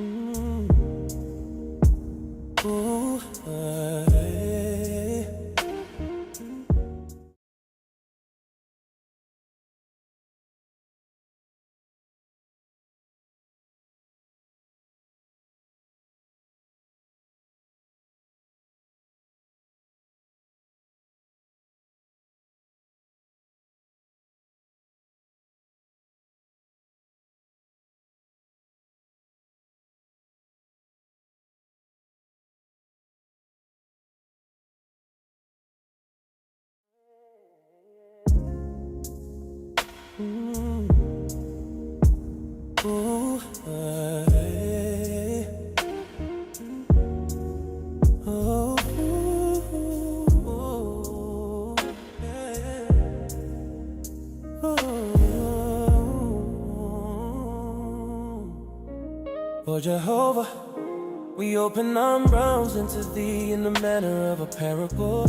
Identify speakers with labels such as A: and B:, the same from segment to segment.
A: Ooh, ooh, oh, For Jehovah, we open our mouths into thee in the manner of a parable,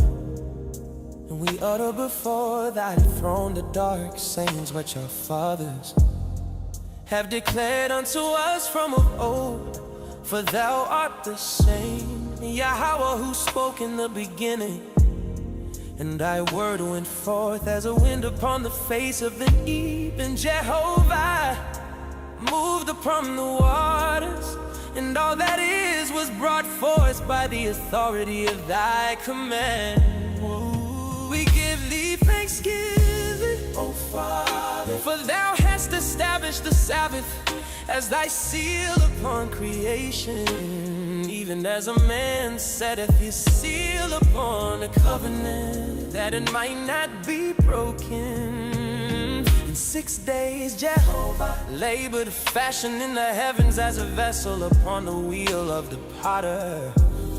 A: and we utter before thy throne the dark sayings which our fathers have declared unto us from of old. For thou art the same, Yahweh, who spoke in the beginning, and thy word went forth as a wind upon the face of the deep. And Jehovah moved upon the waters, and all that is was brought forth by the authority of thy command. We give thee thanksgiving, O Father, for thou hast established the Sabbath as thy seal upon creation, even as a man setteth his seal upon a covenant, that it might not be broken. In 6 days Jehovah labored, fashioning the heavens as a vessel upon the wheel of the potter,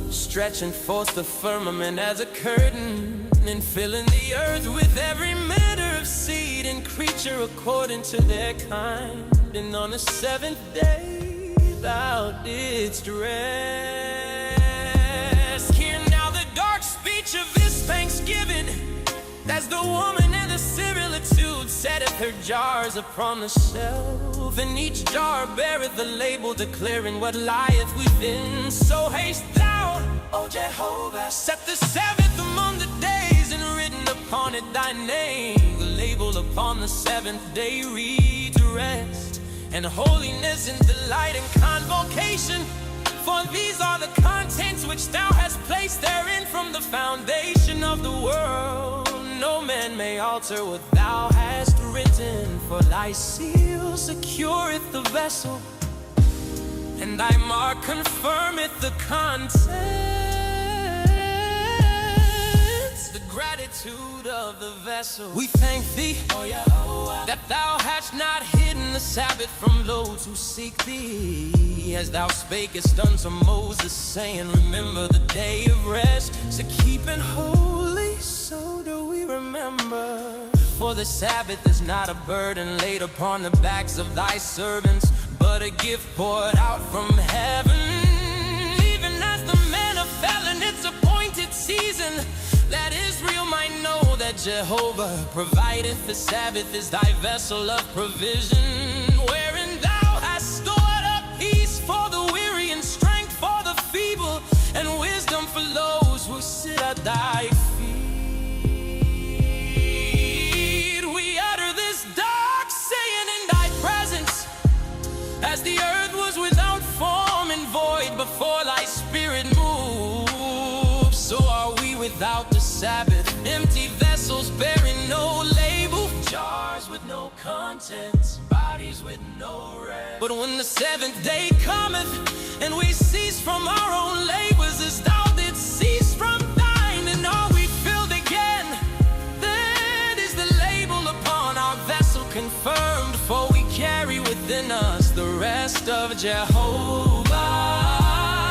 A: stretching forth the firmament as a curtain, and filling the earth with every manner of seed and creature according to their kind. And on the seventh day thou didst rest. Hear now the dark speech of this thanksgiving, as the woman in the similitude setteth her jars upon the shelf, and each jar beareth the label declaring what lieth within. So haste thou, O Jehovah, set the Sabbath among the days, and written upon it thy name. The label upon the seventh day reads rest, and holiness, and delight, and convocation. For these are the contents which thou hast placed therein from the foundation of the world. No man may alter what thou hast written, for thy seal secureth the vessel, and thy mark confirmeth the contents. The gratitude of the vessel. We thank thee, O Yahweh, that thou hast not hidden the Sabbath from those who seek thee, as thou spakest unto Moses, saying, remember the day of rest, to keep it holy, so do we remember. For the Sabbath is not a burden laid upon the backs of thy servants, but a gift poured out from heaven. Even as the manna fell in its appointed season, that Israel might know that Jehovah provideth the Sabbath is thy vessel of provision, wherein thou hast stored up peace for the weary, and strength for the feeble, and wisdom for those who sit at thy feet. We utter this dark saying in thy presence, as the earth was without form and void before thy spirit moved, so are we without the Sabbath, empty vessels bearing no label, jars with no contents, bodies with no rest. But when the seventh day cometh, and we cease from our own labors, as thou didst cease from thine, and are we filled again, then is the label upon our vessel confirmed, for we carry within us the rest of Jehovah.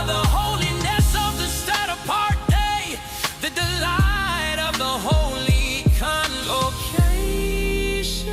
A: The holiness of the set apart day, the delight of the holy convocation.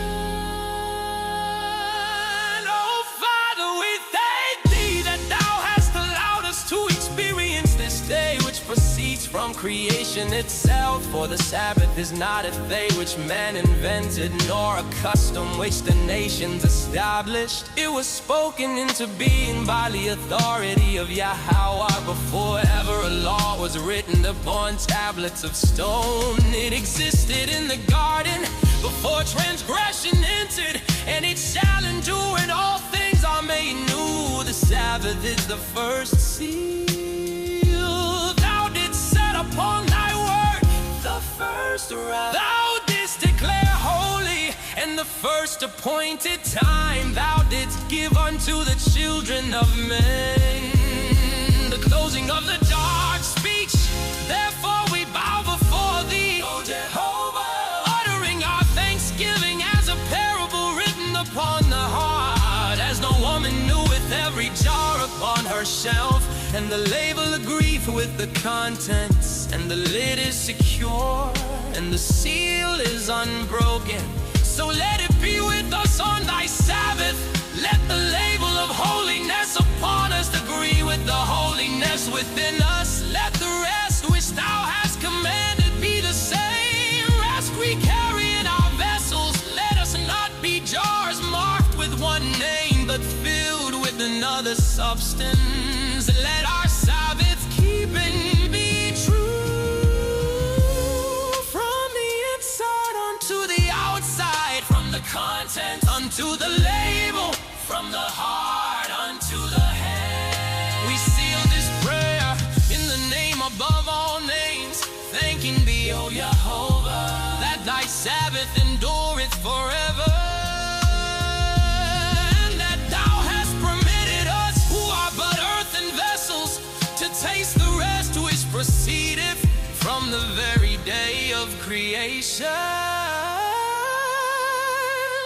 A: Oh Father, we thank thee that thou hast allowed us to experience this day, which proceeds from creation itself. For the Sabbath is not a thing which man invented, nor a custom which the nations established. It was spoken into being by the authority of Yahweh before ever a law was written upon tablets of stone. It existed in the garden before transgression entered, and it shall endure, and all things are made new. The Sabbath is the first seal thou didst set upon thy word, the first wrath thou didst declare holy, and the first appointed time thou didst give unto the children of men. The closing of the dark speech, therefore we bow before thee, O Jehovah, uttering our thanksgiving as a parable written upon the heart, as no woman kneweth every jar upon her shelf, and the label of grief with the contents, and the lid is secure, and the seal is unbroken. So let it be with us on thy Sabbath. Let the label of holiness upon us agree with the holiness within us. Let the rest which thou hast commanded be the same rest we carry in our vessels. Let us not be jars marked with one name, but filled with another substance. Let our Sabbath keeping be true, from the inside unto the outside, from the content unto the label, from the heart unto the head. We seal this prayer in the name above all names, thanking thee, O Jehovah, that thy Sabbath endureth forever, and that thou hast permitted us, who are but earthen vessels, to taste the rest which proceedeth from the very day of creation.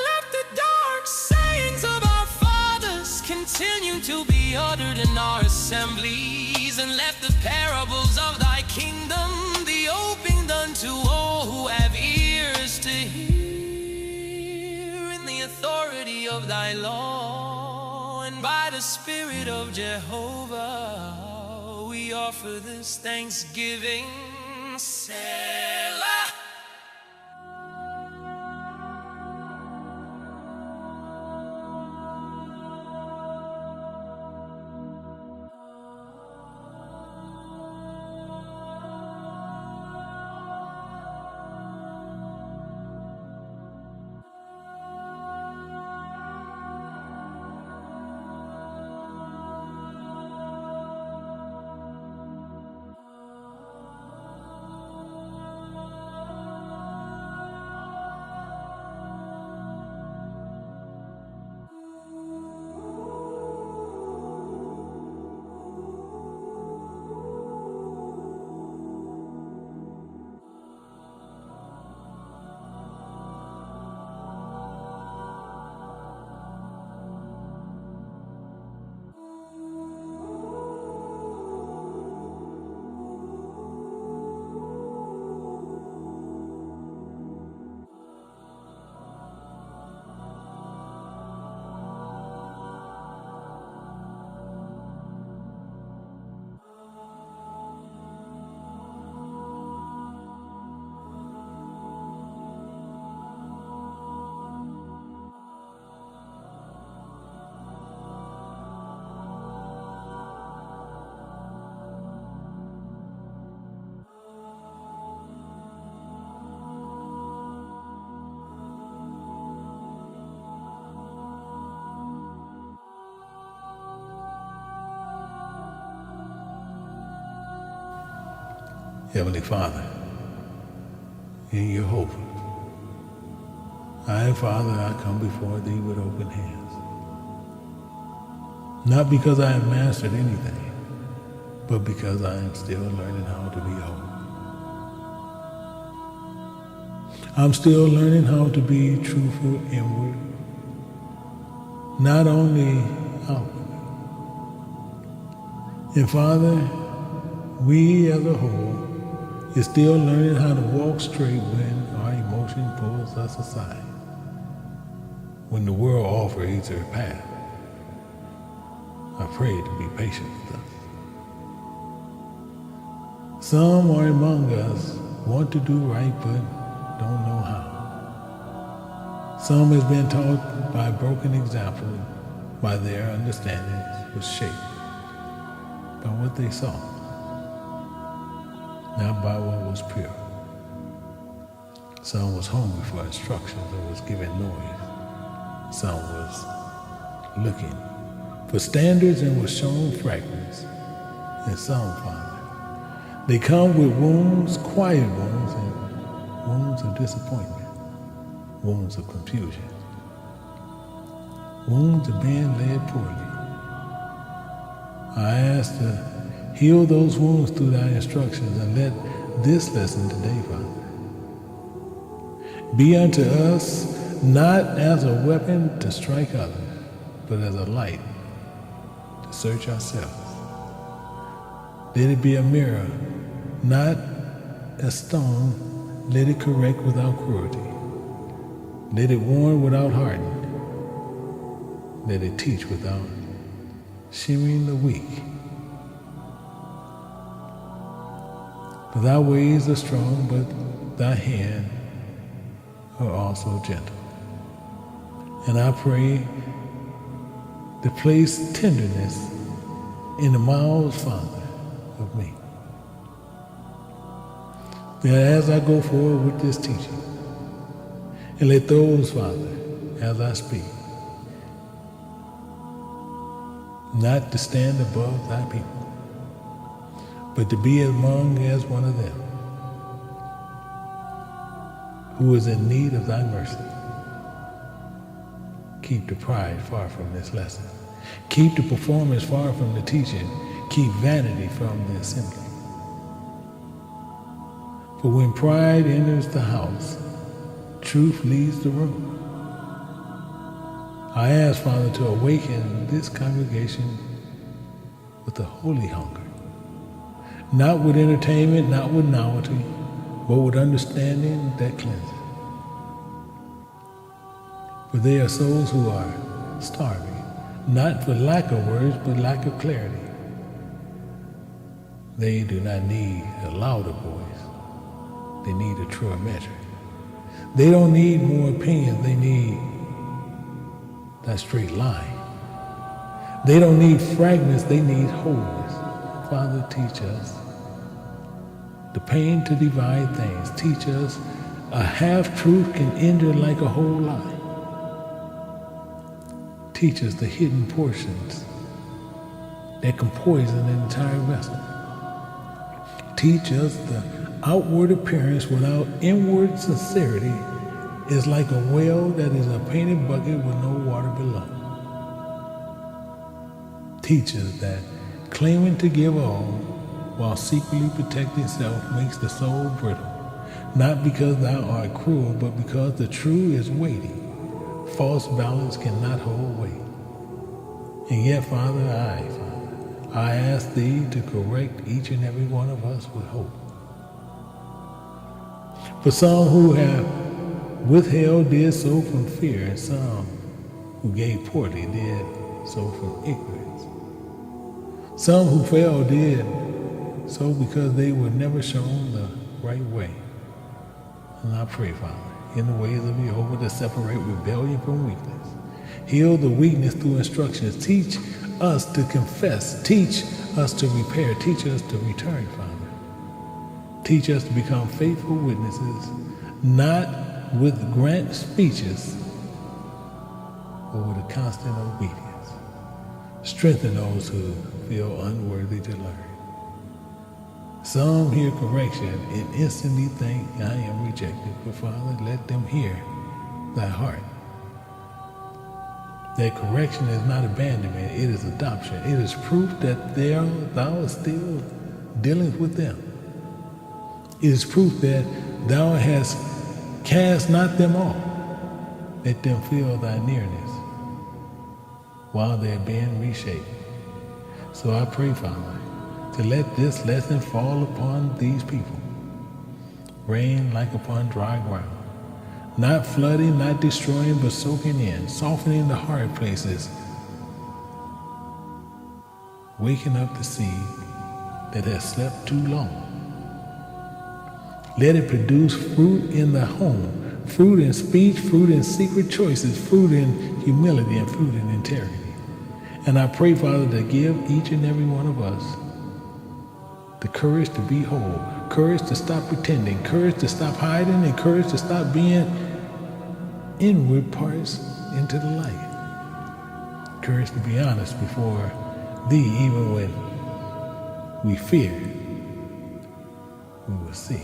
A: Let the dark sayings of our fathers continue to be uttered in our assemblies, and let the parables of thy kingdom be opened unto all who have ears to hear, in the authority of thy law, and by the Spirit of Jehovah we offer this thanksgiving. Selah.
B: Heavenly Father, in your hope, Father, I come before thee with open hands. Not because I have mastered anything, but because I am still learning how to be whole. I'm still learning how to be truthful inward, not only outward. And Father, we as a whole is still learning how to walk straight when our emotion pulls us aside, when the world offers their path. I pray to be patient with us. Some are among us want to do right but don't know how. Some has been taught by broken example, by their understandings was shaped by what they saw, not by what was pure. Some was hungry for instructions and was given noise. Some was looking for standards and was shown fragments. And some, Father, they come with wounds, quiet wounds, and wounds of disappointment, wounds of confusion, wounds of being led poorly. I ask to heal those wounds through thy instructions and let this lesson today, Father, be unto us not as a weapon to strike others, but as a light to search ourselves. Let it be a mirror, not a stone. Let it correct without cruelty. Let it warn without hardening. Let it teach without shimmering the weak. For thy ways are strong, but thy hand are also gentle. And I pray to place tenderness in the mouths, Father, of me. That as I go forward with this teaching, and let those, Father, as I speak, not to stand above thy people, but to be among as one of them, who is in need of thy mercy. Keep the pride far from this lesson. Keep the performance far from the teaching. Keep vanity from the assembly. For when pride enters the house, truth leaves the room. I ask, Father, to awaken this congregation with a holy hunger, not with entertainment, not with novelty, but with understanding that cleanses. For they are souls who are starving, not for lack of words, but lack of clarity. They do not need a louder voice. They need a truer measure. They don't need more opinions. They need that straight line. They don't need fragments. They need wholeness. Father, teach us the pain to divide things. Teach us a half-truth can injure like a whole lie. Teach us the hidden portions that can poison an entire vessel. Teach us the outward appearance without inward sincerity is like a well that is a painted bucket with no water below. Teach us that claiming to give all while secretly protecting self makes the soul brittle, not because thou art cruel, but because the true is weighty. False balance cannot hold weight. And yet, Father, I ask thee to correct each and every one of us with hope. For some who have withheld did so from fear, and some who gave poorly did so from ignorance. Some who failed did so because they were never shown the right way. And I pray, Father, in the ways of Jehovah, to separate rebellion from weakness. Heal the weakness through instructions. Teach us to confess. Teach us to repair. Teach us to return, Father. Teach us to become faithful witnesses, not with grand speeches, but with a constant obedience. Strengthen those who feel unworthy to learn. Some hear correction and instantly think I am rejected, but Father, let them hear thy heart. That correction is not abandonment, it is adoption. It is proof that thou art still dealing with them. It is proof that thou hast cast not them off. Let them feel thy nearness while they're being reshaped. So I pray, Father, to let this lesson fall upon these people. Rain like upon dry ground. Not flooding, not destroying, but soaking in, softening the hard places, waking up the seed that has slept too long. Let it produce fruit in the home, fruit in speech, fruit in secret choices, fruit in humility, and fruit in integrity. And I pray, Father, to give each and every one of us the courage to be whole, courage to stop pretending, courage to stop hiding, and courage to stop being inward parts into the light. Courage to be honest before Thee, even when we fear, we will see.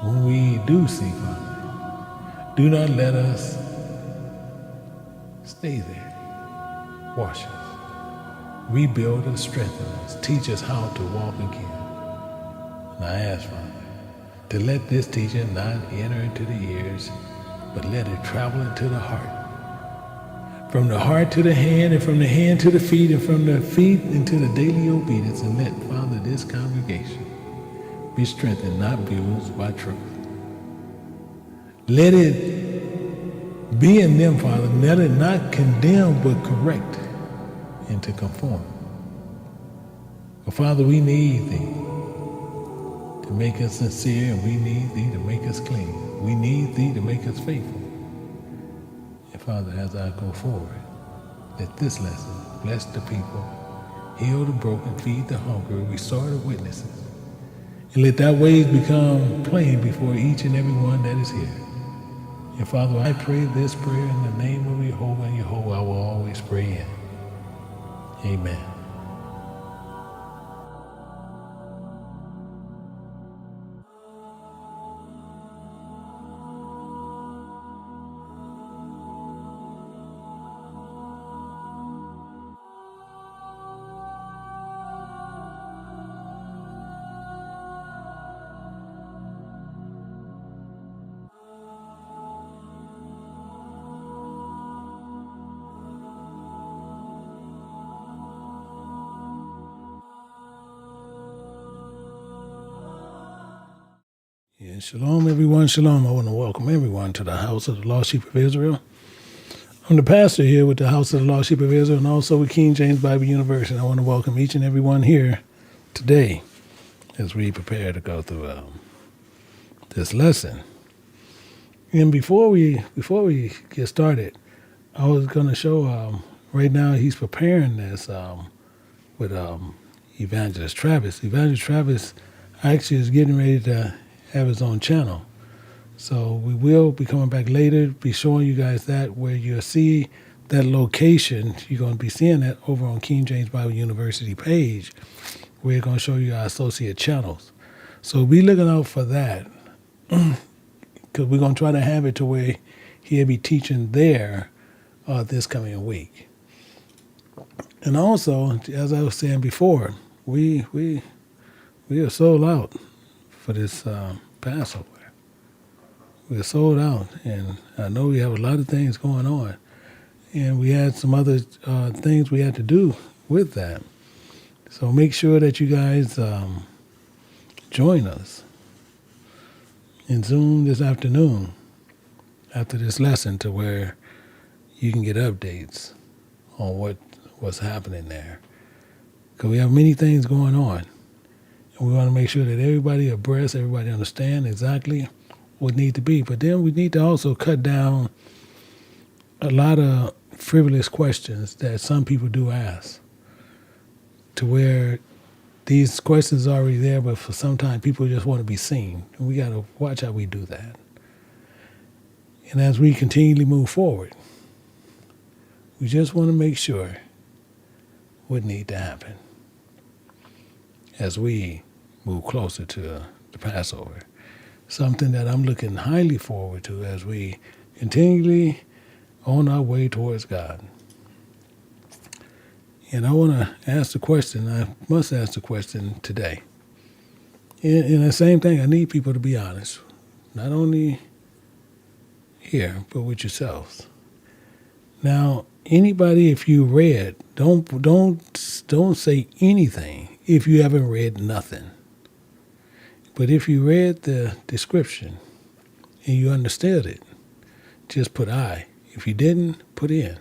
B: When we do see, Father, do not let us stay there. Wash us, rebuild us, strengthen us, teach us how to walk again. And I ask, Father, to let this teaching not enter into the ears, but let it travel into the heart. From the heart to the hand, and from the hand to the feet, and from the feet into the daily obedience. And let, Father, this congregation be strengthened, not bruised by truth. Let it be in them, Father. Let it not condemn, but correct and to conform. But Father, we need Thee to make us sincere, and we need Thee to make us clean. We need Thee to make us faithful. And Father, as I go forward, let this lesson bless the people, heal the broken, feed the hungry, restore the witnesses, and let Thy ways become plain before each and every one that is here. And Father, I pray this prayer in the name of Jehovah, and Jehovah I will always pray in. Amen. Yeah, shalom, everyone. Shalom. I want to welcome everyone to the House of the Lost Sheep of Israel. I'm the pastor here with the House of the Lost Sheep of Israel and also with King James Bible University. I want to welcome each and everyone here today as we prepare to go through this lesson. And before we get started, I was going to show right now he's preparing this with Evangelist Travis. Evangelist Travis actually is getting ready to have his own channel. So we will be coming back later, be showing you guys that, where you'll see that location. You're going to be seeing that over on King James Bible University page. We're going to show you our associate channels. So be looking out for that, because we're going to try to have it to where he'll be teaching there this coming week. And also, as I was saying before, we are sold out for this Passover. We're sold out, and I know we have a lot of things going on, and we had some other things we had to do with that. So make sure that you guys join us in Zoom this afternoon after this lesson, to where you can get updates on what's happening there. Because we have many things going on, and we want to make sure that everybody abreast, everybody understand exactly what need to be. But then we need to also cut down a lot of frivolous questions that some people do ask, to where these questions are already there, but for sometimes people just want to be seen. And we got to watch how we do that. And as we continually move forward, we just want to make sure what need to happen as we move closer to the Passover. Something that I'm looking highly forward to as we continually on our way towards God. And I want to ask the question, I must ask the question today. And the same thing, I need people to be honest, not only here, but with yourselves. Now, anybody, if you read, don't say anything if you haven't read nothing. But if you read the description and you understood it, just put I. If you didn't, put in.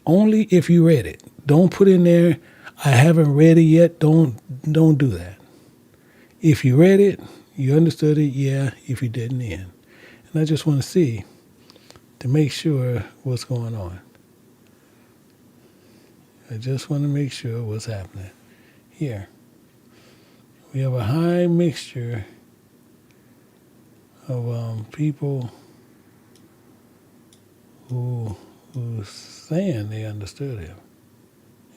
B: Only if you read it. Don't put in there, I haven't read it yet. Don't do that. If you read it, You understood it, yeah. If you didn't, then. And I just want to see to make sure what's going on. I just want to make sure what's happening here. We have a high mixture of people who saying they understood him.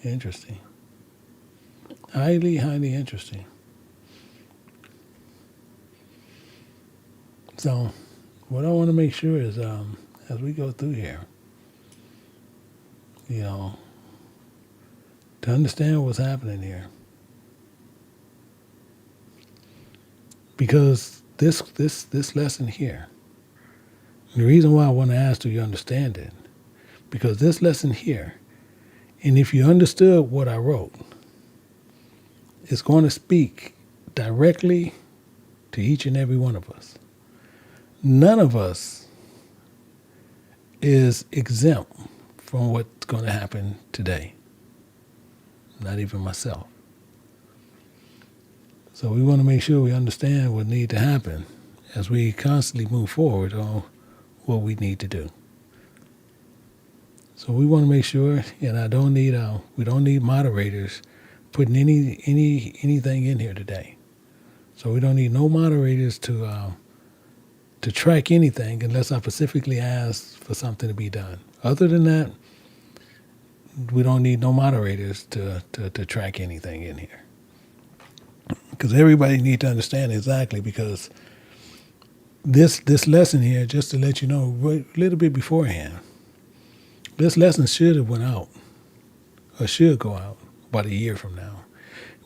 B: Interesting. Highly, highly interesting. So, what I want to make sure is, as we go through here, to understand what's happening here, because this lesson here, the reason why I want to ask, do you understand it? Because this lesson here, and if you understood what I wrote, it's going to speak directly to each and every one of us. None of us is exempt from what's going to happen today. Not even myself. So we want to make sure we understand what needs to happen as we constantly move forward on what we need to do. So we want to make sure, and we don't need moderators putting anything in here today. So we don't need no moderators to track anything unless I specifically ask for something to be done. Other than that, we don't need no moderators to track anything in here. Because everybody needs to understand exactly, because this lesson here, just to let you know a little bit beforehand, this lesson should have went out, or should go out about a year from now.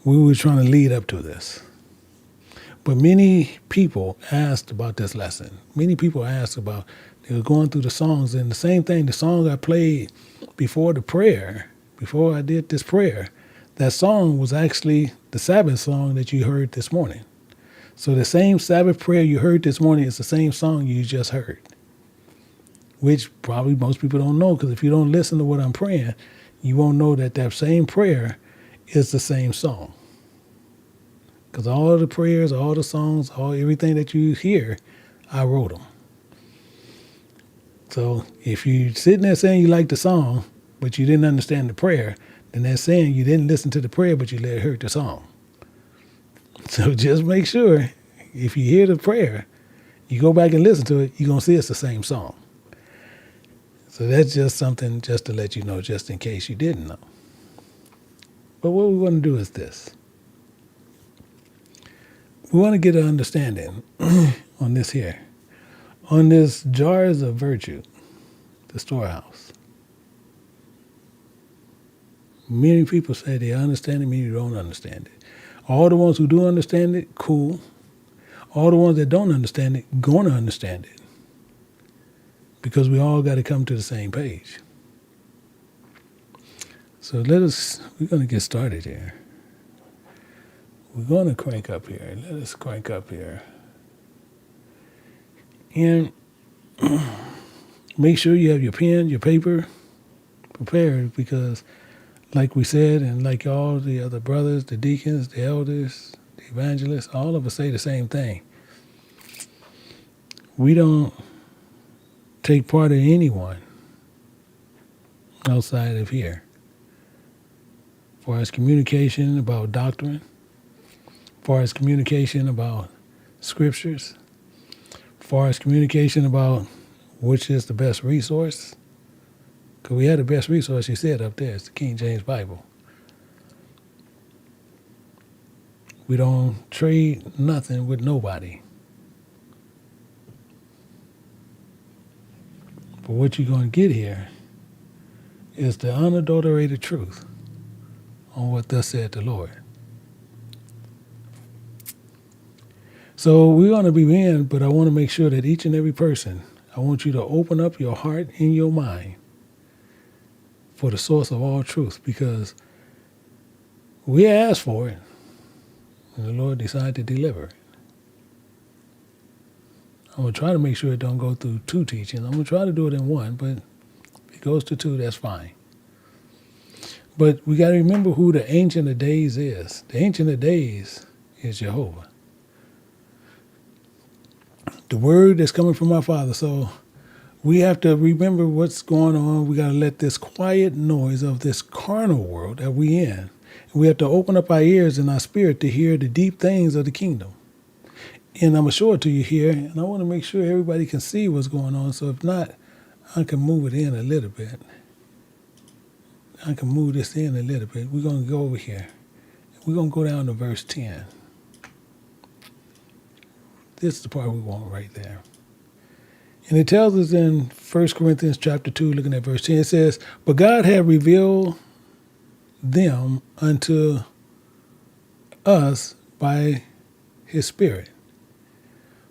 B: We were trying to lead up to this. But many people asked about this lesson. Many people asked about, they were going through the songs, and the same thing, the song I played before the prayer, before I did this prayer, that song was actually the Sabbath song that you heard this morning. So the same Sabbath prayer you heard this morning is the same song you just heard, which probably most people don't know, because if you don't listen to what I'm praying, you won't know that same prayer is the same song. Because all the prayers, all the songs, everything that you hear, I wrote them. So if you're sitting there saying you like the song, but you didn't understand the prayer, then that's saying you didn't listen to the prayer, but you heard the song. So just make sure, if you hear the prayer, you go back and listen to it, you're going to see it's the same song. So that's just something just to let you know, just in case you didn't know. But what we want to do is this. We want to get an understanding on this here, on this jars of virtue, the storehouse. Many people say they understand it, many don't understand it. All the ones who do understand it, cool. All the ones that don't understand it, going to understand it. Because we all got to come to the same page. So we're going to get started here. We're going to crank up here. Let us crank up here. And make sure you have your pen, your paper prepared, because like we said, and like all the other brothers, the deacons, the elders, the evangelists, all of us say the same thing. We don't take part in anyone outside of here. As far as communication about doctrine, as far as communication about scriptures, as far as communication about which is the best resource, because we had the best resource, you said up there, it's the King James Bible. We don't trade nothing with nobody. But what you're going to get here is the unadulterated truth on what thus said the Lord. So we're going to begin, but I want to make sure that each and every person, I want you to open up your heart and your mind for the source of all truth, because we asked for it, and the Lord decided to deliver it. I'm going to try to make sure it don't go through 2 teachings. I'm going to try to do it in 1, but if it goes to 2, that's fine. But we got to remember who the Ancient of Days is. The Ancient of Days is Jehovah. The word that's coming from our Father. So we have to remember what's going on. We got to let this quiet noise of this carnal world that we in. We have to open up our ears and our spirit to hear the deep things of the kingdom. And I'm going to show it to you here, and I want to make sure everybody can see what's going on. So if not, I can move it in a little bit. I can move this in a little bit. We're going to go over here. We're going to go down to verse 10. This is the part we want right there. And it tells us in 1 Corinthians chapter 2, looking at verse 10, it says, "But God had revealed them unto us by his Spirit.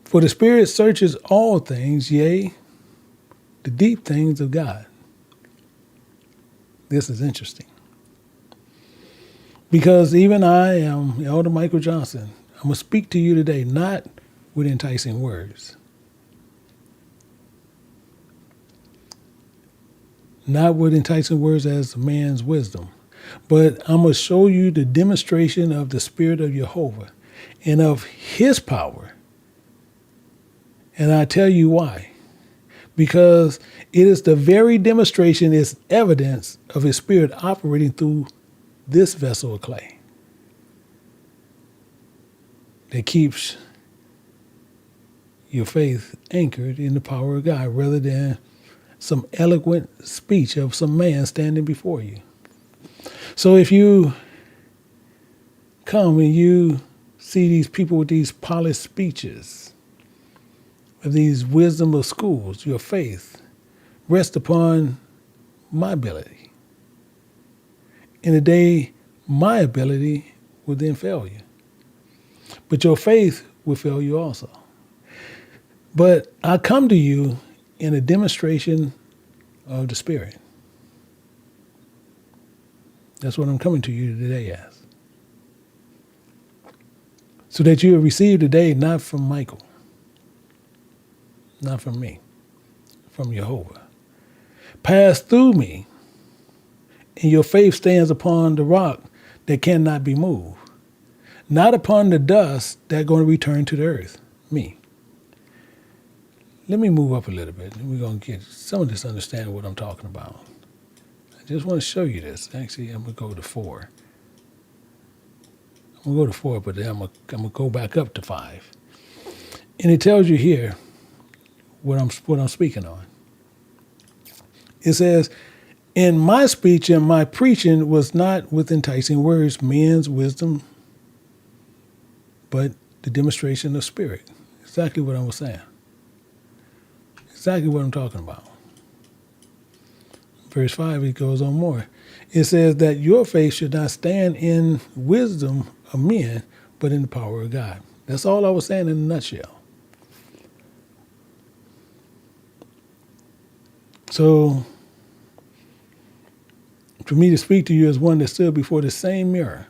B: For the Spirit searches all things, yea, the deep things of God." This is interesting. Because even I am Elder Michael Johnson. I'm going to speak to you today, not with enticing words. Not with enticing words as man's wisdom. But I'm going to show you the demonstration of the Spirit of Jehovah and of his power. And I tell you why. Because it is the very demonstration, is evidence of his Spirit operating through this vessel of clay that keeps your faith anchored in the power of God rather than some eloquent speech of some man standing before you. So if you come and you see these people with these polished speeches, of these wisdom of schools, your faith rests upon my ability. In a day, my ability will then fail you. But your faith will fail you also. But I come to you in a demonstration of the Spirit. That's what I'm coming to you today as. So that you will receive today not from Michael, not from me, from Jehovah. Pass through me, and your faith stands upon the rock that cannot be moved, not upon the dust that's going to return to the earth, me. Let me move up a little bit, and we're going to get some of this understanding of what I'm talking about. I just want to show you this. Actually, I'm going to go to 4. I'm going to go to 4, but then I'm going to go back up to 5. And it tells you here what I'm speaking on. It says, "In my speech and my preaching was not with enticing words, men's wisdom, but the demonstration of Spirit." Exactly what I was saying. Exactly what I'm talking about. Verse 5, it goes on more. It says that your faith should not stand in wisdom of men, but in the power of God. That's all I was saying in a nutshell. So, for me to speak to you as one that stood before the same mirror,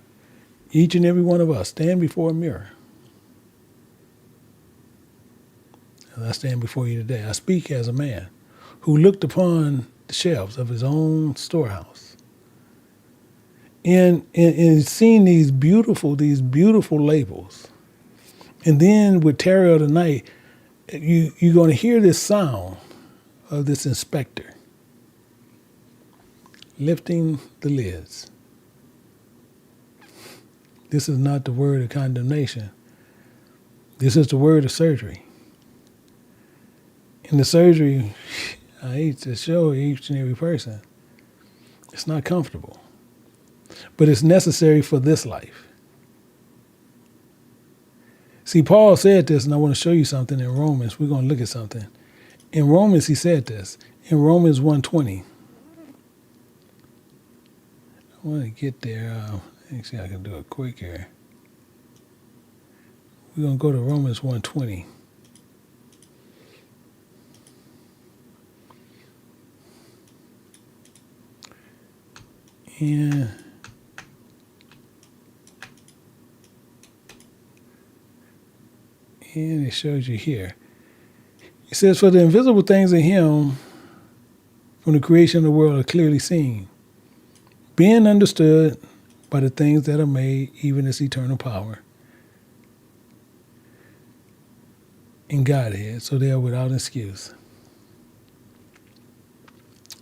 B: each and every one of us stand before a mirror. As I stand before you today, I speak as a man who looked upon the shelves of his own storehouse and seen these beautiful labels. And then with terror of the night, you're going to hear this sound of this inspector lifting the lids. This is not the word of condemnation. This is the word of surgery. In the surgery, I hate to show each and every person, it's not comfortable, but it's necessary for this life. See, Paul said this, and I want to show you something in Romans. We're going to look at something. In Romans, he said this. In Romans 1:20. I want to get there. Actually, I can do it quick here. We're going to go to Romans 1:20. And it shows you here. It says, "For the invisible things in him from the creation of the world are clearly seen, being understood by the things that are made, even his eternal power, in Godhead, so they are without excuse.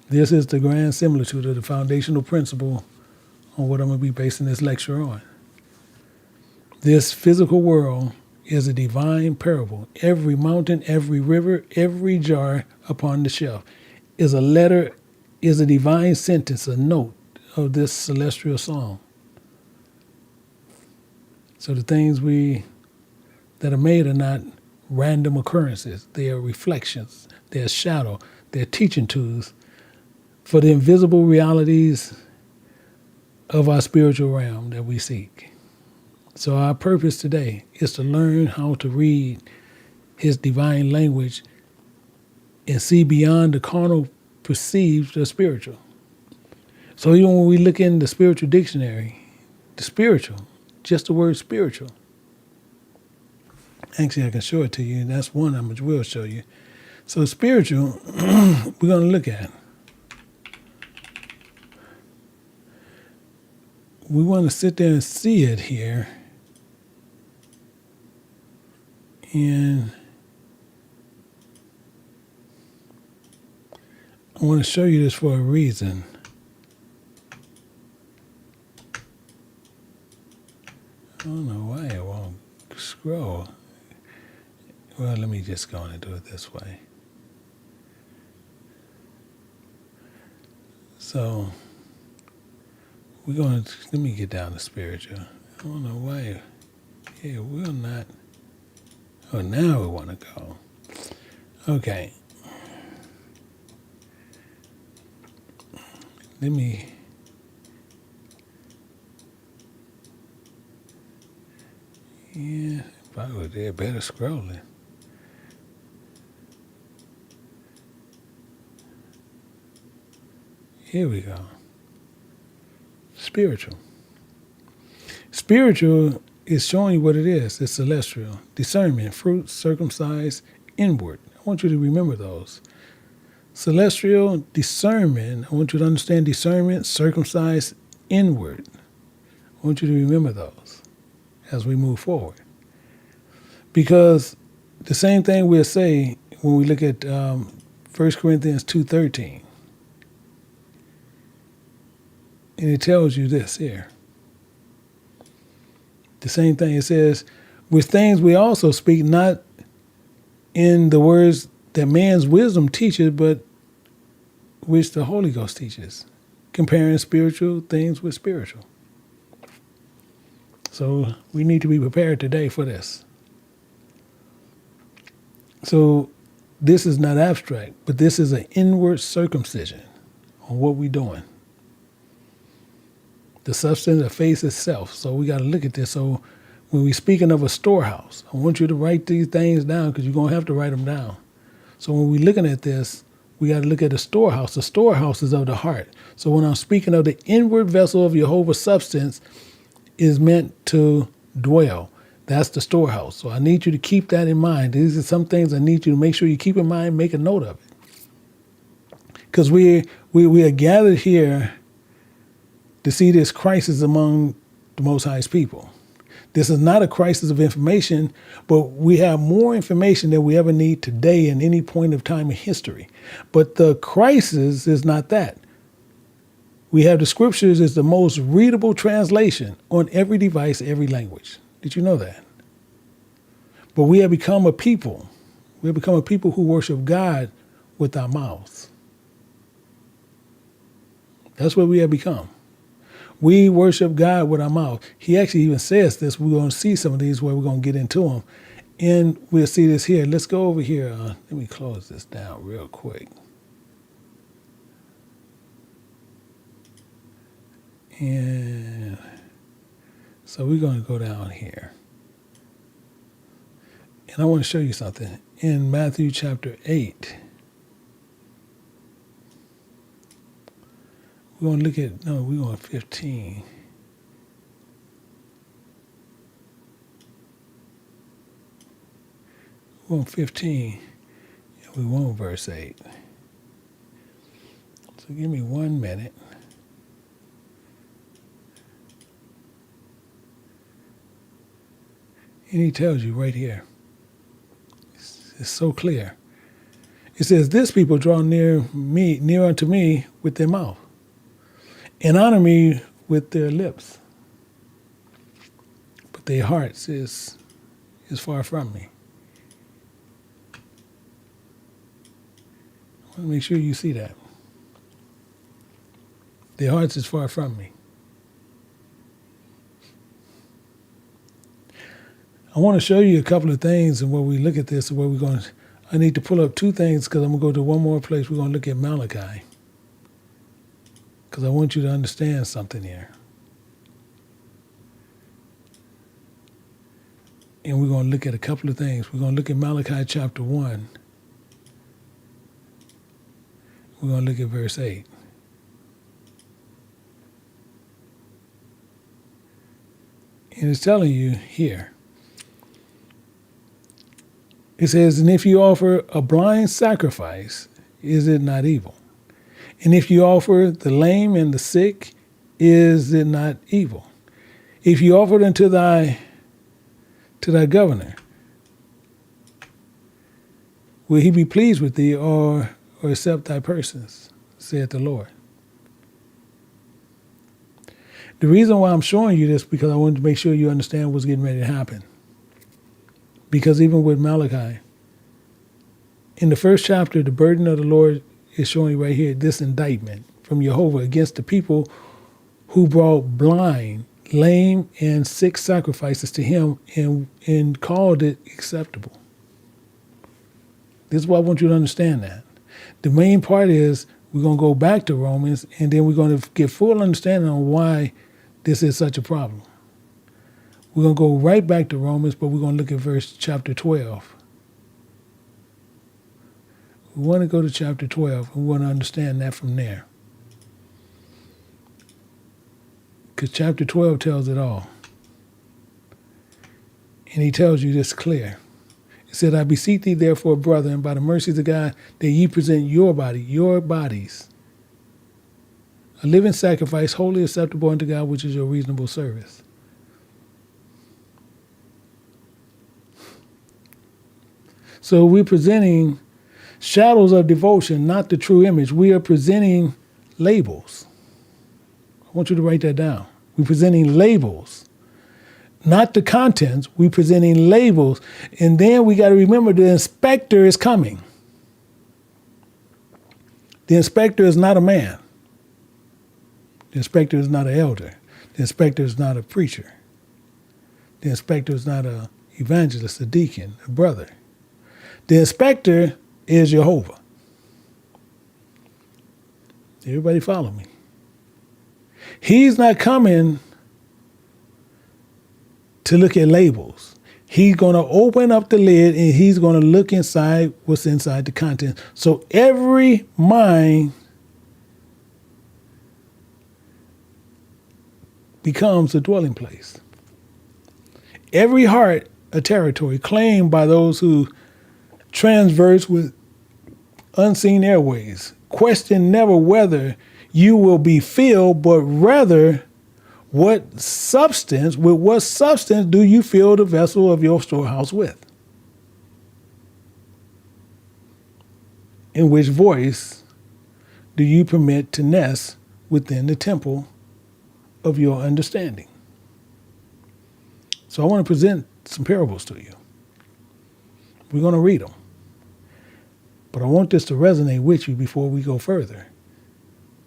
B: This is the grand similitude of the foundational principle on what I'm going to be basing this lecture on. This physical world is a divine parable. Every mountain, every river, every jar upon the shelf is a letter, is a divine sentence, a note of this celestial song. So the things that are made are not random occurrences. They are reflections. They're shadow. They're teaching tools for the invisible realities of our spiritual realm that we seek. So our purpose today is to learn how to read his divine language and see beyond the carnal perceived or spiritual. So even when we look in the spiritual dictionary, the spiritual, just the word spiritual. Actually, I can show it to you, and that's one I will show you. So spiritual, we're going to look at. We want to sit there and see it here. And I want to show you this for a reason. I don't know why it won't scroll. Well, let me just go on and do it this way. So, we're going to, let me get down to spiritual. I don't know why it will not. Oh, now we want to go. Okay. Let me. Yeah, if I were there, better scrolling. Here we go. Spiritual. Spiritual is showing you what it is. It's celestial. Discernment, fruit, circumcised, inward. I want you to remember those. Celestial, discernment. I want you to understand discernment, circumcised, inward. I want you to remember those as we move forward. Because the same thing we'll say when we look at 1 Corinthians 2:13. And it tells you this here. The same thing it says, with things we also speak, not in the words that man's wisdom teaches, but which the Holy Ghost teaches, comparing spiritual things with spiritual. So we need to be prepared today for this. So this is not abstract, but this is an inward circumcision on what we're doing. The substance of faith itself. So we got to look at this. So when we're speaking of a storehouse, I want you to write these things down because you're going to have to write them down. So when we're looking at this, we got to look at the storehouse. The storehouse is of the heart. So when I'm speaking of the inward vessel of Jehovah's substance is meant to dwell. That's the storehouse. So I need you to keep that in mind. These are some things I need you to make sure you keep in mind, make a note of it. Because we are gathered here to see this crisis among the Most High's people. This is not a crisis of information, but we have more information than we ever need today in any point of time in history. But the crisis is not that. We have the scriptures as the most readable translation on every device, every language. Did you know that? But we have become a people. We have become a people who worship God with our mouths. That's what we have become. We worship God with our mouth. He actually even says this. We're going to see some of these where we're going to get into them. And we'll see this here. Let's go over here. Let me close this down real quick. And so we're going to go down here. And I want to show you something. In Matthew chapter 8, we're going to look at, no, we're on 15. We're on 15, and we want verse 8. So give me 1 minute. And he tells you right here. It's so clear. It says, this people draw near unto me with their mouth, and honor me with their lips. But their hearts is far from me. I want to make sure you see that. Their hearts is far from me. I want to show you a couple of things, and where we look at this, and where we're going to, I need to pull up two things, because I'm going to go to one more place. We're going to look at Malachi, because I want you to understand something here. And we're going to look at a couple of things. We're going to look at Malachi chapter 1. We're going to look at verse 8. And it's telling you here. It says, and if you offer a blind sacrifice, is it not evil? And if you offer the lame and the sick, is it not evil? If you offer it unto thy governor, will he be pleased with thee, or accept thy persons, saith the Lord? The reason why I'm showing you this, because I wanted to make sure you understand what's getting ready to happen. Because even with Malachi, in the first chapter, the burden of the Lord is showing you right here, this indictment from Jehovah against the people who brought blind, lame, and sick sacrifices to him and called it acceptable. This is why I want you to understand that. The main part is we're going to go back to Romans, and then we're going to get full understanding on why this is such a problem. We're going to go right back to Romans, but we're going to look at chapter 12. We want to go to chapter 12, and we want to understand that from there. Because chapter 12 tells it all. And he tells you this clear. He said, I beseech thee therefore, brethren, by the mercies of God, that ye present your bodies, a living sacrifice, wholly acceptable unto God, which is your reasonable service. So we're presenting shadows of devotion, not the true image. We are presenting labels. I want you to write that down. We're presenting labels, not the contents. We're presenting labels. And then we got to remember the inspector is coming. The inspector is not a man. The inspector is not an elder. The inspector is not a preacher. The inspector is not an evangelist, a deacon, a brother. The inspector is Jehovah. Everybody follow me? He's not coming to look at labels. He's going to open up the lid, and he's going to look inside what's inside the content. So every mind becomes a dwelling place. Every heart a territory claimed by those who transverse with unseen airways. Question never whether you will be filled, but rather with what substance do you fill the vessel of your storehouse with? In which voice do you permit to nest within the temple of your understanding? So I want to present some parables to you. We're going to read them. But I want this to resonate with you before we go further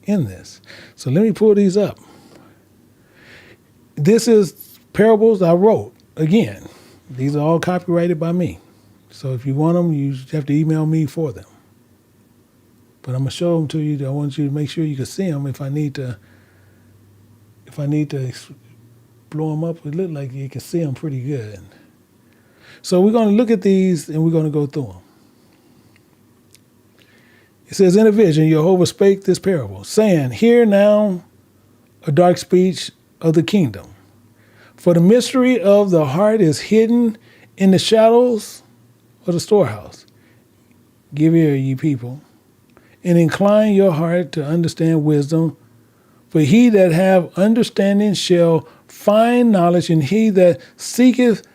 B: in this. So let me pull these up. This is parables I wrote. Again, these are all copyrighted by me. So if you want them, you have to email me for them. But I'm going to show them to you. I want you to make sure you can see them. If I need to blow them up, it look like you can see them pretty good. So we're going to look at these, and we're going to go through them. It says, in a vision, Jehovah spake this parable, saying, hear now a dark speech of the kingdom. For the mystery of the heart is hidden in the shadows of the storehouse. Give ear, ye people, and incline your heart to understand wisdom. For he that have understanding shall find knowledge, and he that seeketh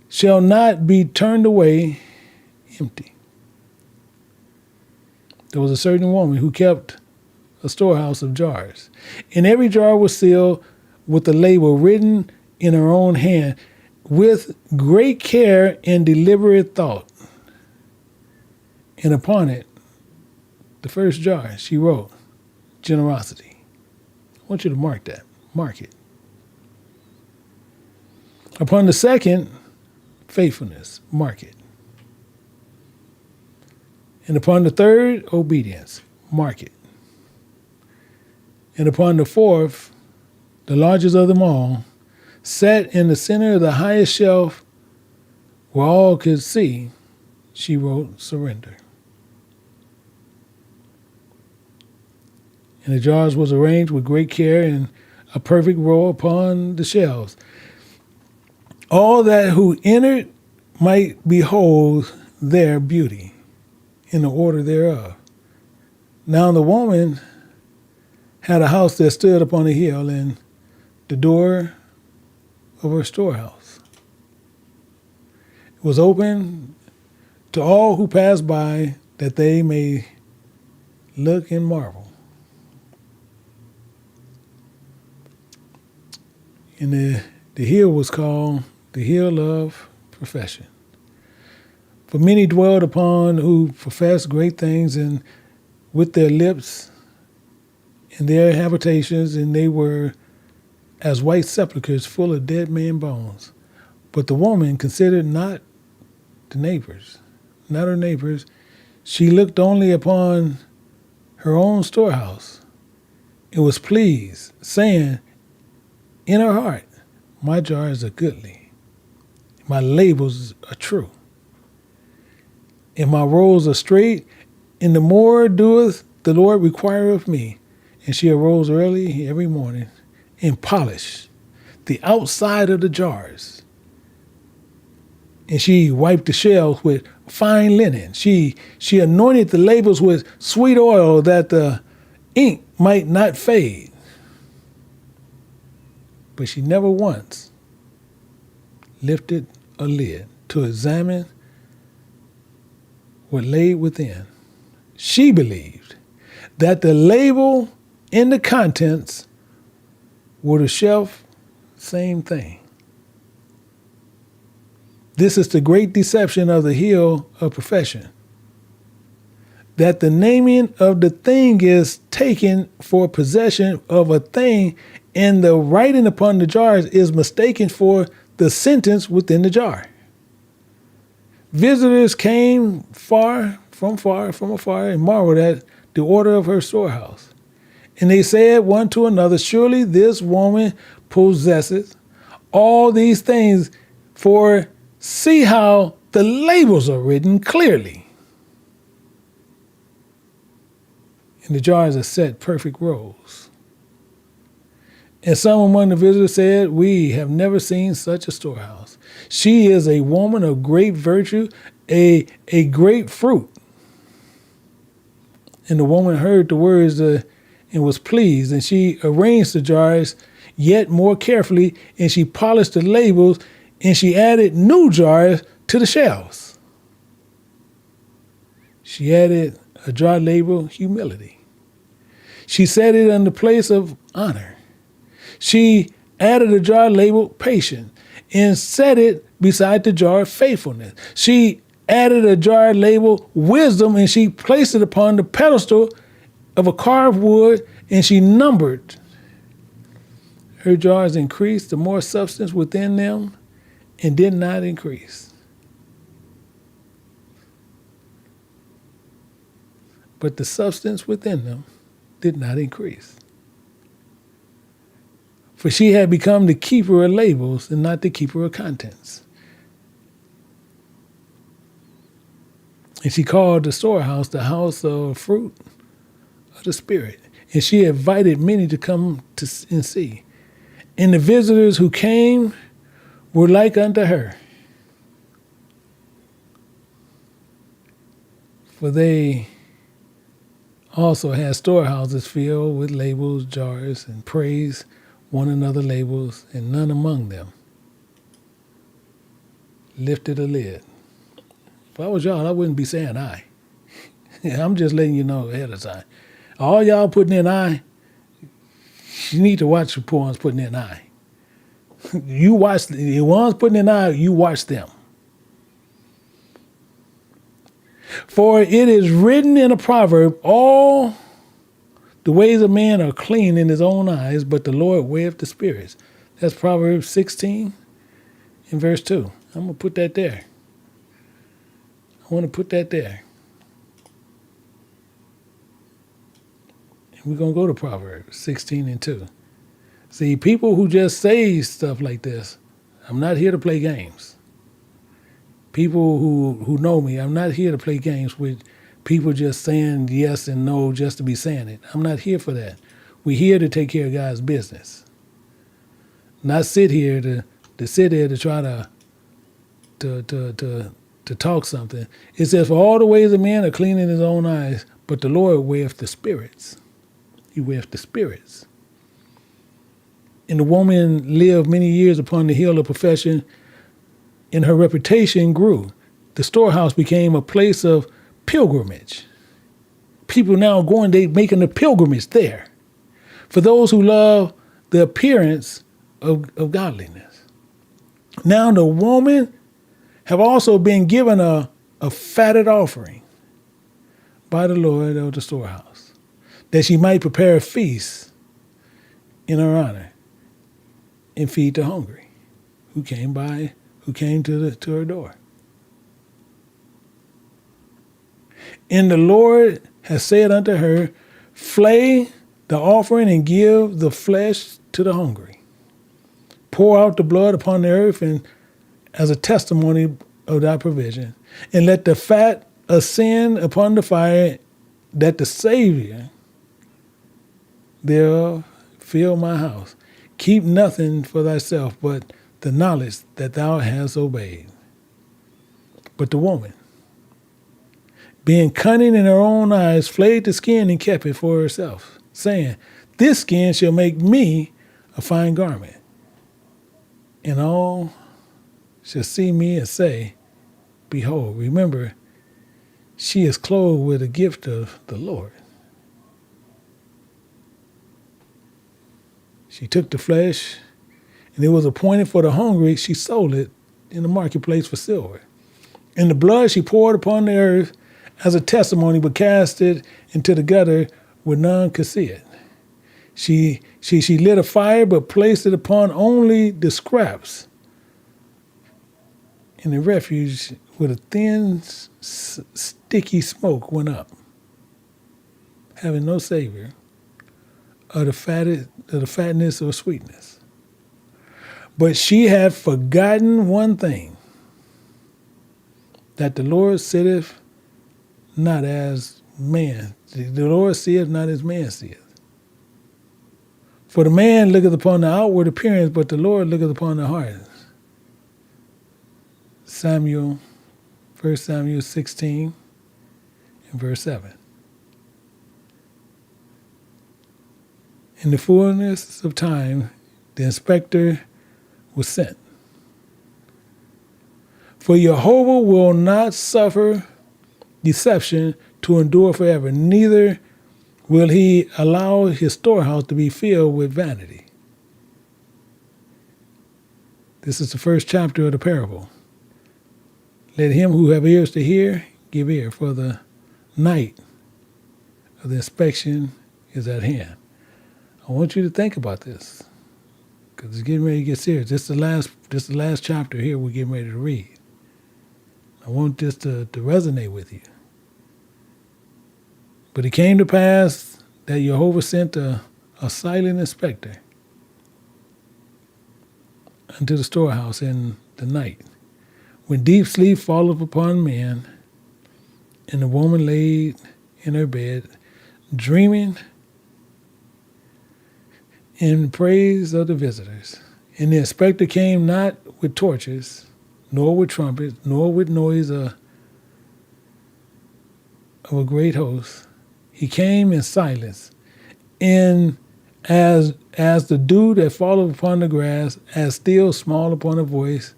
B: shall not be turned away. empty. There was a certain woman who kept a storehouse of jars, and every jar was sealed with a label written in her own hand with great care and deliberate thought. And upon it, the first jar, she wrote, generosity. I want you to mark that. Mark it. Upon the second, faithfulness. Mark it. And upon the third, obedience. Mark it. And upon the fourth, the largest of them all, set in the center of the highest shelf where all could see, she wrote, surrender. And the jars was arranged with great care in a perfect row upon the shelves. All that who entered might behold their beauty in the order thereof. Now the woman had a house that stood upon a hill, and the door of her storehouse was open to all who pass by, that they may look and marvel. And the hill was called the hill of profession. For many dwelled upon who professed great things, and with their lips and their habitations, and they were as white sepulchres full of dead man bones. But the woman considered not her neighbors. She looked only upon her own storehouse and was pleased, saying in her heart, my jars are goodly, my labels are true, and my rows are straight, and the more doeth the Lord require of me. And she arose early every morning and polished the outside of the jars. And she wiped the shelves with fine linen. She anointed the labels with sweet oil, that the ink might not fade. But she never once lifted a lid to examine what lay within. She believed that the label and the contents were the shelf same thing. This is the great deception of the hill of profession, that the naming of the thing is taken for possession of a thing, and the writing upon the jars is mistaken for the sentence within the jar. Visitors came from afar, and marveled at the order of her storehouse. And they said one to another, surely this woman possesseth all these things, for see how the labels are written clearly. And the jars are set perfect rows. And some among the visitors said, we have never seen such a storehouse. She is a woman of great virtue, a great fruit. And the woman heard the words and was pleased, and she arranged the jars yet more carefully, and she polished the labels, and she added new jars to the shelves. She added a jar label, humility. She set it in the place of honor. She added a jar label, patient, and set it beside the jar, faithfulness. She added a jar label, wisdom, and she placed it upon the pedestal of a carved wood, and she numbered. Her jars increased, the more substance within them, and did not increase. But the substance within them did not increase. For she had become the keeper of labels and not the keeper of contents. And she called the storehouse the house of fruit of the Spirit. And she invited many to come and see. And the visitors who came were like unto her. For they also had storehouses filled with labels, jars, and praised one another labels, and none among them lifted a lid. If I was y'all, I wouldn't be saying I. I'm just letting you know ahead of time. All y'all putting in I, you need to watch the ones putting in I. You watch the ones putting in I, you watch them. For it is written in a proverb, all the ways of man are clean in his own eyes, but the Lord weigheth the spirits. That's Proverbs 16 and verse 2. I'm going to put that there. I want to put that there. And we're going to go to Proverbs 16 and 2. See, people who just say stuff like this, I'm not here to play games. People who know me, I'm not here to play games with people just saying yes and no just to be saying it. I'm not here for that. We're here to take care of God's business. Not sit here to sit there to try to talk something. It says, for all the ways of man are clean in his own eyes, but the Lord weigheth the spirits. He weigheth the spirits. And the woman lived many years upon the hill of profession, and her reputation grew. The storehouse became a place of pilgrimage. People now going, they making a pilgrimage there. For those who love the appearance of godliness. Now the woman have also been given a fatted offering by the Lord of the storehouse, that she might prepare a feast in her honor and feed the hungry who came to her door. And the Lord has said unto her, flay the offering and give the flesh to the hungry. Pour out the blood upon the earth and as a testimony of thy provision. And let the fat ascend upon the fire, that the Savior thereof fill my house. Keep nothing for thyself, but the knowledge that thou hast obeyed. But the woman, being cunning in her own eyes, flayed the skin and kept it for herself, saying, this skin shall make me a fine garment. And all shall see me and say, behold, remember, she is clothed with a gift of the Lord. She took the flesh, and it was appointed for the hungry. She sold it in the marketplace for silver. And the blood she poured upon the earth as a testimony, but cast it into the gutter where none could see it. She lit a fire, but placed it upon only the scraps and the refuge, with a thin, sticky smoke went up, having no savor of the fatness or sweetness. But she had forgotten one thing, that the Lord sitteth not as man. The Lord seeth not as man seeth. For the man looketh upon the outward appearance, but the Lord looketh upon the heart. 1 Samuel 16 and verse 7. In the fullness of time, the inspector was sent. For Jehovah will not suffer deception to endure forever, neither will he allow his storehouse to be filled with vanity. This is the first chapter of the parable. Let him who have ears to hear give ear, for the night of the inspection is at hand. I want you to think about this, because it's getting ready to get serious. This is the last chapter here we're getting ready to read. I want this to resonate with you. But it came to pass that Jehovah sent a silent inspector unto the storehouse in the night, when deep sleep falleth upon men, and the woman laid in her bed, dreaming in praise of the visitors. And the inspector came not with torches, nor with trumpets, nor with noise of a great host. He came in silence, and as the dew that falleth upon the grass, as still small upon a voice,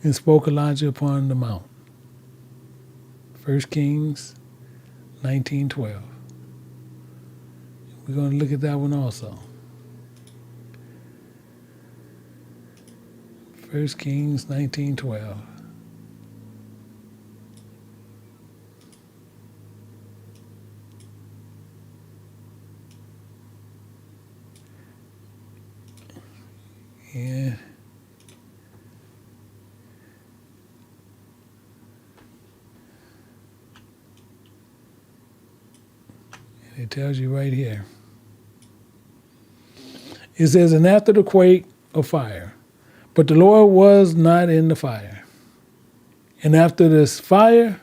B: and spoke Elijah upon the mount. 1 Kings 19:12. We're going to look at that one also. 1 Kings 19:12. And it tells you right here. It says, and after the quake of fire, but the Lord was not in the fire. And after this fire,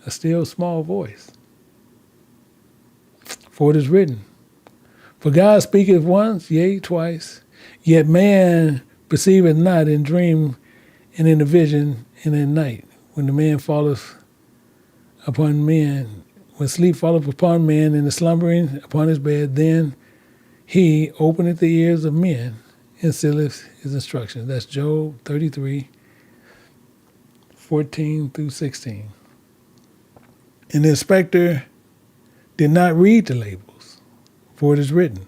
B: a still small voice. For it is written, for God speaketh once, yea, twice, yet man perceiveth not in dream and in the vision and in night, when the man falleth upon men, when sleep falleth upon man and the slumbering upon his bed, then he openeth the ears of men and sealeth his instruction. That's Job 33:14-16. And the inspector did not read the labels, for it is written,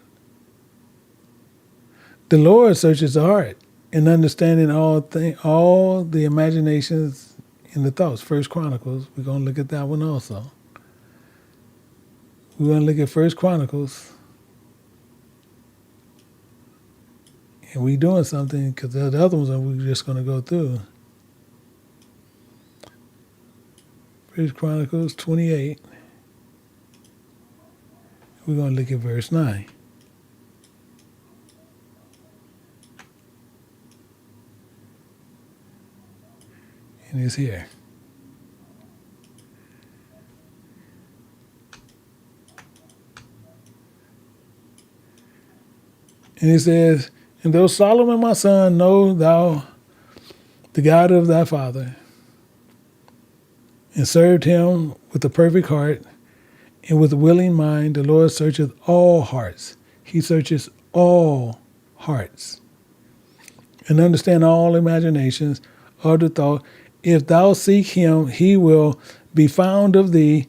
B: the Lord searches the heart and understanding all the imaginations and the thoughts. 1 Chronicles, we're going to look at that one also. We're going to look at 1 Chronicles. And we're doing something because the other ones we're just going to go through. 1 Chronicles 28. We're going to look at verse 9. And it's here. And it says, and though Solomon my son, know thou the God of thy father, and served him with a perfect heart and with a willing mind, the Lord searcheth all hearts. He searches all hearts and understand all imaginations of the thought. If thou seek him, he will be found of thee,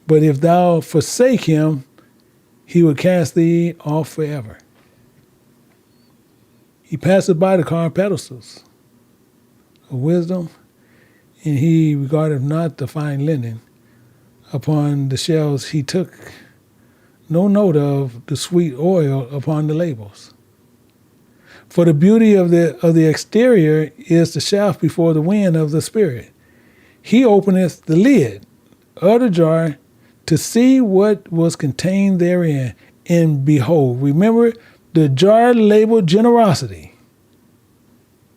B: but if thou forsake him, he will cast thee off forever. He passeth by the carved pedestals of wisdom, and he regardeth not the fine linen. Upon the shelves he took no note of the sweet oil upon the labels. For the beauty of the exterior is the shaft before the wind of the Spirit. He openeth the lid of the jar to see what was contained therein. And behold, remember the jar labeled generosity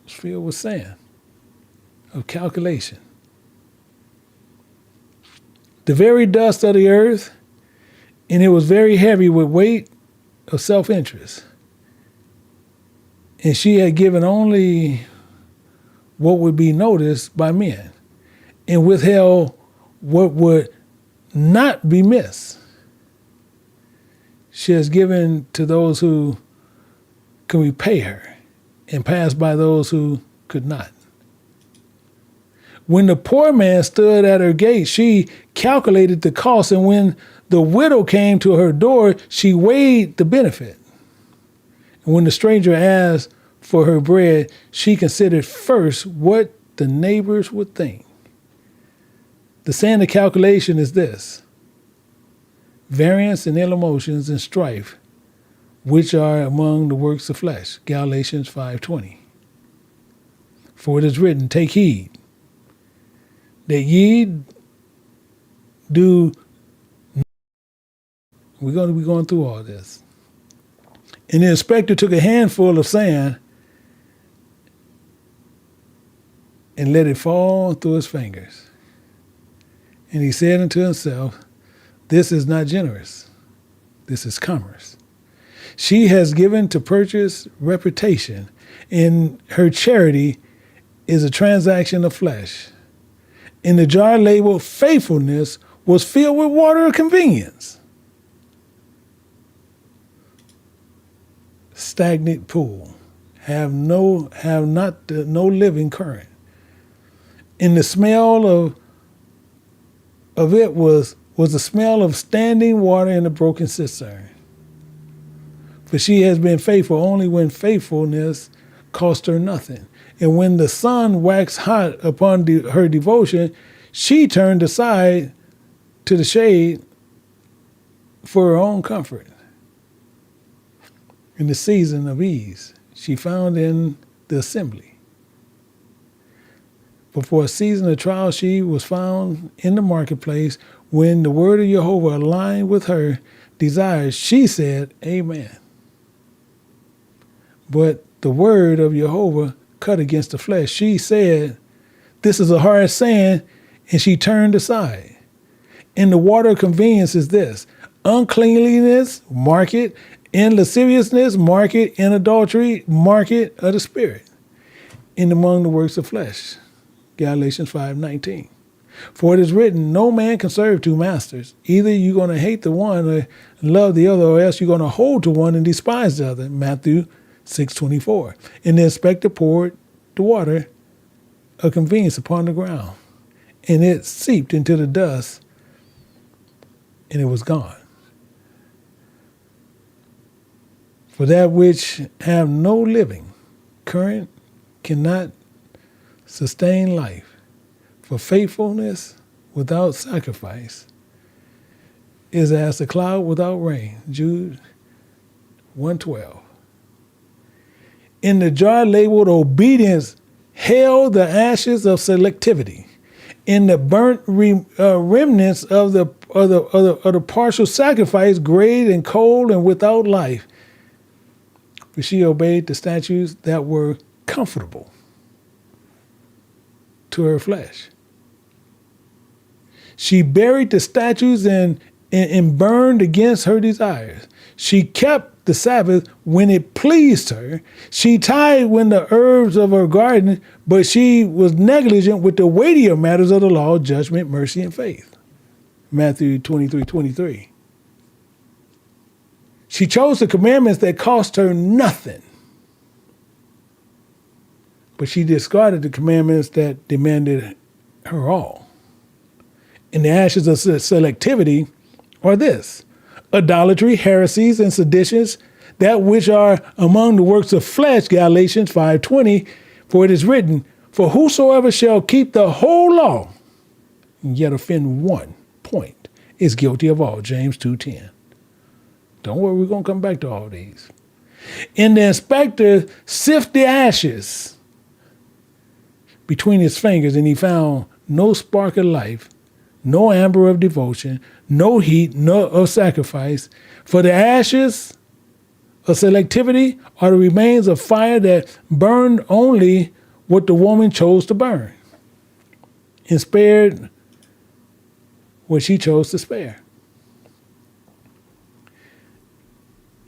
B: was filled with sand of calculation. The very dust of the earth, and it was very heavy with weight of self-interest. And she had given only what would be noticed by men, and withheld what would not be missed. She has given to those who can repay her, and passed by those who could not. When the poor man stood at her gate, she calculated the cost, and when the widow came to her door, she weighed the benefit. And when the stranger asked for her bread, she considered first what the neighbors would think. The saying of calculation is this: variance in ill emotions and strife, which are among the works of flesh. Galatians 5:20. For it is written, take heed that ye do. We're going to be going through all this. And the inspector took a handful of sand and let it fall through his fingers. And he said unto himself, this is not generous. This is commerce. She has given to purchase reputation, and her charity is a transaction of flesh. And the jar labeled faithfulness was filled with water of convenience. Stagnant pool, no living current. And the smell of of it was the smell of standing water in a broken cistern. For she has been faithful only when faithfulness cost her nothing. And when the sun waxed hot upon her devotion, she turned aside to the shade for her own comfort. In the season of ease, she found in the assembly. But for a season of trial, she was found in the marketplace. When the word of Jehovah aligned with her desires, she said, Amen. But the word of Jehovah cut against the flesh. She said, this is a hard saying, and she turned aside. In the water of convenience is this: uncleanliness, mark it; in lasciviousness, mark it; in adultery, mark it of the spirit; in among the works of flesh. Galatians 5:19. For it is written, no man can serve two masters. Either you're going to hate the one or love the other, or else you're going to hold to one and despise the other. Matthew 6:24. And the inspector poured the water of convenience upon the ground, and it seeped into the dust, and it was gone. For that which have no living current cannot sustain life. For faithfulness without sacrifice is as a cloud without rain. Jude 1:12. In the jar labeled obedience held the ashes of selectivity. In the burnt remnants of the partial sacrifice, grayed and cold and without life. For she obeyed the statutes that were comfortable to her flesh. She buried the statutes and burned against her desires. She kept the Sabbath when it pleased her. She tithed when the herbs of her garden, but she was negligent with the weightier matters of the law, judgment, mercy, and faith. Matthew 23:23. She chose the commandments that cost her nothing, but she discarded the commandments that demanded her all. And the ashes of selectivity are this: idolatry, heresies, and seditions, that which are among the works of flesh, Galatians 5:20, for it is written, for whosoever shall keep the whole law and yet offend one point is guilty of all, James 2:10. Don't worry, we're going to come back to all these. And the inspector sifted the ashes between his fingers, and he found no spark of life, no amber of devotion, no heat, no of sacrifice. For the ashes of selectivity are the remains of fire that burned only what the woman chose to burn, and spared what she chose to spare.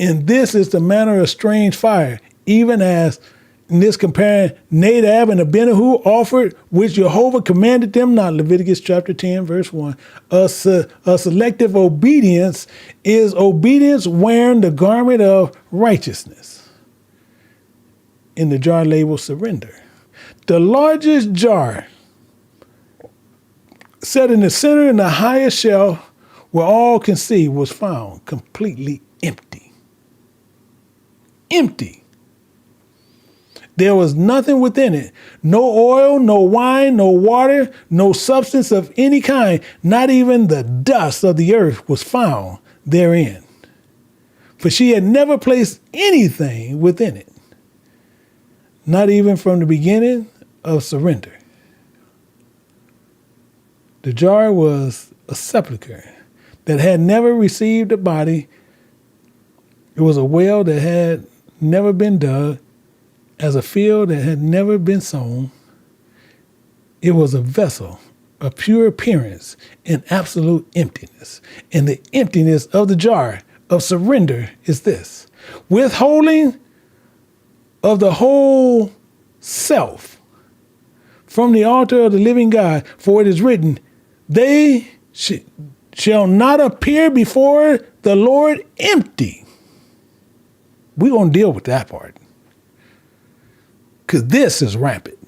B: And this is the manner of strange fire, even as in this comparing Nadab and Abihu offered, which Jehovah commanded them not. Leviticus chapter 10, verse 1. A selective obedience is obedience wearing the garment of righteousness. In the jar labeled surrender. The largest jar set in the center in the highest shelf where all can see was found completely empty. Empty. There was nothing within it. No oil, no wine, no water, no substance of any kind. Not even the dust of the earth was found therein. For she had never placed anything within it. Not even from the beginning of surrender. The jar was a sepulcher that had never received a body. It was a well that had never been dug, as a field that had never been sown. It was a vessel of pure appearance and absolute emptiness. And the emptiness of the jar of surrender is this: withholding of the whole self from the altar of the living God. For it is written, they shall not appear before the Lord empty. We're going to deal with that part, because this is rampant.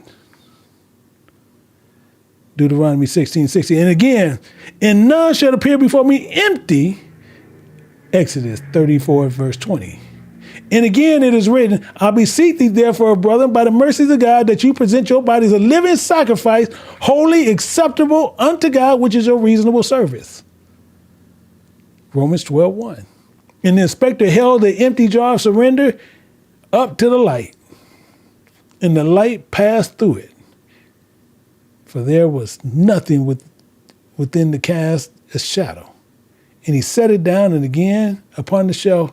B: Deuteronomy 16:60. And again, and none shall appear before me empty, Exodus 34, verse 20. And again it is written, I beseech thee therefore, brethren, by the mercies of God, that you present your bodies a living sacrifice, holy, acceptable unto God, which is your reasonable service. Romans 12:1. And the inspector held the empty jar of surrender up to the light, and the light passed through it. For there was nothing within the cast a shadow. And he set it down, and again upon the shelf,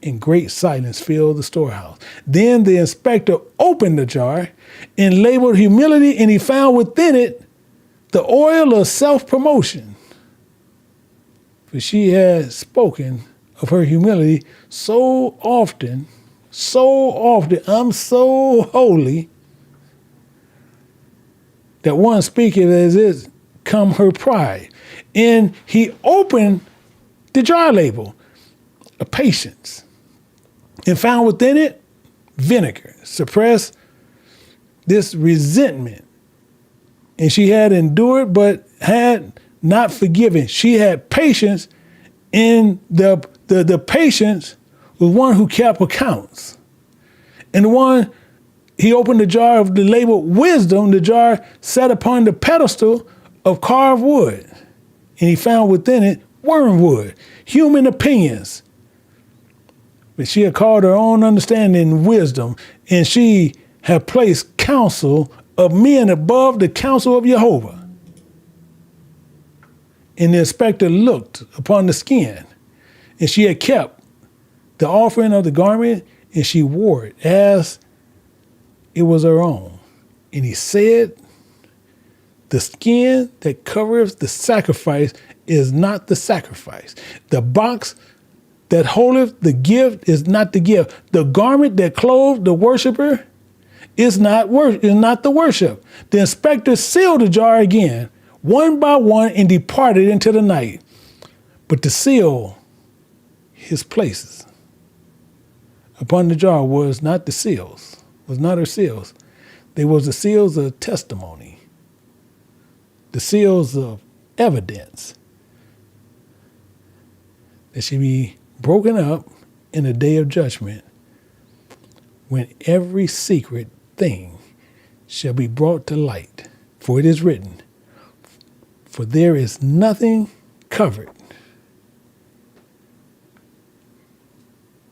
B: and great silence filled the storehouse. Then the inspector opened the jar and labeled humility, and he found within it the oil of self-promotion. For she had spoken of her humility so often, I'm so holy, that one speaketh as it come her pride. And he opened the jar label of patience and found within it vinegar, suppress this resentment. And she had endured, but had not forgiven. She had patience, and the patience was one who kept accounts. And the one, he opened the jar of the label wisdom, the jar sat upon the pedestal of carved wood. And he found within it wormwood, human opinions. But she had called her own understanding wisdom, and she had placed counsel of men above the counsel of Jehovah. And the inspector looked upon the skin, and she had kept the offering of the garment, and she wore it as it was her own. And he said, the skin that covers the sacrifice is not the sacrifice. The box that holdeth the gift is not the gift. The garment that clothed the worshiper is not the worship. The inspector sealed the jar again, one by one, and departed into the night. But to seal his places upon the jar was not the seals, was not her seals. They was the seals of testimony, the seals of evidence, that she be broken up in the day of judgment, when every secret thing shall be brought to light. For it is written, for there is nothing covered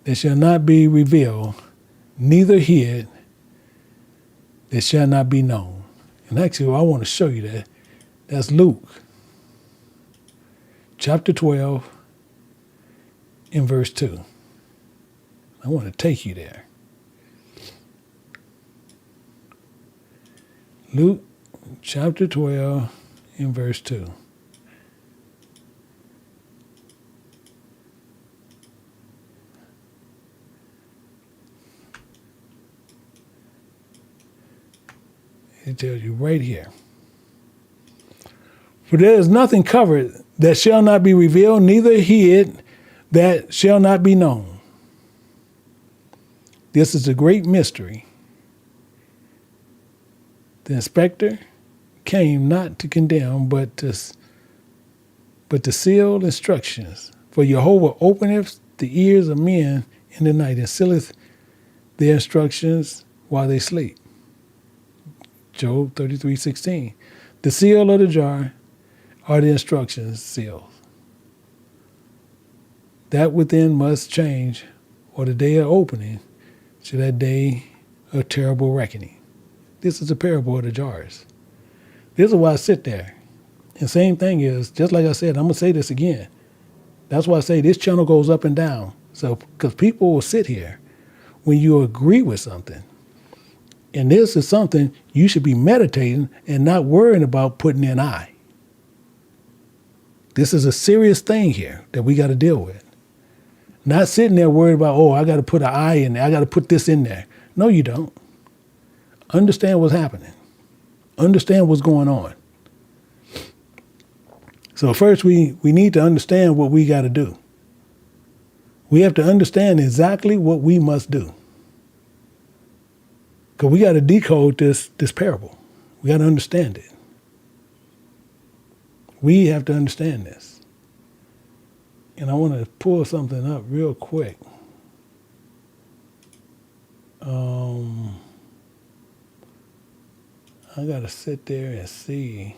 B: that shall not be revealed, neither hid that shall not be known. And actually, I want to show you that. That's Luke chapter 12 in verse 2. I want to take you there. Luke chapter 12 in verse 2. It tells you right here. For there is nothing covered that shall not be revealed, neither hid that shall not be known. This is a great mystery. The inspector came not to condemn, but to seal instructions. For Jehovah openeth the ears of men in the night, and sealeth their instructions while they sleep. Job 33:16. The seal of the jar are the instructions sealed. That within must change, or the day of opening to that day of terrible reckoning. This is a parable of the jars. This is why I sit there. And same thing is, just like I said, I'm going to say this again. That's why I say this channel goes up and down. So, because people will sit here when you agree with something. And this is something you should be meditating and not worrying about putting in I. This is a serious thing here that we got to deal with. Not sitting there worried about, I got to put an I in there. I got to put this in there. No, you don't. Understand what's happening. Understand what's going on. So first we need to understand what we got to do. We have to understand exactly what we must do. Because we got to decode this parable. We got to understand it. We have to understand this. And I want to pull something up real quick. I got to sit there and see.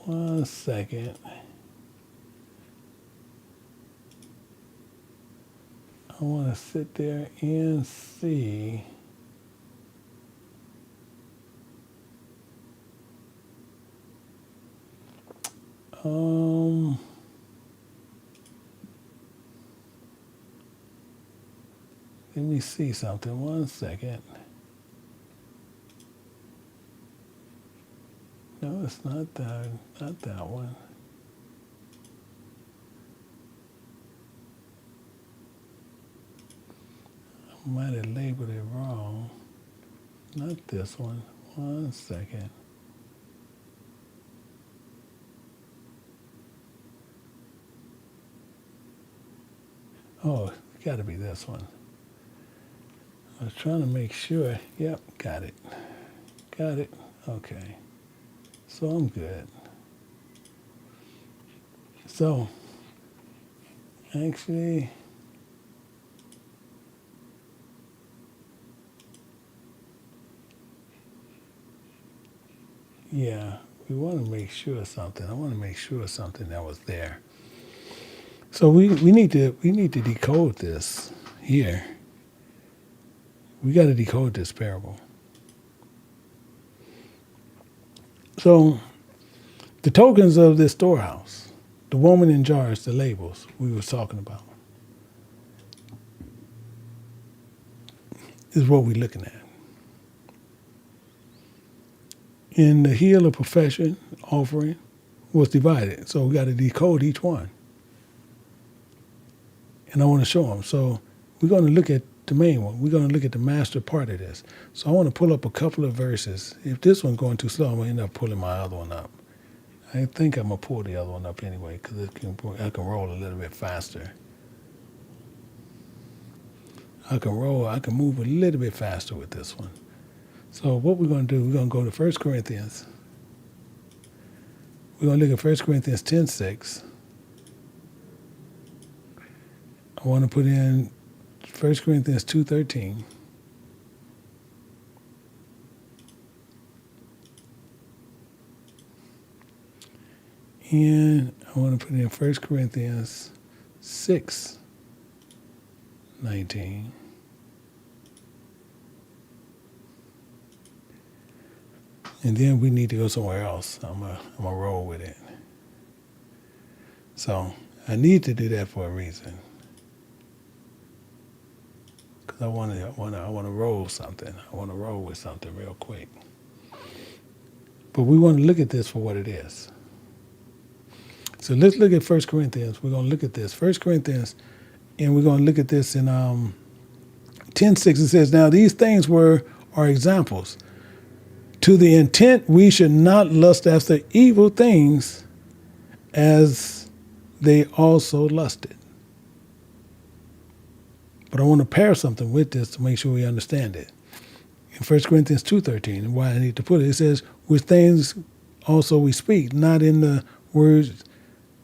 B: 1 second. I want to sit there and see. Let me see something. 1 second. No, it's not that. Not that one. I might have labeled it wrong. Not this one. 1 second. Oh, it's got to be this one. I was trying to make sure. Yep, got it. Got it. Okay. So I'm good. So, actually, yeah, we want to make sure something. I want to make sure something that was there. So we need to decode this here. We got to decode this parable. So the tokens of this storehouse, the woman in jars, the labels we were talking about, is what we're looking at. And the healer profession offering was divided. So we got to decode each one. And I want to show them. So we're going to look at the main one. We're going to look at the master part of this. So I want to pull up a couple of verses. If this one's going too slow, I'm going to end up pulling my other one up. I think I'm going to pull the other one up anyway because I can roll a little bit faster. I can move a little bit faster with this one. So what we're going to do, we're going to go to 1 Corinthians. We're going to look at 1 Corinthians 10:6. I want to put in 1 Corinthians 2:13. And I want to put in 1 Corinthians 6:19. And then we need to go somewhere else. I'm gonna roll with it. So I need to do that for a reason. I want to roll something. I want to roll with something real quick. But we want to look at this for what it is. So let's look at 1 Corinthians. We're going to look at this. 1 Corinthians, and we're going to look at this in 10:6. It says, now these things are examples. To the intent we should not lust after evil things as they also lusted. But I want to pair something with this to make sure we understand it. In 1 Corinthians 2:13, and why I need to put it, it says, which things also we speak, not in the words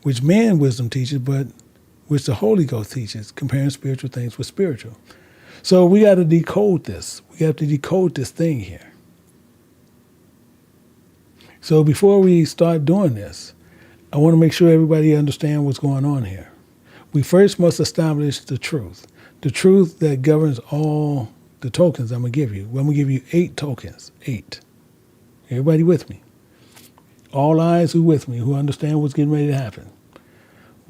B: which man wisdom teaches, but which the Holy Ghost teaches, comparing spiritual things with spiritual. So we got to decode this. We have to decode this thing here. So before we start doing this, I want to make sure everybody understands what's going on here. We first must establish the truth that governs all the tokens I'm going to give you. Well, I'm going to give you 8 tokens. 8. Everybody with me? All eyes who with me, who understand what's getting ready to happen.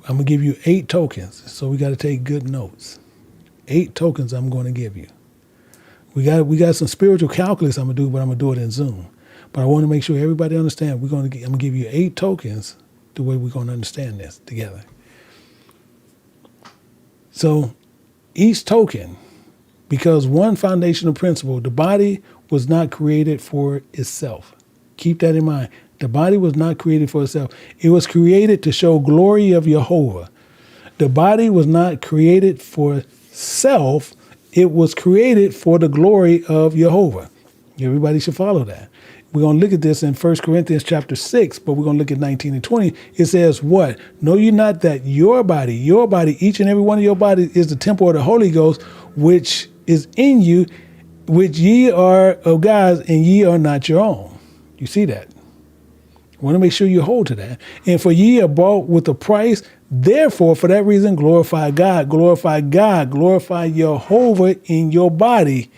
B: I'm going to give you 8 tokens, so we got to take good notes. 8 tokens I'm going to give you. We got some spiritual calculus I'm going to do, but I'm going to do it in Zoom. But I want to make sure everybody understands. I'm going to give you 8 tokens the way we're going to understand this together. So each token, because one foundational principle, the body was not created for itself. Keep that in mind. The body was not created for itself. It was created to show glory of Jehovah. The body was not created for self. It was created for the glory of Jehovah. Everybody should follow that. We're going to look at this in 1 Corinthians chapter 6, but we're going to look at 19 and 20. It says what? Know you not that your body, each and every one of your bodies is the temple of the Holy Ghost, which is in you, which ye are of God's, and ye are not your own. You see that? I want to make sure you hold to that. And for ye are bought with a price. Therefore, for that reason, glorify God, glorify Jehovah in your body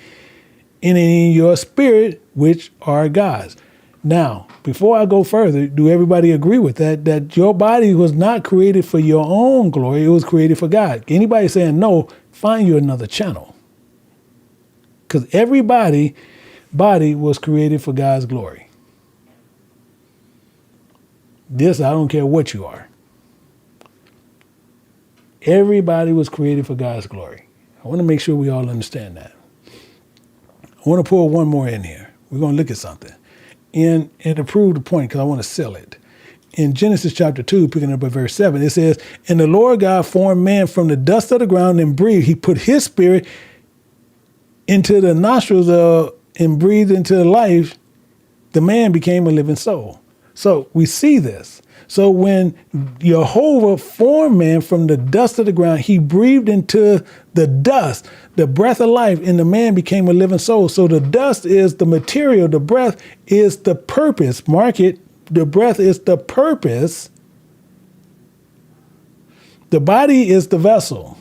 B: and in your spirit, which are God's. Now, before I go further, do everybody agree with that? That your body was not created for your own glory. It was created for God. Anybody saying no, find you another channel. Because everybody body was created for God's glory. This, I don't care what you are. Everybody was created for God's glory. I want to make sure we all understand that. I want to pull one more in here. We're going to look at something. And to prove the point, because I want to sell it. In Genesis chapter 2, picking up at verse 7, it says, and the Lord God formed man from the dust of the ground and breathed. He put his spirit into the nostrils and breathed into life. The man became a living soul. So we see this. So when Jehovah formed man from the dust of the ground, he breathed into the dust, the breath of life, and the man became a living soul. So the dust is the material. The breath is the purpose. Mark it. The breath is the purpose. The body is the vessel.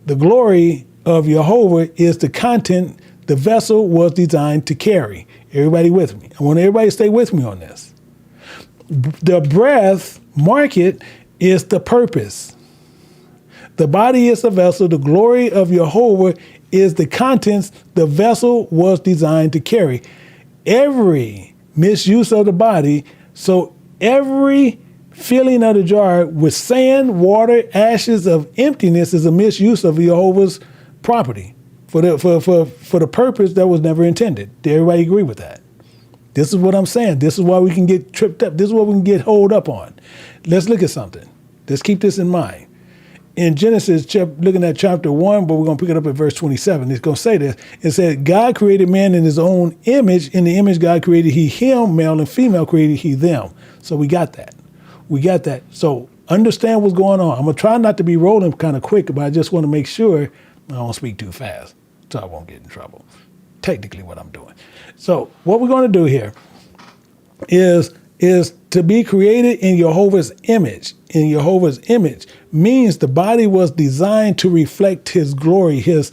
B: The glory of Jehovah is the content the vessel was designed to carry. Everybody with me? I want everybody to stay with me on this. The breath, mark it, is the purpose. The body is the vessel. The glory of Jehovah is the contents the vessel was designed to carry. Every misuse of the body, so every filling of the jar with sand, water, ashes of emptiness is a misuse of Jehovah's property for the purpose that was never intended. Did everybody agree with that? This is what I'm saying. This is why we can get tripped up. This is what we can get holed up on. Let's look at something. Let's keep this in mind. In Genesis, looking at chapter 1, but we're going to pick it up at verse 27. It's going to say this. It said, God created man in his own image. In the image God created he him, male and female created he them. So we got that. We got that. So understand what's going on. I'm going to try not to be rolling kind of quick, but I just want to make sure I don't speak too fast so I won't get in trouble. Technically what I'm doing. So what we're going to do here is to be created in Jehovah's image. In Jehovah's image means the body was designed to reflect his glory, his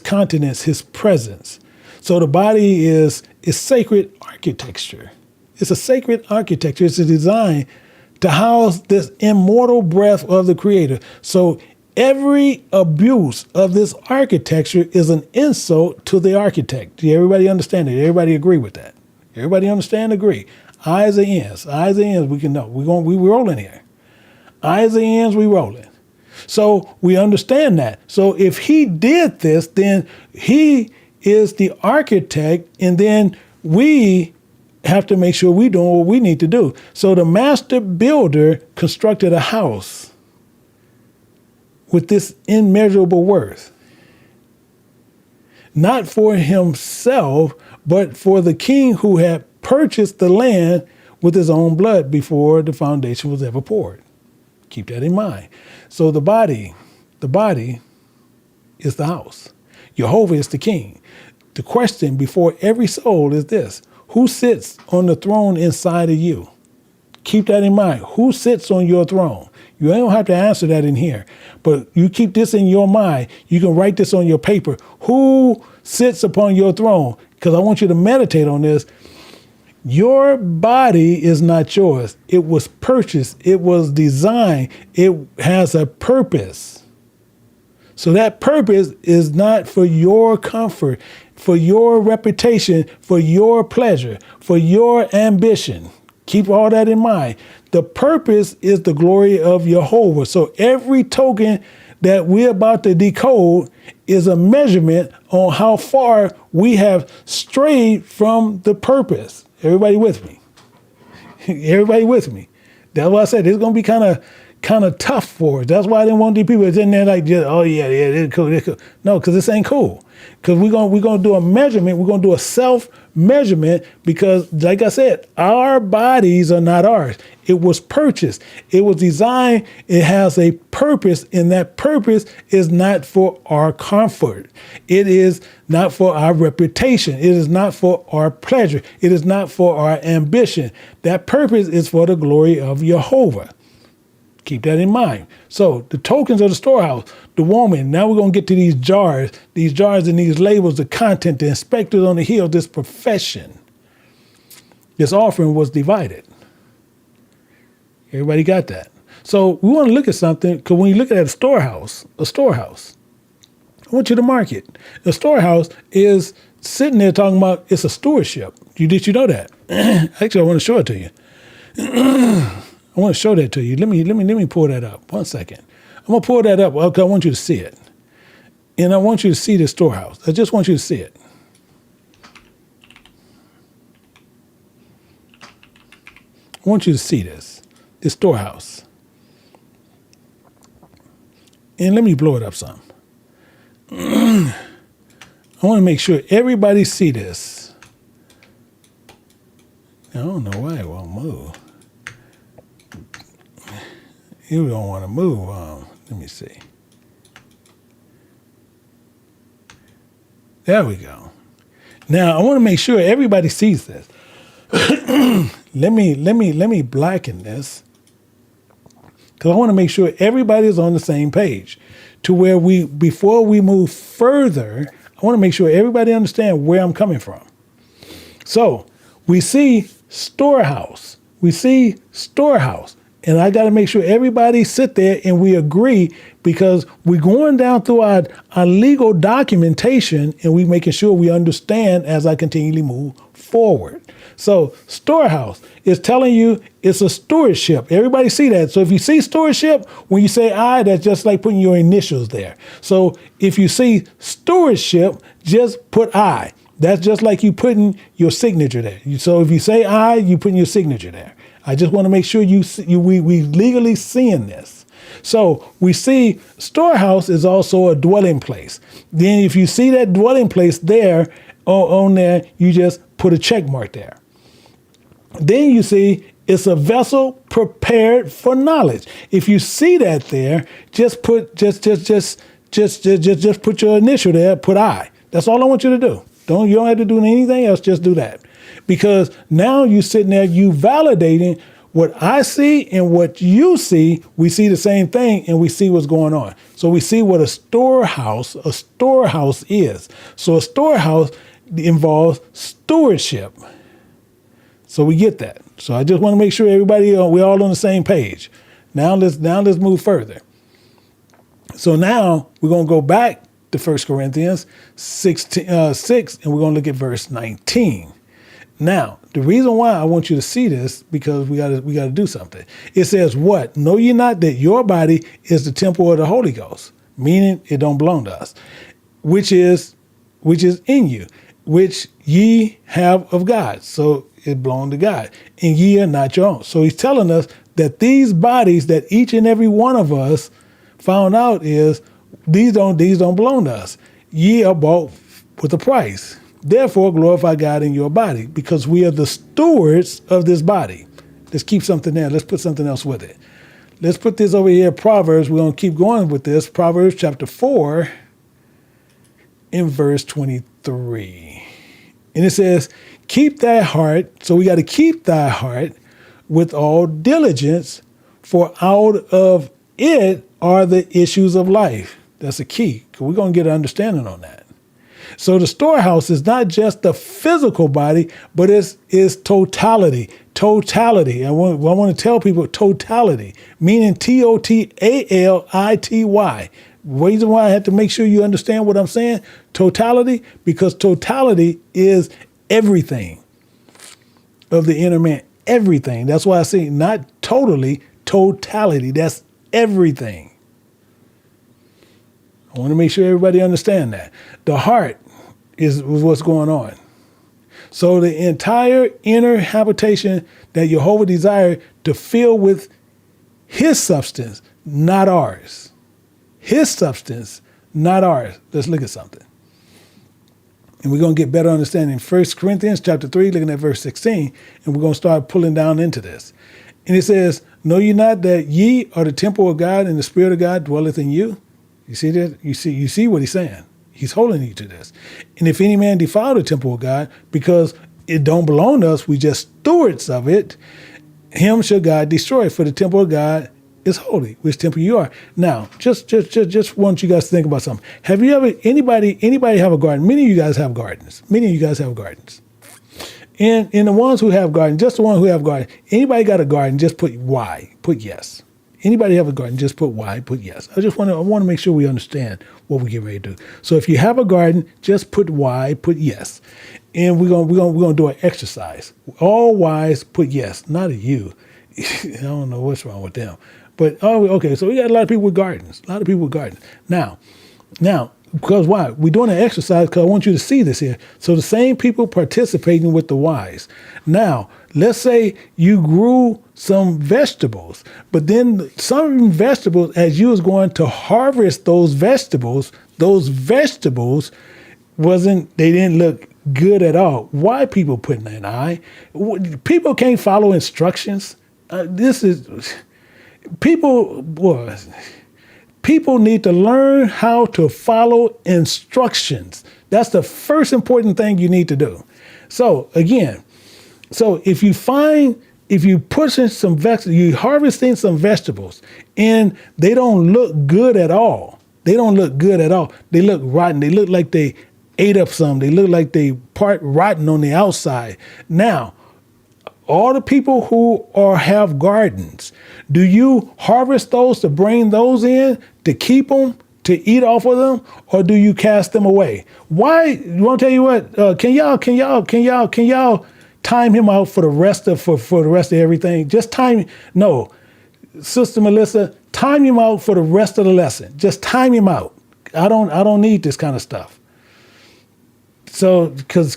B: countenance, his presence. So the body is sacred architecture. It's a sacred architecture. It's a design to house this immortal breath of the Creator. So every abuse of this architecture is an insult to the architect. Do everybody understand it? Everybody agree with that? Everybody understand? Agree. Eyes and ends. Eyes and ends. We can know. We rolling here. Eyes and ends. We rolling. So we understand that. So if he did this, then he is the architect, and then we have to make sure we're doing what we need to do. So the master builder constructed a house with this immeasurable worth, not for himself, but for the king who had purchased the land with his own blood before the foundation was ever poured. Keep that in mind. So the body is the house. Jehovah is the king. The question before every soul is this: who sits on the throne inside of you? Keep that in mind. Who sits on your throne? You don't have to answer that in here, but you keep this in your mind. You can write this on your paper. Who sits upon your throne? Because I want you to meditate on this. Your body is not yours. It was purchased. It was designed. It has a purpose. So that purpose is not for your comfort, for your reputation, for your pleasure, for your ambition. Keep all that in mind. The purpose is the glory of Jehovah. So every token that we're about to decode is a measurement on how far we have strayed from the purpose. Everybody with me? Everybody with me? That's why I said it's going to be kind kind of tough for us. That's why I didn't want these people in there like, just, oh yeah, it's cool, it's cool. No, because this ain't cool. Because we're gonna do a measurement. We're gonna do a self measurement because, like I said, our bodies are not ours. It was purchased. It was designed. It has a purpose, and that purpose is not for our comfort. It is not for our reputation. It is not for our pleasure. It is not for our ambition. That purpose is for the glory of Jehovah. Keep that in mind. So the tokens of the storehouse, the woman, now we're going to get to these jars and these labels, the content, the inspectors on the hill, this profession. This offering was divided. Everybody got that? So we want to look at something, because when you look at a storehouse, I want you to mark it. A storehouse is sitting there talking about it's a stewardship. Did you know that? Actually, I want to show it to you. I want to show that to you. Let me pull that up. 1 second. I'm gonna pull that up. Okay, I want you to see it, and I want you to see the storehouse. I just want you to see it. I want you to see this storehouse, and let me blow it up some. I want to make sure everybody see this. I don't know why it won't move. You don't want to move. Let me see. There we go. Now I want to make sure everybody sees this. Let me blacken this, because I want to make sure everybody is on the same page, to where before we move further, I want to make sure everybody understands where I'm coming from. So we see storehouse. And I got to make sure everybody sit there and we agree, because we're going down through our legal documentation and we making sure we understand as I continually move forward. So storehouse is telling you it's a stewardship. Everybody see that. So if you see stewardship, when you say I, that's just like putting your initials there. So if you see stewardship, just put I. That's just like you putting your signature there. So if you say I, you putting your signature there. I just want to make sure we legally seeing this. So we see storehouse is also a dwelling place. Then if you see that dwelling place there on there, you just put a check mark there. Then you see it's a vessel prepared for knowledge. If you see that there, just put your initial there. Put I. That's all I want you to do. You don't have to do anything else. Just do that. Because now you sitting there, you validating what I see and what you see. We see the same thing and we see what's going on. So we see what a storehouse is. So a storehouse involves stewardship. So we get that. So I just want to make sure everybody, we're all on the same page. Now let's move further. So now we're going to go back to 1 Corinthians 6, and we're going to look at verse 19. Now, the reason why I want you to see this, because we got to do something. It says, what? Know ye not that your body is the temple of the Holy Ghost, meaning it don't belong to us, which is in you, which ye have of God. So it belongs to God, and ye are not your own. So he's telling us that these bodies that each and every one of us found out is these don't belong to us. Ye are bought with a price. Therefore, glorify God in your body, because we are the stewards of this body. Let's keep something there. Let's put something else with it. Let's put this over here, Proverbs. We're going to keep going with this. Proverbs chapter 4 in verse 23. And it says, keep thy heart. So we got to keep thy heart with all diligence, for out of it are the issues of life. That's a key, because we're going to get an understanding on that. So the storehouse is not just the physical body, but it's totality. Totality. I want to tell people totality, meaning totality. Reason why I have to make sure you understand what I'm saying, totality, because totality is everything of the inner man, everything. That's why I say not totally, totality. That's everything. I want to make sure everybody understand that. The heart is what's going on. So the entire inner habitation that Jehovah desired to fill with His substance, not ours. His substance, not ours. Let's look at something. And we're going to get better understanding. 1 Corinthians chapter 3, looking at verse 16, and we're going to start pulling down into this. And it says, know ye not that ye are the temple of God, and the Spirit of God dwelleth in you? You see that? You see what he's saying. He's holding you to this. And if any man defile the temple of God, because it don't belong to us, we just stewards of it, him shall God destroy. For the temple of God is holy, which temple you are. Now, just want you guys to think about something. Have you ever, anybody have a garden? Many of you guys have gardens. And the ones who have gardens, just the ones who have garden, anybody got a garden, just put Y, put yes. Anybody have a garden, just put Y, put yes. I want to make sure we understand what we get ready to do. So if you have a garden, just put Y, put yes. And we're gonna do an exercise. All Y's put yes, not a you. I don't know what's wrong with them. But, okay, so we got a lot of people with gardens. Now, because why? We're doing an exercise because I want you to see this here. So the same people participating with the Y's. Now, let's say you grew some vegetables, but then some vegetables, as you was going to harvest those vegetables they didn't look good at all. Why people putting an eye? People can't follow instructions. People need to learn how to follow instructions. That's the first important thing you need to do. So again, if you pushing some vegetables, you harvesting some vegetables and they don't look good at all. They look rotten. They look like they ate up some. They look like they part rotten on the outside. Now, all the people who have gardens, do you harvest those to bring those in, to keep them, to eat off of them, or do you cast them away? Why? You want to tell you what? Can y'all time him out for the rest of everything? Just time. No, Sister Melissa, time him out for the rest of the lesson. Just time him out. I don't need this kind of stuff. So, because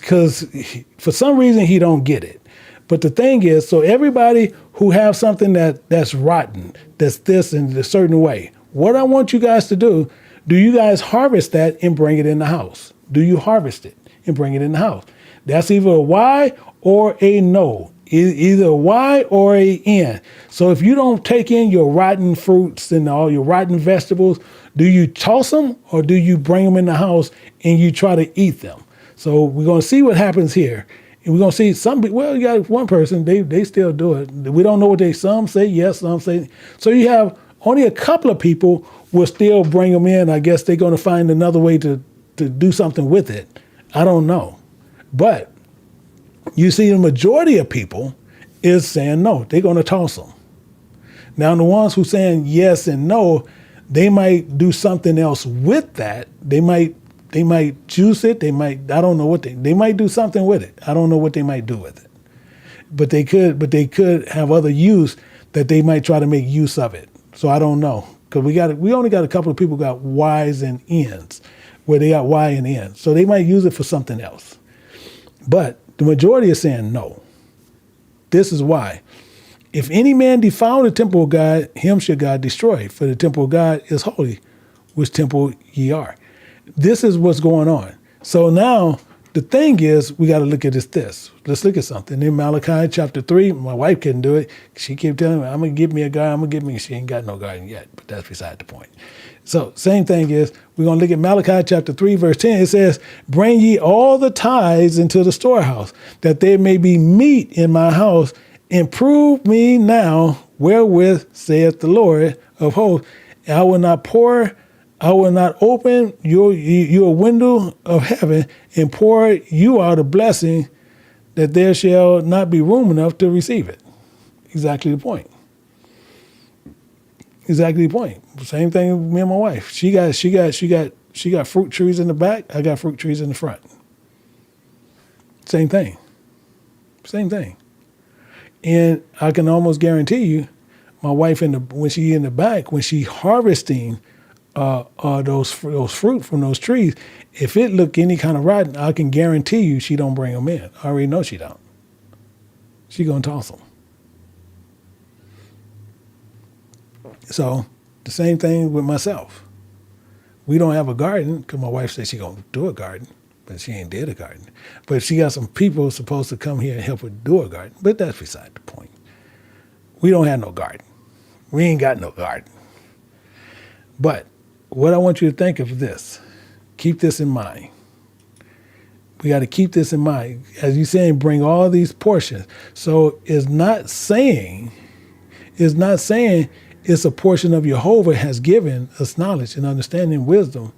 B: for some reason he don't get it. But the thing is, so everybody who have something that's rotten, that's this in a certain way, what I want you guys to do you guys harvest that and bring it in the house? Do you harvest it and bring it in the house? That's either a Y or a no. Either a Y or a N. So if you don't take in your rotten fruits and all your rotten vegetables, do you toss them or do you bring them in the house and you try to eat them? So we're going to see what happens here. And we're going to see some people, well, you got one person, they still do it. We don't know what some say yes, some say. So you have only a couple of people will still bring them in. I guess they're going to find another way to do something with it. I don't know. But you see the majority of people is saying no, they're going to toss them. Now the ones who saying yes and no, they might do something else with that. They might juice it. I don't know what they might do something with it. I don't know what they might do with it. But they could have other use that they might try to make use of it. So I don't know. Because we only got a couple of people who got Y's and N's, where they got Y and N. So they might use it for something else. But the majority is saying no. This is why. If any man defile the temple of God, him shall God destroy. For the temple of God is holy, which temple ye are. This is what's going on. So now the thing is, we got to look at this. Let's look at something. In Malachi chapter 3, my wife couldn't do it. She kept telling me, I'm going to give me a garden. She ain't got no garden yet, but that's beside the point. So same thing is, we're going to look at Malachi chapter 3, verse 10. It says, bring ye all the tithes into the storehouse, that there may be meat in my house. And prove me now wherewith, saith the Lord of hosts, I will not open your window of heaven and pour you out a blessing that there shall not be room enough to receive it. Exactly the point. Same thing with me and my wife. She got fruit trees in the back. I got fruit trees in the front. Same thing. And I can almost guarantee you, my wife when she in the back, when she harvesting those fruit from those trees, if it look any kind of rotten, I can guarantee you she don't bring them in. I already know she don't. She gonna toss them. So the same thing with myself. We don't have a garden because my wife said she's going to do a garden, but she ain't did a garden. But she got some people supposed to come here and help her do a garden. But that's beside the point. We don't have no garden. We ain't got no garden. But what I want you to think of this, keep this in mind. We got to keep this in mind. As you're saying, bring all these portions. So it's not saying it's a portion of Jehovah has given us knowledge and understanding and wisdom,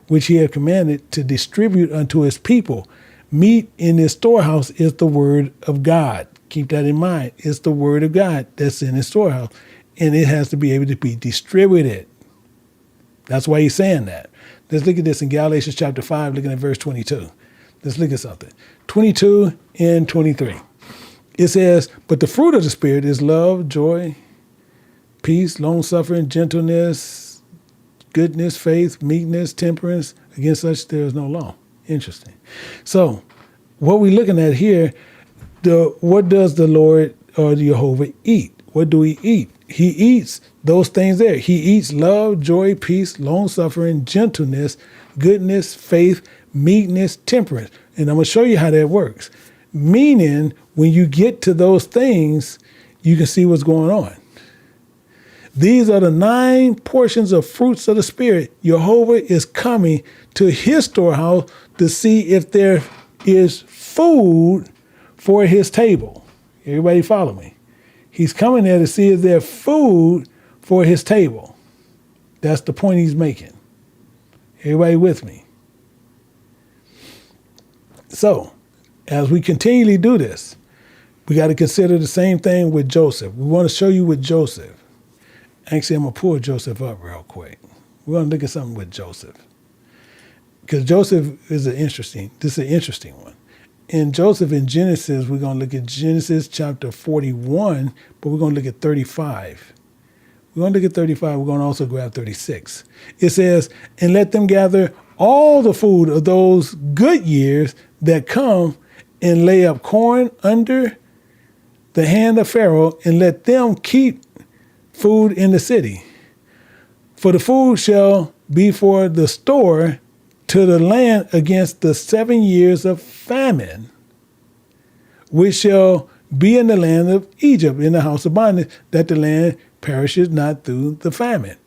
B: which he had commanded to distribute unto his people. Meat in his storehouse is the word of God. Keep that in mind. It's the word of God that's in his storehouse. And it has to be able to be distributed. That's why he's saying that. Let's look at this in Galatians chapter 5, looking at verse 22. Let's look at something. 22 and 23. It says, but the fruit of the Spirit is love, joy, peace, long-suffering, gentleness, goodness, faith, meekness, temperance. Against such there is no law. Interesting. So what we're looking at here, what does the Lord or the Jehovah eat? What do he eat? He eats those things there. He eats love, joy, peace, long-suffering, gentleness, goodness, faith, meekness, temperance. And I'm going to show you how that works. Meaning, when you get to those things, you can see what's going on. These are the 9 portions of fruits of the Spirit. Jehovah is coming to his storehouse to see if there is food for his table. Everybody follow me? He's coming there to see if there's food for his table. That's the point he's making. Everybody with me? So, as we continually do this, we got to consider the same thing with Joseph. We want to show you with Joseph. Actually, I'm going to pull Joseph up real quick. We're going to look at something with Joseph. Because Joseph is this is an interesting one. In Joseph in Genesis, we're going to look at Genesis chapter 41, but we're going to look at 35. We're going to look at 35. We're going to also grab 36. It says, and let them gather all the food of those good years that come and lay up corn under the hand of Pharaoh, and let them keep food in the city. For the food shall be for the store to the land against the 7 years of famine, which shall be in the land of Egypt, in the house of bondage, that the land perishes not through the famine.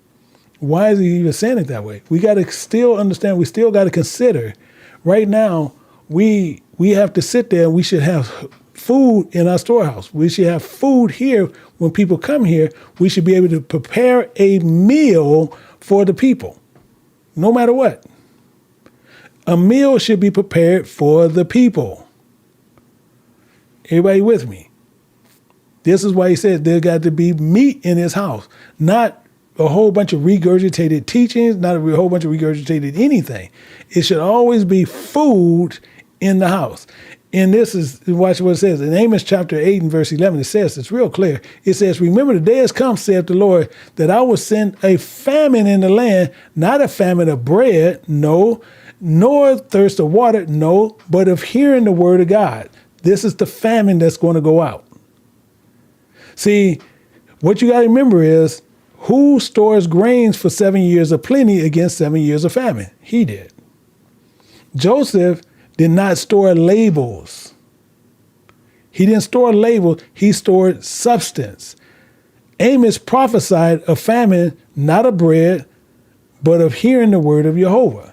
B: Why is he even saying it that way? We got to still understand, we still got to consider, right now, we have to sit there and we should have food in our storehouse. We should have food here. When people come here, we should be able to prepare a meal for the people, no matter what. A meal should be prepared for the people. Everybody with me? This is why he says there got to be meat in his house, not a whole bunch of regurgitated teachings, not a whole bunch of regurgitated anything. It should always be food in the house. And this is, watch what it says. In Amos chapter 8 and verse 11, it says, it's real clear. It says, remember the day has come, saith the Lord, that I will send a famine in the land, not a famine of bread, no, nor thirst of water, no, but of hearing the word of God. This is the famine that's going to go out. See, what you got to remember is, who stores grains for 7 years of plenty against 7 years of famine? He did. Joseph did not store labels. He didn't store labels. He stored substance. Amos prophesied of famine, not of bread, but of hearing the word of Jehovah.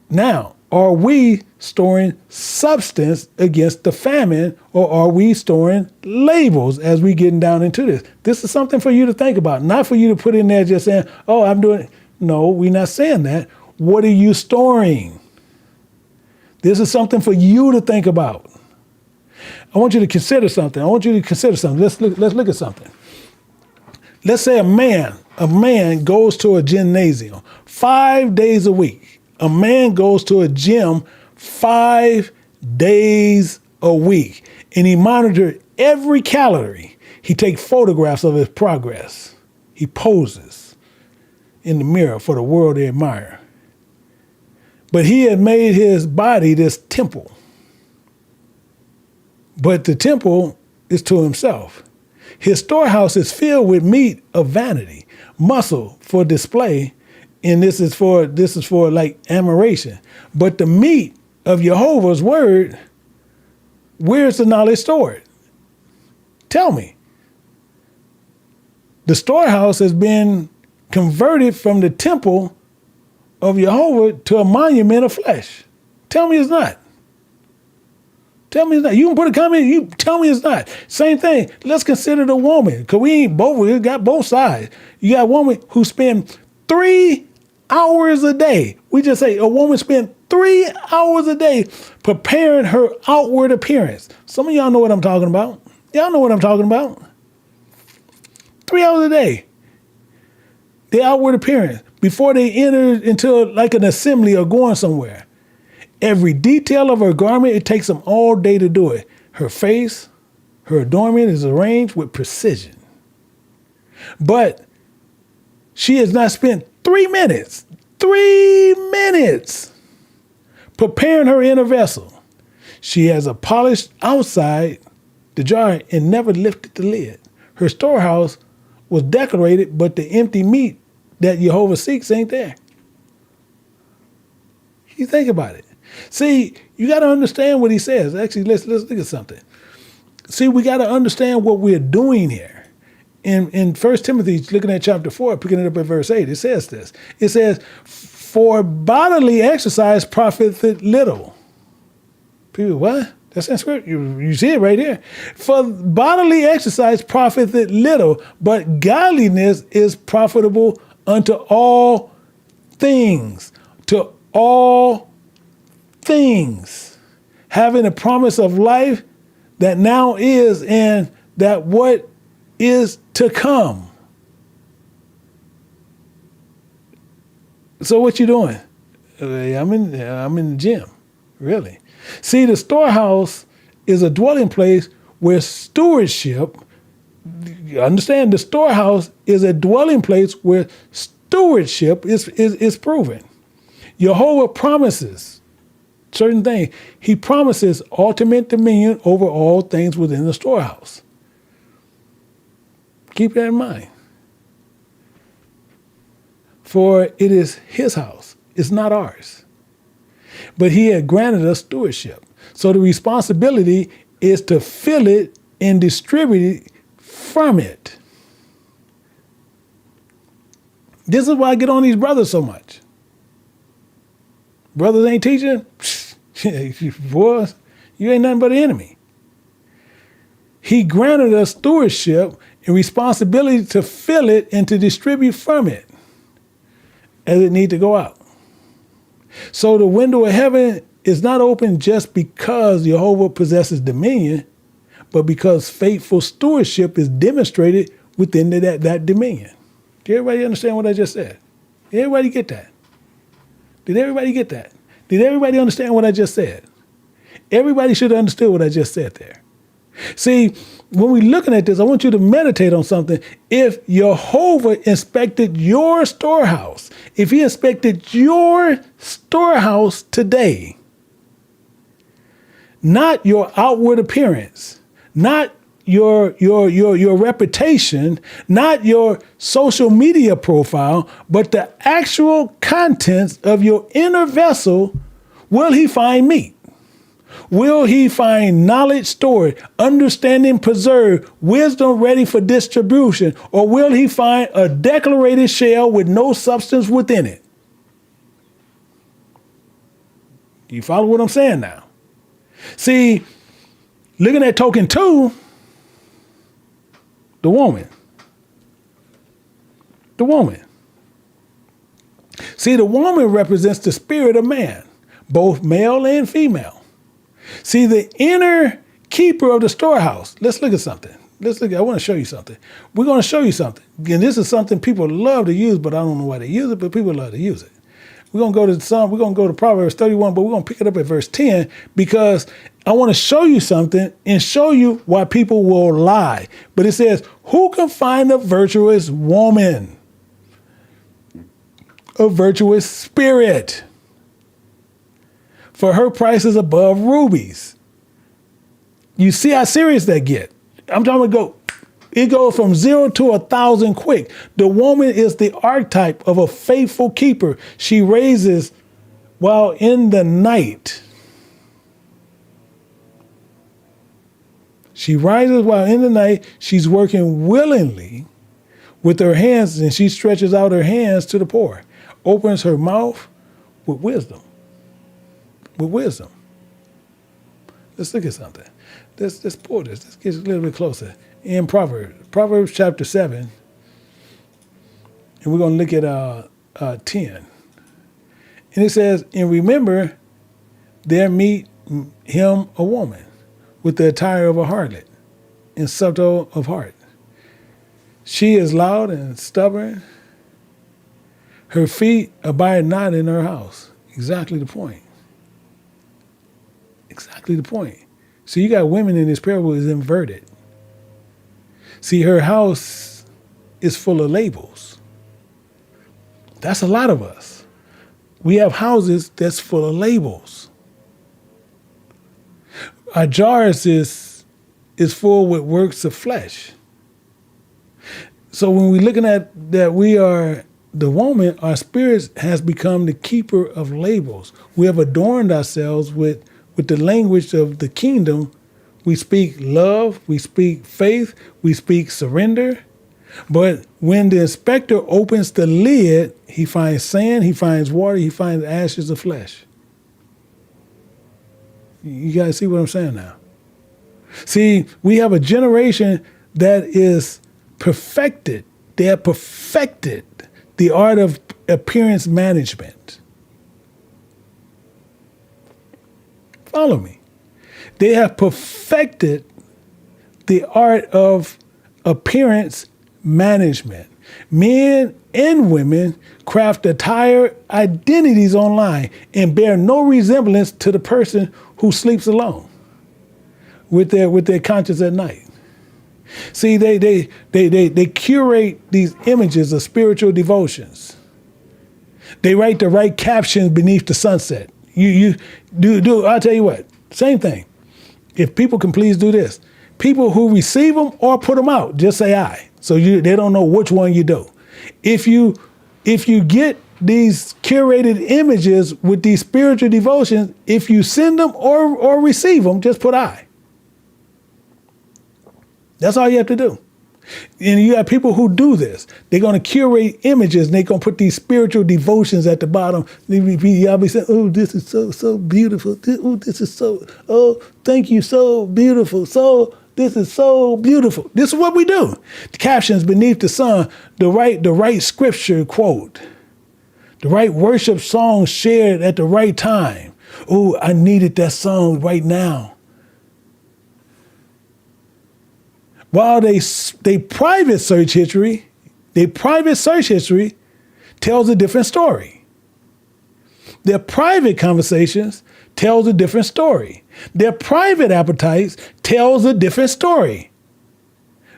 B: Now, are we storing substance against the famine, or are we storing labels as we getting down into this? This is something for you to think about, not for you to put in there just saying, oh, I'm doing it. No, we're not saying that. What are you storing? This is something for you to think about. I want you to consider something. Let's look at something. Let's say a man goes to a gymnasium 5 days a week. A man goes to a gym 5 days a week, and he monitors every calorie. He takes photographs of his progress. He poses in the mirror for the world to admire. But he had made his body this temple. But the temple is to himself. His storehouse is filled with meat of vanity, muscle for display, and this is for like admiration. But the meat of Jehovah's word, where's the knowledge stored? Tell me. The storehouse has been converted from the temple of Jehovah to a monument of flesh. Tell me it's not. Tell me it's not. You can put a comment, you tell me it's not. Same thing. Let's consider the woman, because we got both sides. You got a woman who spends 3 hours a day. We just say a woman spends 3 hours a day preparing her outward appearance. Some of y'all know what I'm talking about. Y'all know what I'm talking about. 3 hours a day. The outward appearance before they enter into like an assembly or going somewhere. Every detail of her garment, it takes them all day to do it. Her face, her adornment is arranged with precision. But she has not spent 3 minutes preparing her inner vessel. She has a polished outside the jar and never lifted the lid. Her storehouse was decorated, but the empty meat that Jehovah seeks ain't there. You think about it. See, you got to understand what he says. Actually, let's look at something. See, we got to understand what we're doing here. In 1 Timothy, looking at chapter 4, picking it up at verse 8, it says this. It says, for bodily exercise profiteth little. People, what? That's in scripture. You see it right here. For bodily exercise profiteth little, but godliness is profitable unto all things. To all things. Having a promise of life that now is and that what is to come. So what you doing? I'm in the gym, really. See, the storehouse is a dwelling place where stewardship, understand the storehouse is a dwelling place where stewardship is proven. Jehovah promises certain things. He promises ultimate dominion over all things within the storehouse. Keep that in mind. For it is his house. It's not ours. But he had granted us stewardship. So the responsibility is to fill it and distribute it from it. This is why I get on these brothers so much. Brothers ain't teaching? Boys, you ain't nothing but an enemy. He granted us stewardship and responsibility to fill it and to distribute from it as it need to go out. So the window of heaven is not open just because Jehovah possesses dominion, but because faithful stewardship is demonstrated within that dominion. Did everybody understand what I just said? Did everybody get that? Did everybody get that? Did everybody understand what I just said? Everybody should have understood what I just said there. See, when we're looking at this, I want you to meditate on something. If Jehovah inspected your storehouse, if he inspected your storehouse today, not your outward appearance, not your reputation, not your social media profile, but the actual contents of your inner vessel, will he find meat? Will he find knowledge stored, understanding preserved, wisdom ready for distribution, or will he find a decorated shell with no substance within it? Do you follow what I'm saying now? See, looking at token 2, the woman. The woman. See, the woman represents the spirit of man, both male and female. See, the inner keeper of the storehouse. Let's look at something. I want to show you something. We're going to show you something. And this is something people love to use, but I don't know why they use it, but people love to use it. We're going to go to Proverbs 31, but we're going to pick it up at verse 10 because I want to show you something and show you why people will lie. But it says, who can find a virtuous woman? A virtuous spirit. For her price is above rubies. You see how serious that get. I'm talking about It goes from 0 to 1,000 quick. The woman is the archetype of a faithful keeper. She raises while in the night. She rises while in the night. She's working willingly with her hands, and she stretches out her hands to the poor, opens her mouth with wisdom. With wisdom. Let's look at something. Let's pull this. Let's get a little bit closer. In Proverbs chapter 7, and we're going to look at 10. And it says, and remember, there meet him a woman with the attire of a harlot and subtle of heart. She is loud and stubborn. Her feet abide not in her house. Exactly the point. Exactly the point. So you got women in this parable is inverted. See, her house is full of labels. That's a lot of us. We have houses that's full of labels. Our jars is full with works of flesh. So when we're looking at that we are the woman, our spirit has become the keeper of labels. We have adorned ourselves with the language of the kingdom. We speak love, we speak faith, we speak surrender. But when the inspector opens the lid, he finds sand, he finds water, he finds ashes of flesh. You guys see what I'm saying now? See, we have a generation that is perfected. They have perfected the art of appearance management. Follow me. They have perfected the art of appearance management. Men and women craft entire identities online and bear no resemblance to the person who sleeps alone with their conscience at night. See, they curate these images of spiritual devotions. They write the right captions beneath the sunset. You do. I'll tell you what. Same thing. If people can please do this, people who receive them or put them out, just say I. So they don't know which one you do. If you get these curated images with these spiritual devotions, if you send them or receive them, just put I. That's all you have to do. And you have people who do this. They're going to curate images and they're going to put these spiritual devotions at the bottom. Y'all be saying, oh, this is so beautiful. Oh, this is thank you, so beautiful. This is so beautiful. This is what we do. The captions beneath the sun, the right scripture quote, the right worship song shared at the right time. Oh, I needed that song right now. While they private search history tells a different story. Their private conversations tells a different story. Their private appetites tells a different story.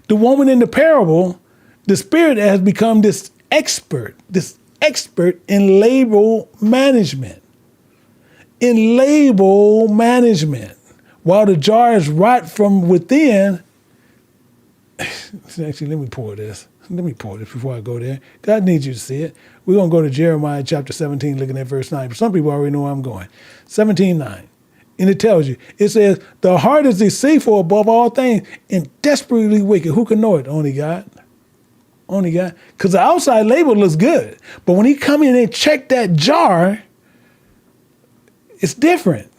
B: The woman in the parable, the spirit has become this expert in label management. While the jars rot from within. Actually, let me pour this before I go there. God needs you to see it. We're going to go to Jeremiah chapter 17, looking at verse 9. But some people already know where I'm going. 17:9. And it tells you, it says, the heart is deceitful above all things and desperately wicked. Who can know it? Only God. Only God. Because the outside label looks good. But when he come in and check that jar, it's different.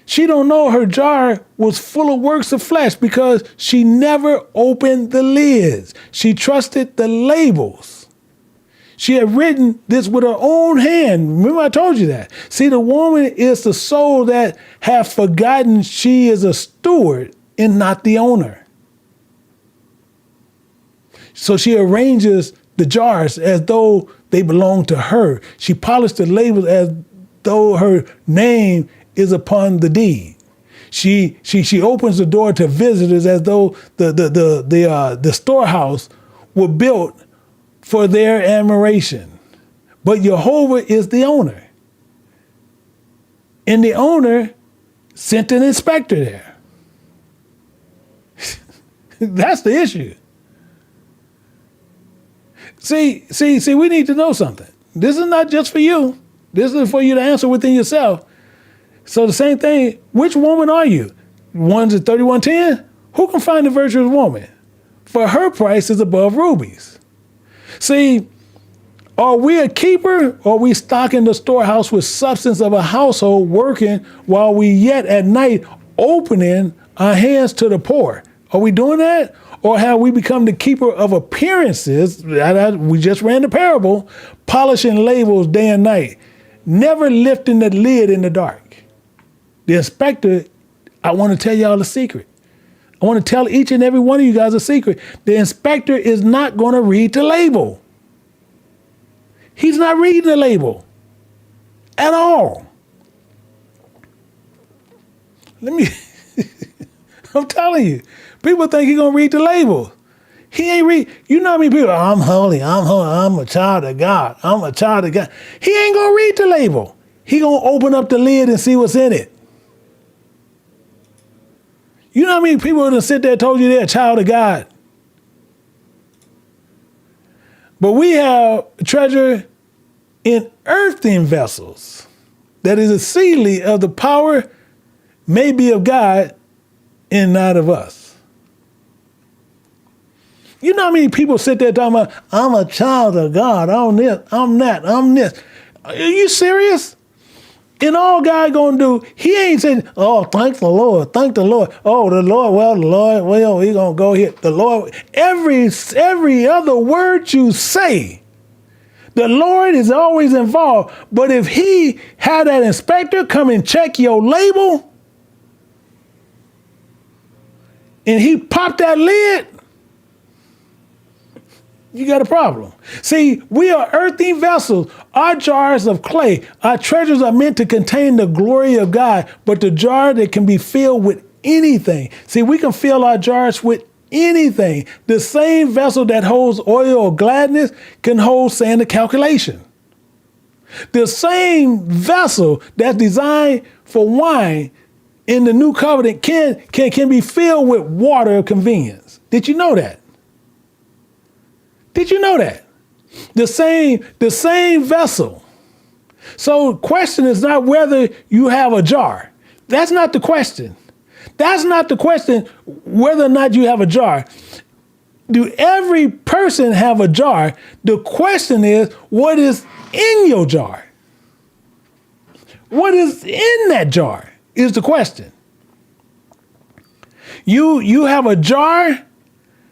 B: She don't know her jar was full of works of flesh because she never opened the lids. She trusted the labels. She had written this with her own hand. Remember I told you that. See, the woman is the soul that have forgotten she is a steward and not the owner. So she arranges the jars as though they belong to her. She polished the labels as though her name is upon the deed. She opens the door to visitors as though the storehouse were built for their admiration. But Jehovah is the owner. And the owner sent an inspector there. That's the issue. See, we need to know something. This is not just for you. This is for you to answer within yourself. So the same thing, which woman are you? One's at 3110? Who can find a virtuous woman? For her price is above rubies. See, are we a keeper, or are we stocking the storehouse with substance of a household, working while we yet at night opening our hands to the poor? Are we doing that? Or have we become the keeper of appearances? We just ran the parable, polishing labels day and night, never lifting the lid in the dark. The inspector, I want to tell y'all a secret. I want to tell each and every one of you guys a secret. The inspector is not going to read the label. He's not reading the label at all. I'm telling you, people think he's going to read the label. He ain't read. You know how many people, I'm holy, I'm a child of God, I'm a child of God. He ain't going to read the label. He going to open up the lid and see what's in it. You know how many people that sit there and told you they're a child of God? But we have treasure in earthen vessels, that is exceedingly of the power may be of God and not of us. You know how many people sit there talking about, I'm a child of God, I'm this, I'm that, I'm this. Are you serious? And all God gonna do, he ain't saying, oh, thank the Lord, thank the Lord. Oh, the Lord, well, he gonna go here. The Lord, every other word you say, the Lord is always involved. But if he had that inspector come and check your label, and he popped that lid, you got a problem. See, we are earthy vessels. Our jars of clay, our treasures are meant to contain the glory of God, but the jar that can be filled with anything. See, we can fill our jars with anything. The same vessel that holds oil of gladness can hold sand of calculation. The same vessel that's designed for wine in the new covenant can be filled with water of convenience. Did you know that? Did you know that? The same vessel. So the question is not whether you have a jar. That's not the question. That's not the question, whether or not you have a jar. Do every person have a jar? The question is, what is in your jar? What is in that jar is the question. You have a jar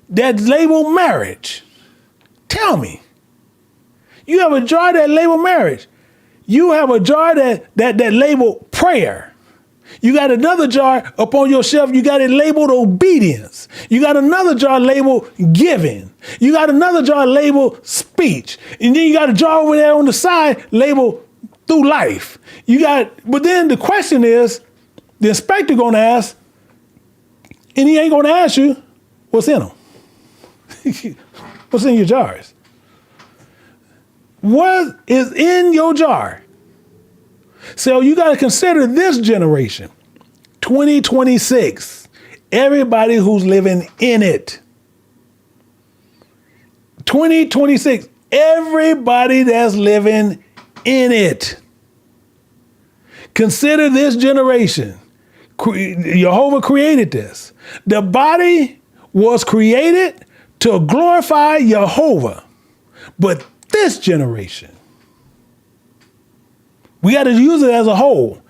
B: that's labeled marriage. Tell me. You have a jar that labeled marriage. You have a jar that labeled prayer. You got another jar up on your shelf, you got it labeled obedience. You got another jar labeled giving. You got another jar labeled speech. And then you got a jar over there on the side labeled through life. But then the question is, the inspector gonna ask, and he ain't gonna ask you, what's in them? What's in your jars? What is in your jar? So you got to consider this generation, 2026, everybody who's living in it. 2026, everybody that's living in it. Consider this generation. Jehovah created this. The body was created to glorify Jehovah. But this generation, we got to use it as a whole.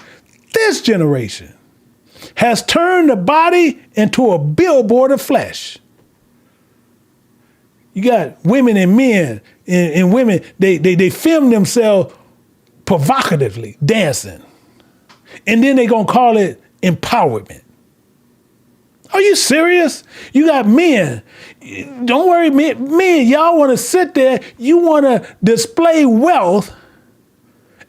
B: This generation has turned the body into a billboard of flesh. You got women and men and women, they film themselves provocatively dancing. And then they're going to call it empowerment. Are you serious? You got men. Don't worry, men, y'all want to sit there. You want to display wealth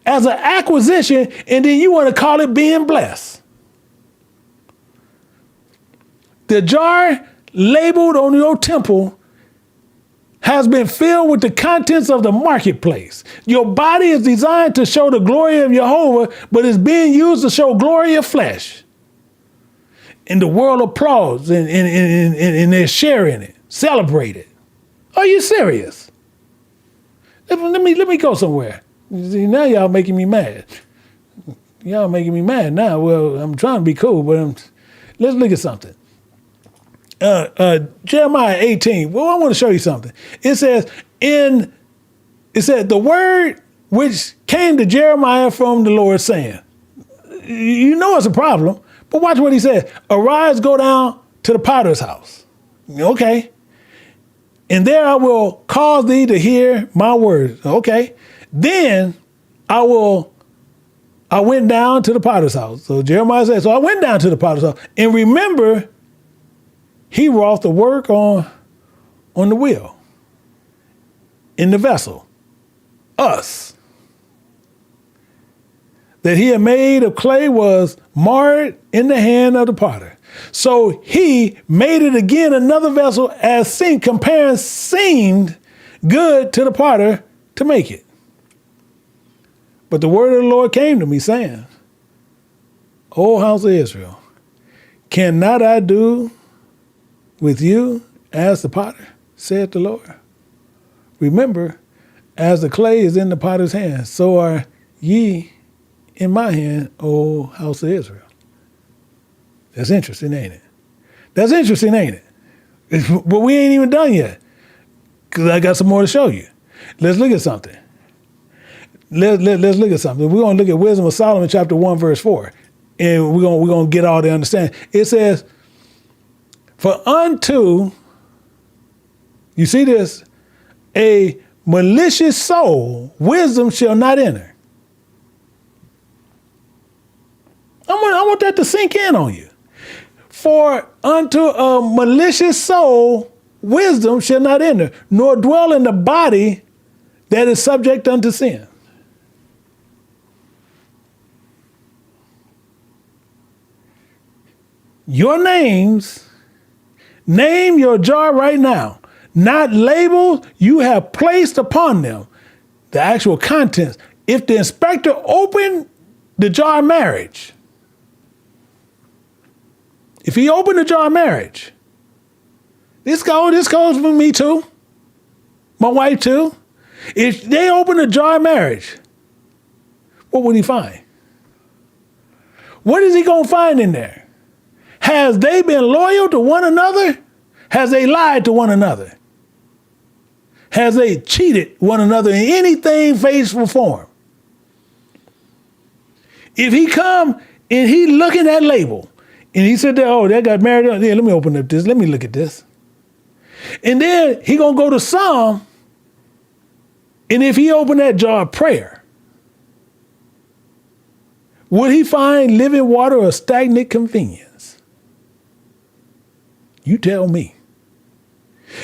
B: as an acquisition, and then you want to call it being blessed. The jar labeled on your temple has been filled with the contents of the marketplace. Your body is designed to show the glory of Jehovah, but it's being used to show glory of flesh. and the world applauds and they're sharing it, celebrate it. Are you serious? Let me go somewhere. See, now y'all making me mad. Y'all making me mad now. Well, I'm trying to be cool, but let's look at something. Jeremiah 18. Well, I want to show you something. It said the word which came to Jeremiah from the Lord saying, you know it's a problem, but watch what he said. Arise, go down to the potter's house. Okay. And there I will cause thee to hear my words. Okay. Then I went down to the potter's house. So Jeremiah said, so I went down to the potter's house. And remember, he wrought the work on the wheel, in the vessel, us. That he had made of clay was marred in the hand of the potter. So he made it again another vessel as seemed good to the potter to make it. But the word of the Lord came to me saying, O house of Israel, cannot I do with you as the potter, saith the Lord? Remember, as the clay is in the potter's hand, so are ye in my hand, O house of Israel. That's interesting, ain't it? That's interesting, ain't it? But we ain't even done yet, because I got some more to show you. Let's look at something. Let's look at something. We're going to look at Wisdom of Solomon, chapter 1, verse 4. And we're going to get all the understanding. It says, for unto, you see this, a malicious soul, wisdom shall not enter. I want that to sink in on you. For unto a malicious soul, wisdom shall not enter, nor dwell in the body that is subject unto sin. Your names, name your jar right now, not labels you have placed upon them, the actual contents. If the inspector opened the jar of marriage, if he opened the jar of marriage, this goes for me too, my wife too. If they open the jar of marriage, what would he find? What is he going to find in there? Has they been loyal to one another? Has they lied to one another? Has they cheated one another in anything, faithful form? If he come and he look at that label and he said, oh, they got married. Yeah, let me open up this. Let me look at this. And then he going to go to Psalm. And if he opened that jar of prayer, would he find living water or stagnant convenience? You tell me.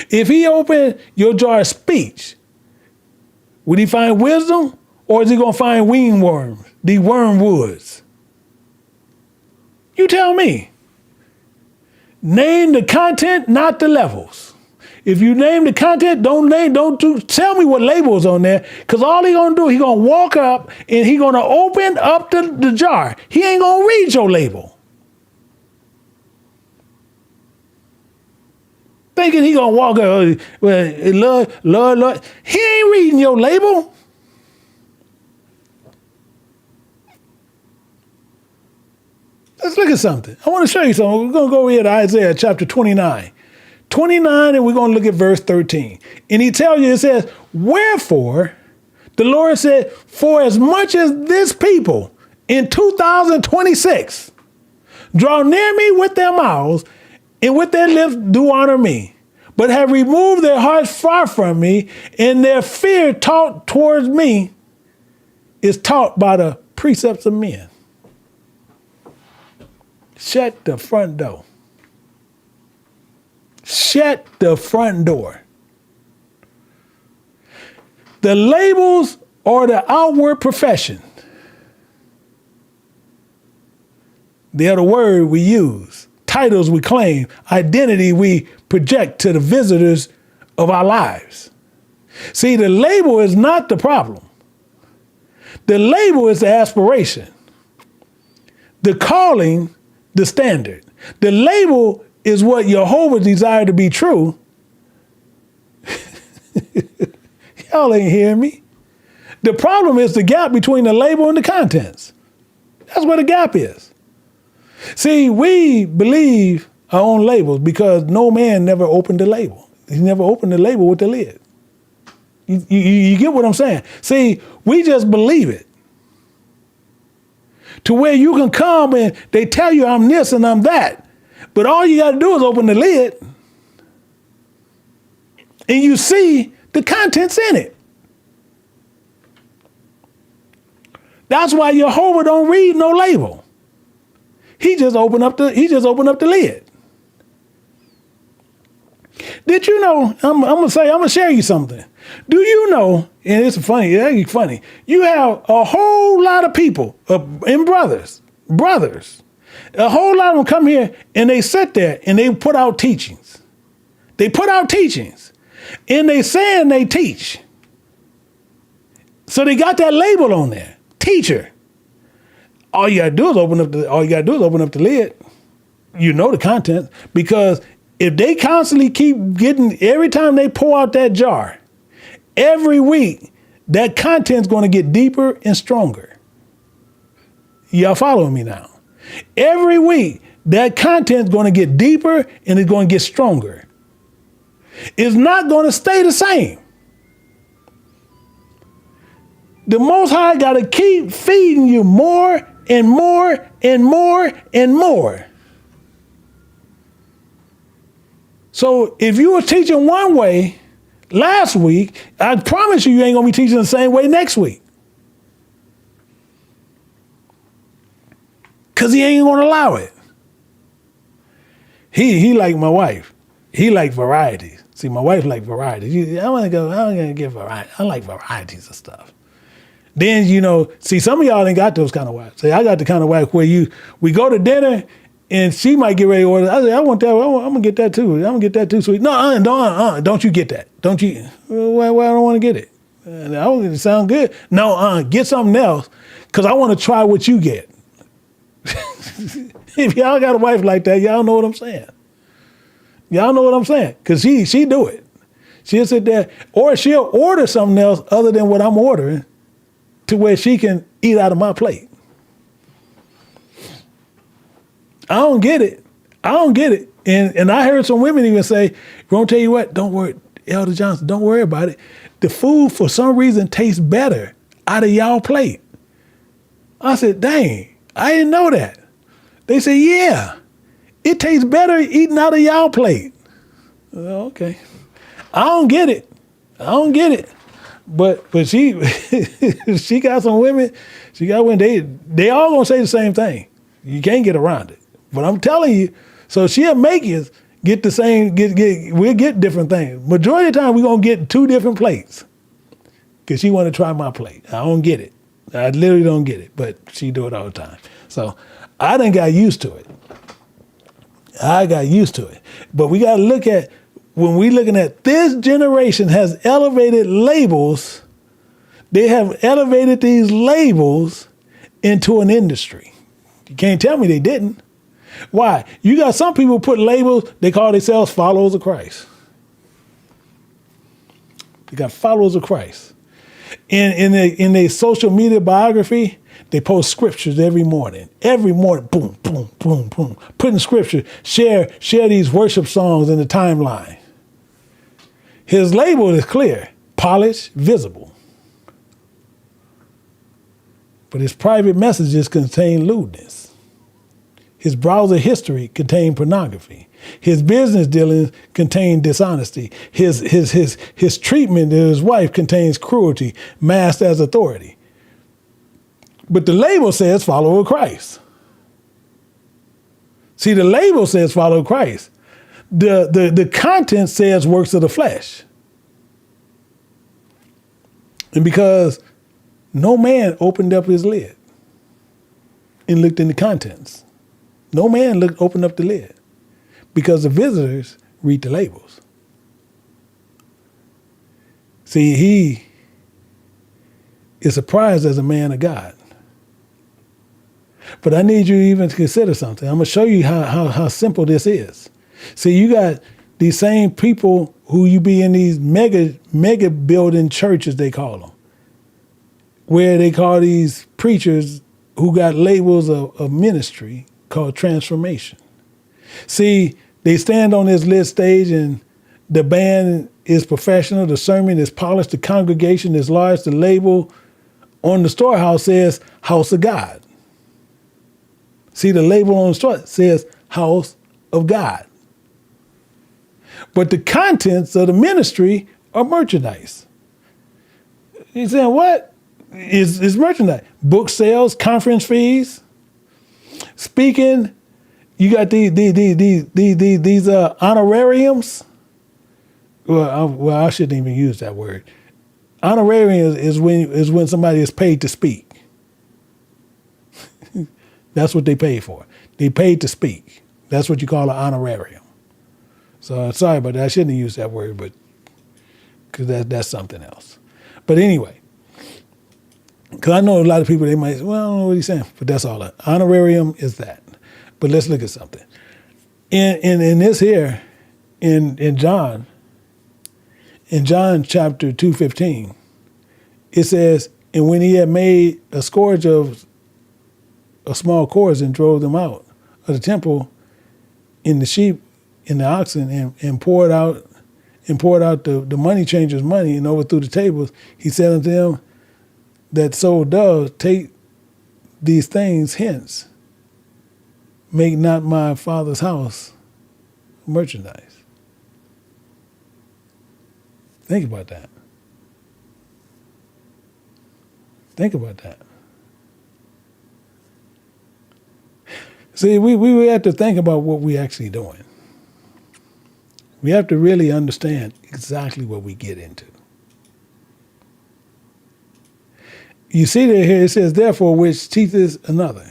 B: If he opened your jar of speech, would he find wisdom, or is he going to find wingworms, the wormwoods? You tell me. Name the content, not the levels. If you name the content, don't tell me what label's on there, because all he going to do, he going to walk up and he going to open up the jar. He ain't going to read your label. Thinking he gonna walk up, well, Lord. He ain't reading your label. Let's look at something. I want to show you something. We're gonna go here to Isaiah chapter 29. 29, and we're gonna look at verse 13. And he tells you, it says, wherefore, the Lord said, for as much as this people in 2026 draw near me with their mouths, and with their lips do honor me, but have removed their hearts far from me, and their fear taught towards me is taught by the precepts of men. Shut the front door. Shut the front door. The labels are the outward profession. They are the word we use. Titles we claim, identity we project to the visitors of our lives. See, the label is not the problem. The label is the aspiration. The calling, the standard. The label is what Jehovah desired to be true. Y'all ain't hearing me. The problem is the gap between the label and the contents. That's where the gap is. See, we believe our own labels because no man never opened the label. He never opened the label with the lid. You get what I'm saying? See, we just believe it. To where you can come and they tell you I'm this and I'm that. But all you got to do is open the lid and you see the contents in it. That's why Jehovah don't read no label. He just opened up the lid. Did you know, I'm gonna share you something. Do you know, and it's funny, you have a whole lot of people and brothers, a whole lot of them come here and they sit there and they put out teachings. They put out teachings and they saying they teach. So they got that label on there, teacher. All you gotta do is open up the lid. You know the content, because if they constantly keep getting, every time they pour out that jar, every week, that content's going to get deeper and stronger. Y'all following me now? Every week, that content's going to get deeper and it's going to get stronger. It's not going to stay the same. The Most High got to keep feeding you more and more and more and more. So if you were teaching one way last week, I promise you ain't gonna be teaching the same way next week. Cause he ain't gonna allow it. He like my wife. He like varieties. See, my wife like varieties. I'm gonna get variety. I like varieties of stuff. Then, see, some of y'all ain't got those kind of wives. See, I got the kind of wife where we go to dinner and she might get ready to order. I say, I want that. I'm gonna get that too. I'm gonna get that too, sweet. No, don't you get that? Don't you? Why I don't want to get it? I want it to sound good. No, get something else, cause I want to try what you get. If y'all got a wife like that, y'all know what I'm saying. Y'all know what I'm saying, cause she do it. She'll sit there, or she'll order something else other than what I'm ordering, to where she can eat out of my plate. I don't get it. And I heard some women even say, "Gonna tell you what, don't worry, Elder Johnson, don't worry about it. The food for some reason tastes better out of y'all plate." I said, dang, I didn't know that. They said, yeah, it tastes better eating out of y'all plate. Okay. I don't get it. But she she got some women, they all gonna say the same thing. You can't get around it. But I'm telling you, so she'll make you get the same, we'll get different things. Majority of the time, we're going to get two different plates because she want to try my plate. I don't get it. I literally don't get it, but she do it all the time. So I done got used to it. But we got to look at, when we looking at this generation has elevated labels, they have elevated these labels into an industry. You can't tell me they didn't. Why? You got some people put labels, they call themselves followers of Christ. They got followers of Christ. In their social media biography, they post scriptures every morning. Every morning, boom, boom, boom, boom. Putting scripture, share these worship songs in the timeline. His label is clear, polished, visible. But his private messages contain lewdness. His browser history contained pornography. His business dealings contain dishonesty. His treatment of his wife contains cruelty, masked as authority. But the label says follower of Christ. See, the label says follow Christ. The content says works of the flesh. And because no man opened up his lid and looked in the contents. No man opened up the lid because the visitors read the labels. See, he is surprised as a man of God. But I need you even to consider something. I'm going to show you how simple this is. See, you got these same people who you be in these mega building churches, they call them, where they call these preachers who got labels of ministry called transformation. See, they stand on this lit stage and the band is professional, the sermon is polished, the congregation is large, the label on the Storehouse says House of God. See, the label on the store says House of God. But the contents of the ministry are merchandise. You're saying, what? Is merchandise. Book sales, conference fees, speaking. You got these honorariums. Well, I shouldn't even use that word. Honorarium is when somebody is paid to speak. That's what they pay for. They paid to speak. That's what you call an honorarium. So sorry about that. I shouldn't have used that word, but because that's something else. But anyway, because I know a lot of people, they might say, well, I don't know what he's saying, but that's all that. Honorarium is that. But let's look at something. In this here, in John chapter 2:15, it says, and when he had made a scourge of a small cords and drove them out of the temple in the sheep, in the oxen, and poured out the money changers' money and overthrew the tables, he said unto them that sold doves, take these things hence. Make not my Father's house merchandise. Think about that. Think about that. See, we have to think about what we're actually doing. We have to really understand exactly what we get into. You see that here, it says, therefore, which teacheth another,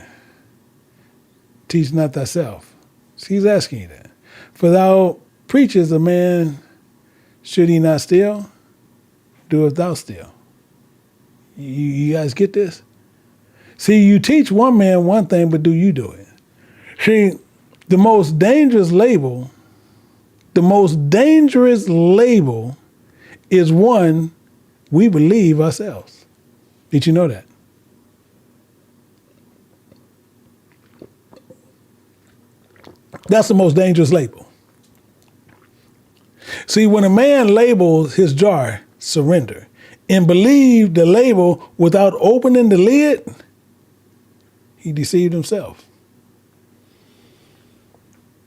B: teach not thyself. See, he's asking you that. For thou preachest a man, should he not steal? Doest thou steal? You guys get this? See, you teach one man one thing, but do you do it? See, the most dangerous label is one we believe ourselves. Did you know that? That's the most dangerous label. See, when a man labels his jar surrender and believe the label without opening the lid, he deceived himself.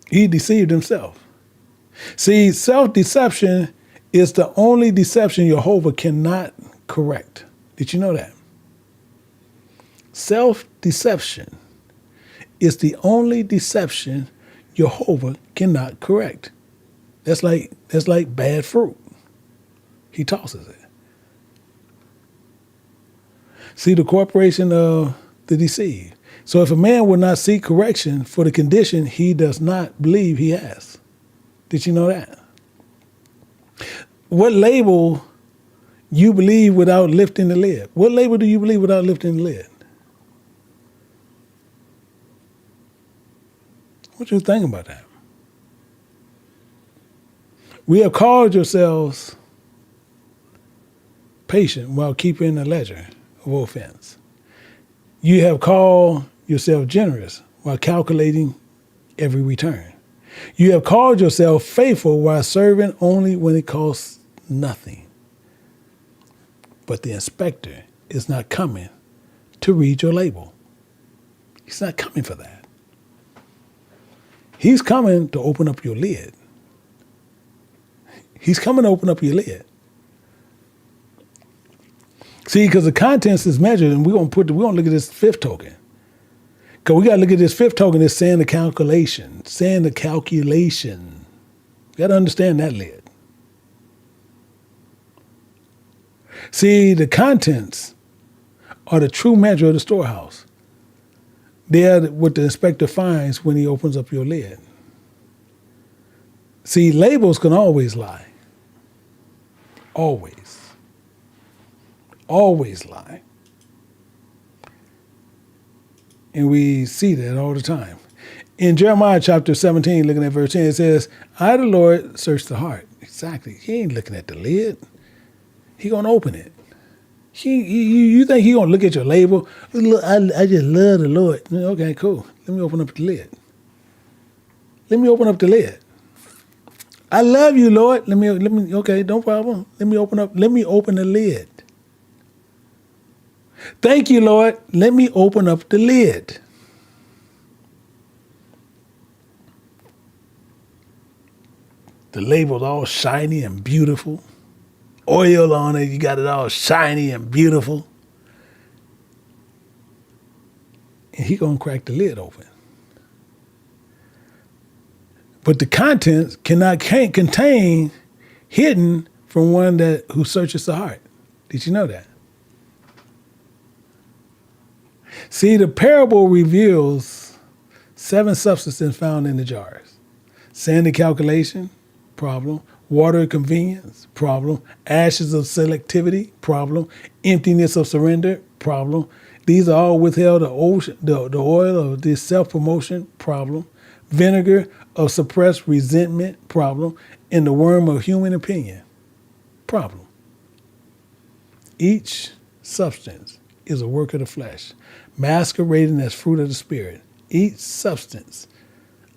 B: He deceived himself. See, self-deception is the only deception Jehovah cannot correct. Did you know that? Self-deception is the only deception Jehovah cannot correct. That's like bad fruit. He tosses it. See, the corporation of the deceived. So if a man will not seek correction for the condition he does not believe he has. Did you know that? What label you believe without lifting the lid? What label do you believe without lifting the lid? What you think about that? We have called yourselves patient while keeping a ledger of offense. You have called yourself generous while calculating every return. You have called yourself faithful while serving only when it costs nothing. But the inspector is not coming to read your label. He's not coming for that. He's coming to open up your lid. He's coming to open up your lid. See, because the contents is measured, and we're gonna look at this fifth token. Because we gotta look at this fifth token that's saying the calculation. You gotta understand that lid. See, the contents are the true measure of the storehouse. They are what the inspector finds when he opens up your lid. See, labels can always lie. Always. Always lie. And we see that all the time. In Jeremiah chapter 17, looking at verse 10, it says, I, the Lord, search the heart. Exactly. He ain't looking at the lid. He going to open it. You think he going to look at your label? Look, I just love the Lord. Okay, cool. Let me open up the lid. Let me open up the lid. I love you, Lord. Let me, okay, no problem. Let me open the lid. Thank you, Lord. Let me open up the lid. The label's all shiny and beautiful. Oil on it, you got it all shiny and beautiful. And he gonna crack the lid open. But the contents can't contain hidden from one who searches the heart. Did you know that? See, the parable reveals 7 substances found in the jars. Sandy calculation, problem. Water convenience, problem. Ashes of selectivity, problem. Emptiness of surrender, problem. These are all withheld the oil of this self-promotion, problem. Vinegar of suppressed resentment, problem. And the worm of human opinion, problem. Each substance is a work of the flesh, masquerading as fruit of the Spirit. Each substance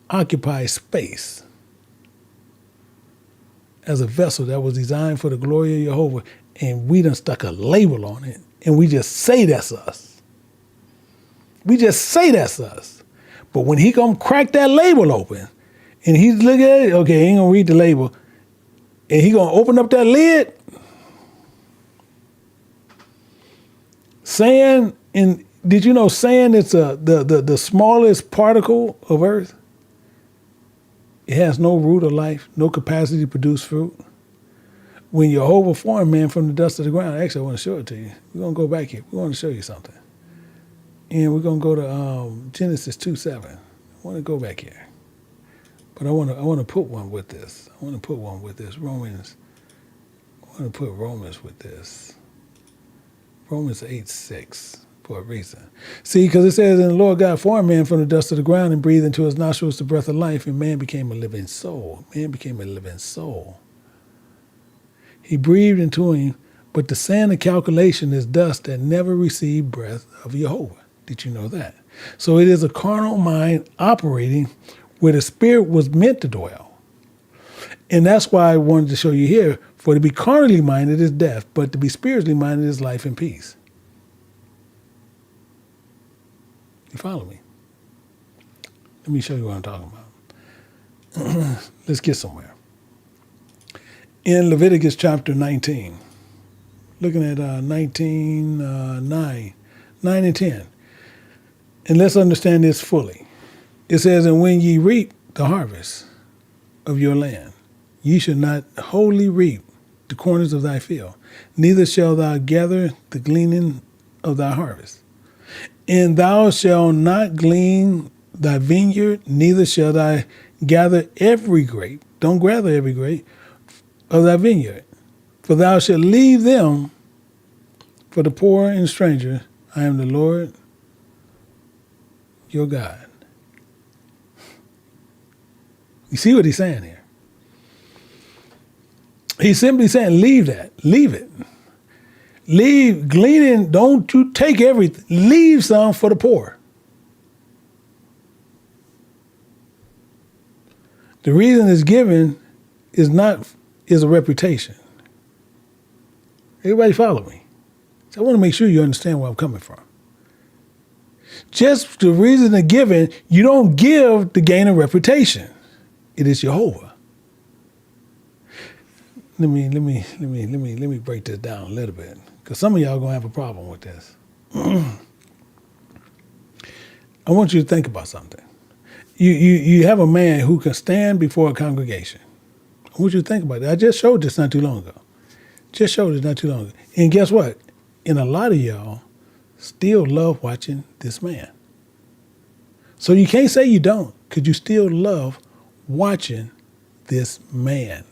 B: occupies space as a vessel that was designed for the glory of Jehovah, and we done stuck a label on it, and we just say that's us. We just say that's us. But when he gonna crack that label open, and he's looking at it, okay, he ain't gonna read the label, and he gonna open up that lid, sand, and did you know sand is the smallest particle of earth? It has no root of life, no capacity to produce fruit. When Jehovah formed man from the dust of the ground, actually I want to show it to you. We're going to go back here. We want to show you something. And we're going to go to Genesis 2:7. I want to go back here. But I want to put one with this. I want to put one with this. Romans. I want to put Romans with this. Romans 8:6. For a reason. See, because it says, and the Lord God formed man from the dust of the ground and breathed into his nostrils the breath of life, and man became a living soul. Man became a living soul. He breathed into him, but the sand of calculation is dust that never received breath of Jehovah. Did you know that? So it is a carnal mind operating where the spirit was meant to dwell. And that's why I wanted to show you here, for to be carnally minded is death, but to be spiritually minded is life and peace. You follow me? Let me show you what I'm talking about. Let's get somewhere. In Leviticus chapter 19, looking at 9 and 10. And let's understand this fully. It says, and when ye reap the harvest of your land, ye shall not wholly reap the corners of thy field, neither shalt thou gather the gleaning of thy harvest. And thou shalt not glean thy vineyard, neither shalt thou gather every grape. Don't gather every grape of thy vineyard. For thou shalt leave them for the poor and stranger. I am the Lord your God. You see what he's saying here? He's simply saying, leave that. Leave it. Leave gleaning, don't you take everything. Leave some for the poor. The reason it's given is a reputation. Everybody follow me. So I want to make sure you understand where I'm coming from. Just the reason it's given, you don't give to gain a reputation. It is Jehovah. Let me break this down a little bit, because some of y'all gonna have a problem with this. I want you to think about something. You have a man who can stand before a congregation. I want you to think about it. I just showed this not too long ago. And guess what? And a lot of y'all still love watching this man. So you can't say you don't, because you still love watching this man.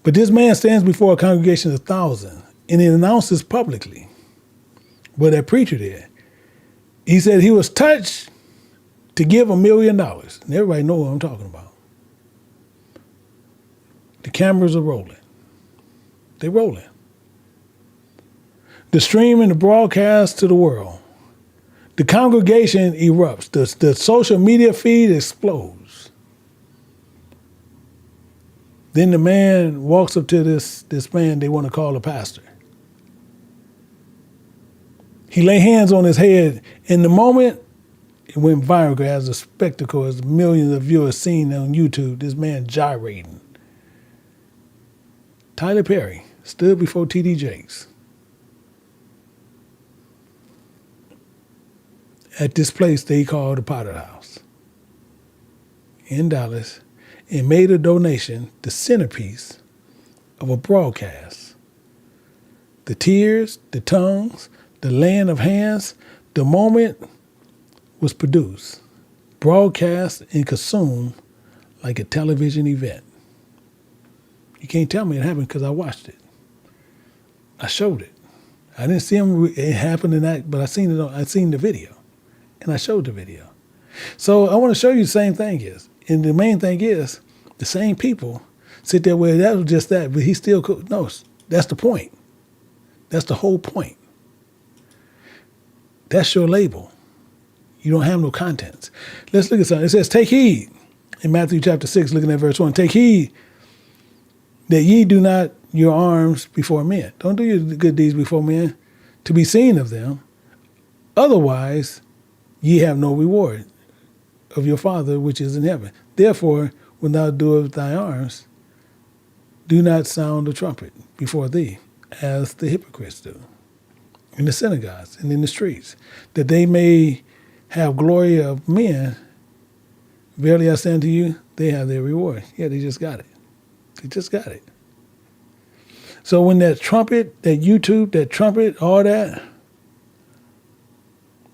B: But this man stands before a congregation of 1,000, and he announces publicly what that preacher did. He said he was touched to give $1 million. And everybody know what I'm talking about. The cameras are rolling. They're rolling. The stream and the broadcast to the world. The congregation erupts. The social media feed explodes. Then the man walks up to this man they want to call a pastor. He lay hands on his head. In the moment, it went viral as a spectacle, as millions of viewers seen on YouTube, this man gyrating. Tyler Perry stood before T.D. Jakes at this place they call the Potter House in Dallas and made a donation, the centerpiece of a broadcast. The tears, the tongues, the laying of hands, the moment was produced, broadcast, and consumed like a television event. You can't tell me it happened because I watched it. I showed it. I didn't see it happen in that, but I seen the video, and I showed the video. So I want to show you the same thing is, and the main thing is, the same people sit there where that was just that, but he still knows. That's the point. That's the whole point. That's your label. You don't have no contents. Let's look at something. It says, take heed, in Matthew chapter 6, looking at verse 1, take heed that ye do not your arms before men. Don't do your good deeds before men to be seen of them. Otherwise, ye have no reward of your Father which is in heaven. Therefore, when thou doest thy arms, do not sound the trumpet before thee, as the hypocrites do, in the synagogues and in the streets, that they may have glory of men. Verily I say unto you, they have their reward. Yeah, they just got it. They just got it. So when that trumpet, that YouTube, that trumpet, all that,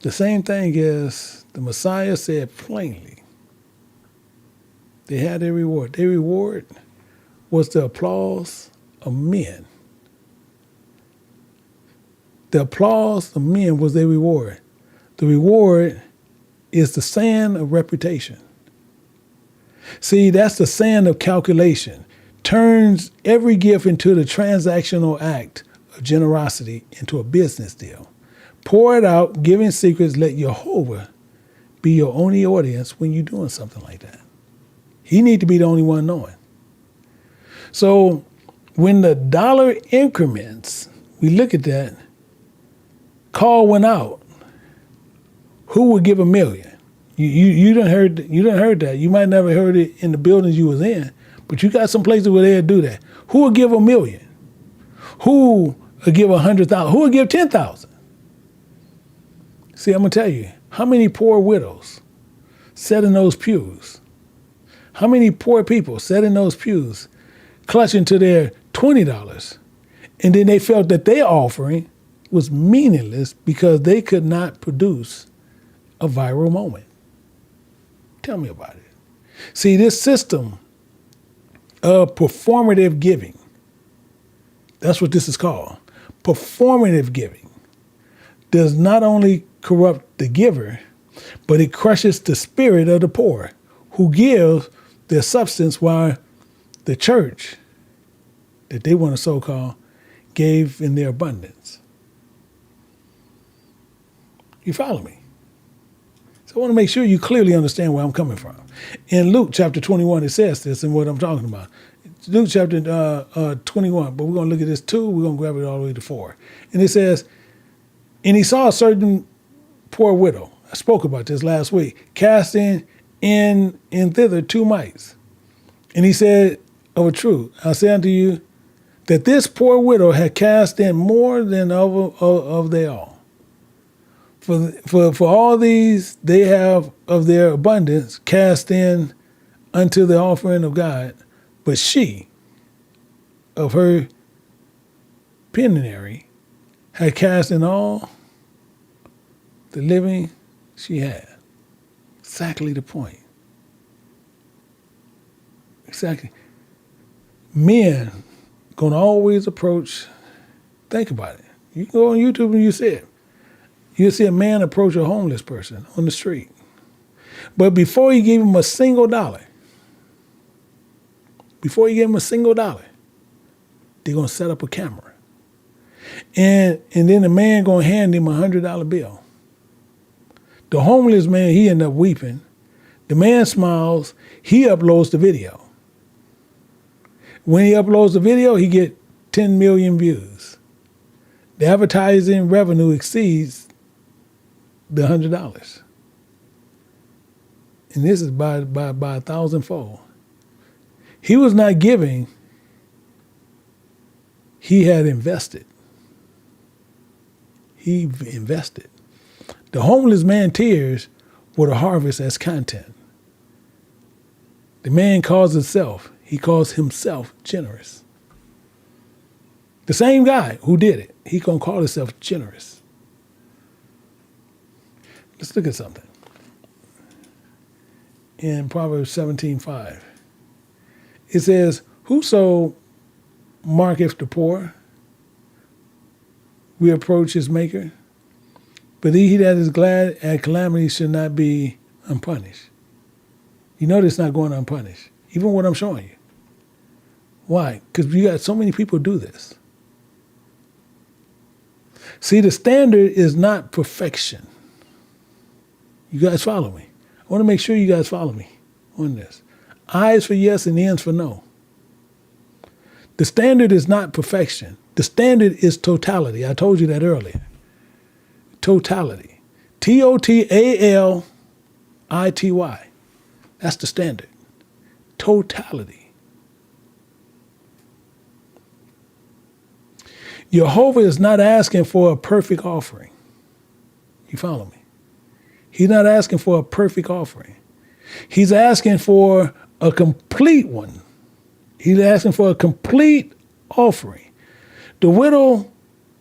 B: the same thing as the Messiah said plainly, they had their reward. Their reward was the applause of men. The applause of men was their reward. The reward is the sand of reputation. See, that's the sand of calculation. Turns every gift into the transactional act of generosity into a business deal. Pour it out, giving secrets, let Jehovah be your only audience when you're doing something like that. He need to be the only one knowing. So when the dollar increments, we look at that, call went out. Who would give $1 million? You done heard that. You might never heard it in the buildings you was in, but you got some places where they'll do that. Who would give $1 million? Who would give 100,000? Who would give 10,000? See, I'm gonna tell you, how many poor widows sat in those pews? How many poor people sat in those pews, clutching to their $20, and then they felt that their offering was meaningless because they could not produce a viral moment. Tell me about it. See, this system of performative giving, that's what this is called. Performative giving does not only corrupt the giver, but it crushes the spirit of the poor who give their substance while the church that they want to so-called gave in their abundance. You follow me? So I want to make sure you clearly understand where I'm coming from. In Luke chapter 21, it says this and what I'm talking about. Luke chapter 21, but we're going to look at this 2, we're going to grab it all the way to 4. And it says, and he saw a certain poor widow, I spoke about this last week, casting in thither 2 mites. And he said, of a truth, I say unto you, that this poor widow had cast in more than of they all. For all these they have of their abundance cast in unto the offering of God, but she, of her penury, had cast in all the living she had. Exactly the point. Exactly. Men gonna always approach, think about it. You can go on YouTube and you see it. You'll see a man approach a homeless person on the street. But before he gave him a single dollar, they're going to set up a camera. And then the man going to hand him a $100 bill. The homeless man, he ended up weeping. The man smiles. He uploads the video. When he uploads the video, he get 10 million views. The advertising revenue exceeds the $100. And this is by 1,000-fold. He was not giving. He had invested. He invested. The homeless man's tears were the harvest as content. The man calls himself, he calls himself generous. The same guy who did it, he gonna call himself generous. Let's look at something. In Proverbs 17:5, it says, whoso marketh the poor, we approach his maker, but he that is glad at calamity should not be unpunished. You know it's not going unpunished, even what I'm showing you. Why? Because you got so many people do this. See, the standard is not perfection. You guys follow me? I want to make sure you guys follow me on this. I is for yes and N's for no. The standard is not perfection. The standard is totality. I told you that earlier. Totality. Totality. That's the standard. Totality. Jehovah is not asking for a perfect offering. You follow me? He's not asking for a perfect offering. He's asking for a complete one. He's asking for a complete offering. The widow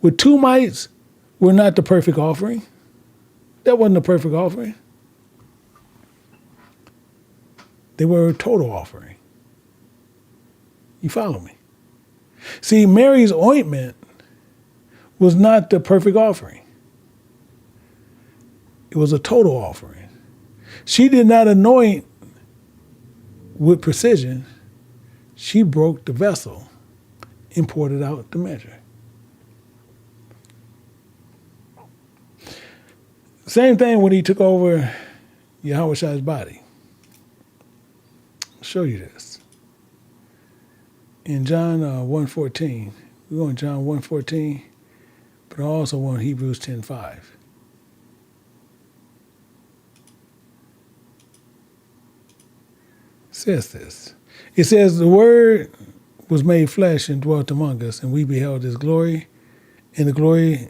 B: with 2 mites were not the perfect offering. That wasn't the perfect offering. They were a total offering. You follow me? See, Mary's ointment was not the perfect offering. It was a total offering. She did not anoint with precision. She broke the vessel and poured it out the measure. Same thing when he took over Yahweh's body. I'll show you this. In John 1:14, we're going to John 1:14, but I also want Hebrews 10:5. Says this. It says, the Word was made flesh and dwelt among us, and we beheld his glory, and the glory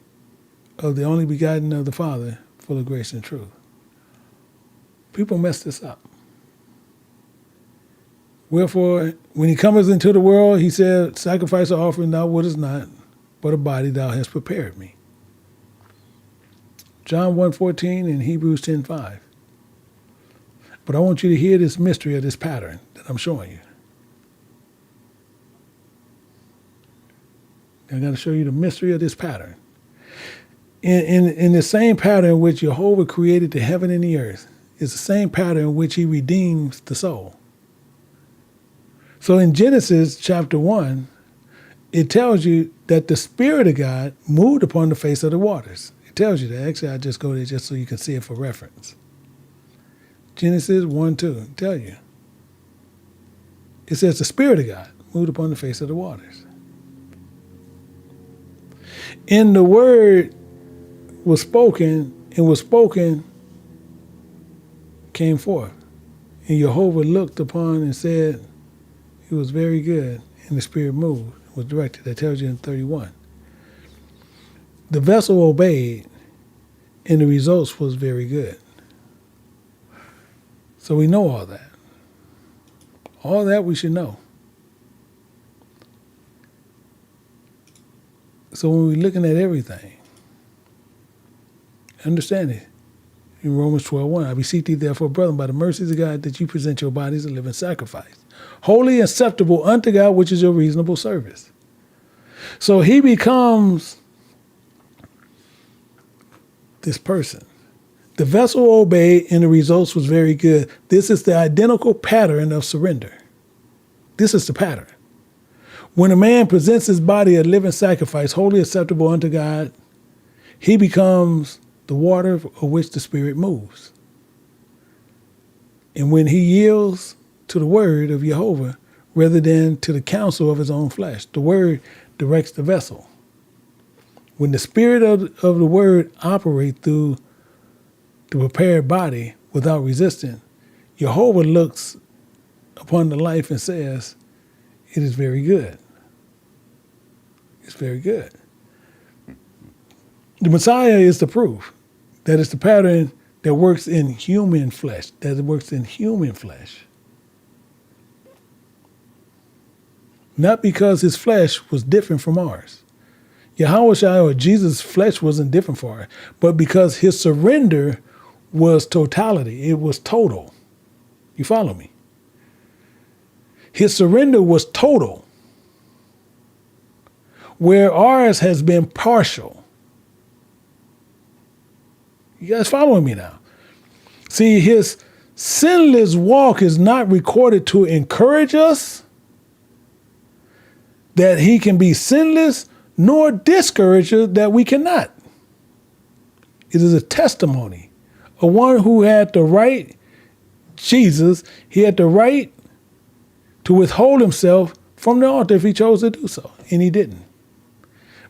B: of the only begotten of the Father, full of grace and truth. People mess this up. Wherefore, when he cometh into the world, he said, sacrifice or offering thou wouldest not, but a body thou hast prepared me. John 1:14 and Hebrews 10:5. But I want you to hear this mystery of this pattern that I'm showing you. I'm going to show you the mystery of this pattern. In the same pattern in which Jehovah created the heaven and the earth, is the same pattern in which he redeems the soul. So in Genesis chapter 1, it tells you that the Spirit of God moved upon the face of the waters. It tells you that. Actually, I just go there just so you can see it for reference. Genesis 1:2, tell you. It says the Spirit of God moved upon the face of the waters. And the word was spoken, and was spoken came forth. And Jehovah looked upon and said, it was very good, and the Spirit moved, was directed. That tells you in 31. The vessel obeyed, and the results was very good. So we know all that. All that we should know. So when we're looking at everything, understand it. In Romans 12:1, I beseech thee therefore, brethren, by the mercies of God, that you present your bodies a living sacrifice, holy, acceptable unto God, which is your reasonable service. So he becomes this person. The vessel obeyed and the results was very good. This is the identical pattern of surrender. This is the pattern. When a man presents his body a living sacrifice, wholly acceptable unto God, he becomes the water of which the Spirit moves. And when he yields to the word of Jehovah rather than to the counsel of his own flesh, the word directs the vessel. When the spirit of the word operates through the prepared body without resistance, Jehovah looks upon the life and says, it is very good. It's very good. The Messiah is the proof that it's the pattern that works in human flesh, that it works in human flesh. Not because his flesh was different from ours. Yahweh or Jesus' flesh wasn't different for us, but because his surrender was totality. It was total. You follow me? His surrender was total, where ours has been partial. You guys following me now? See, his sinless walk is not recorded to encourage us that he can be sinless, nor discourage us that we cannot. It is a testimony of one who had the right, Jesus, he had the right to withhold himself from the altar if he chose to do so, and he didn't.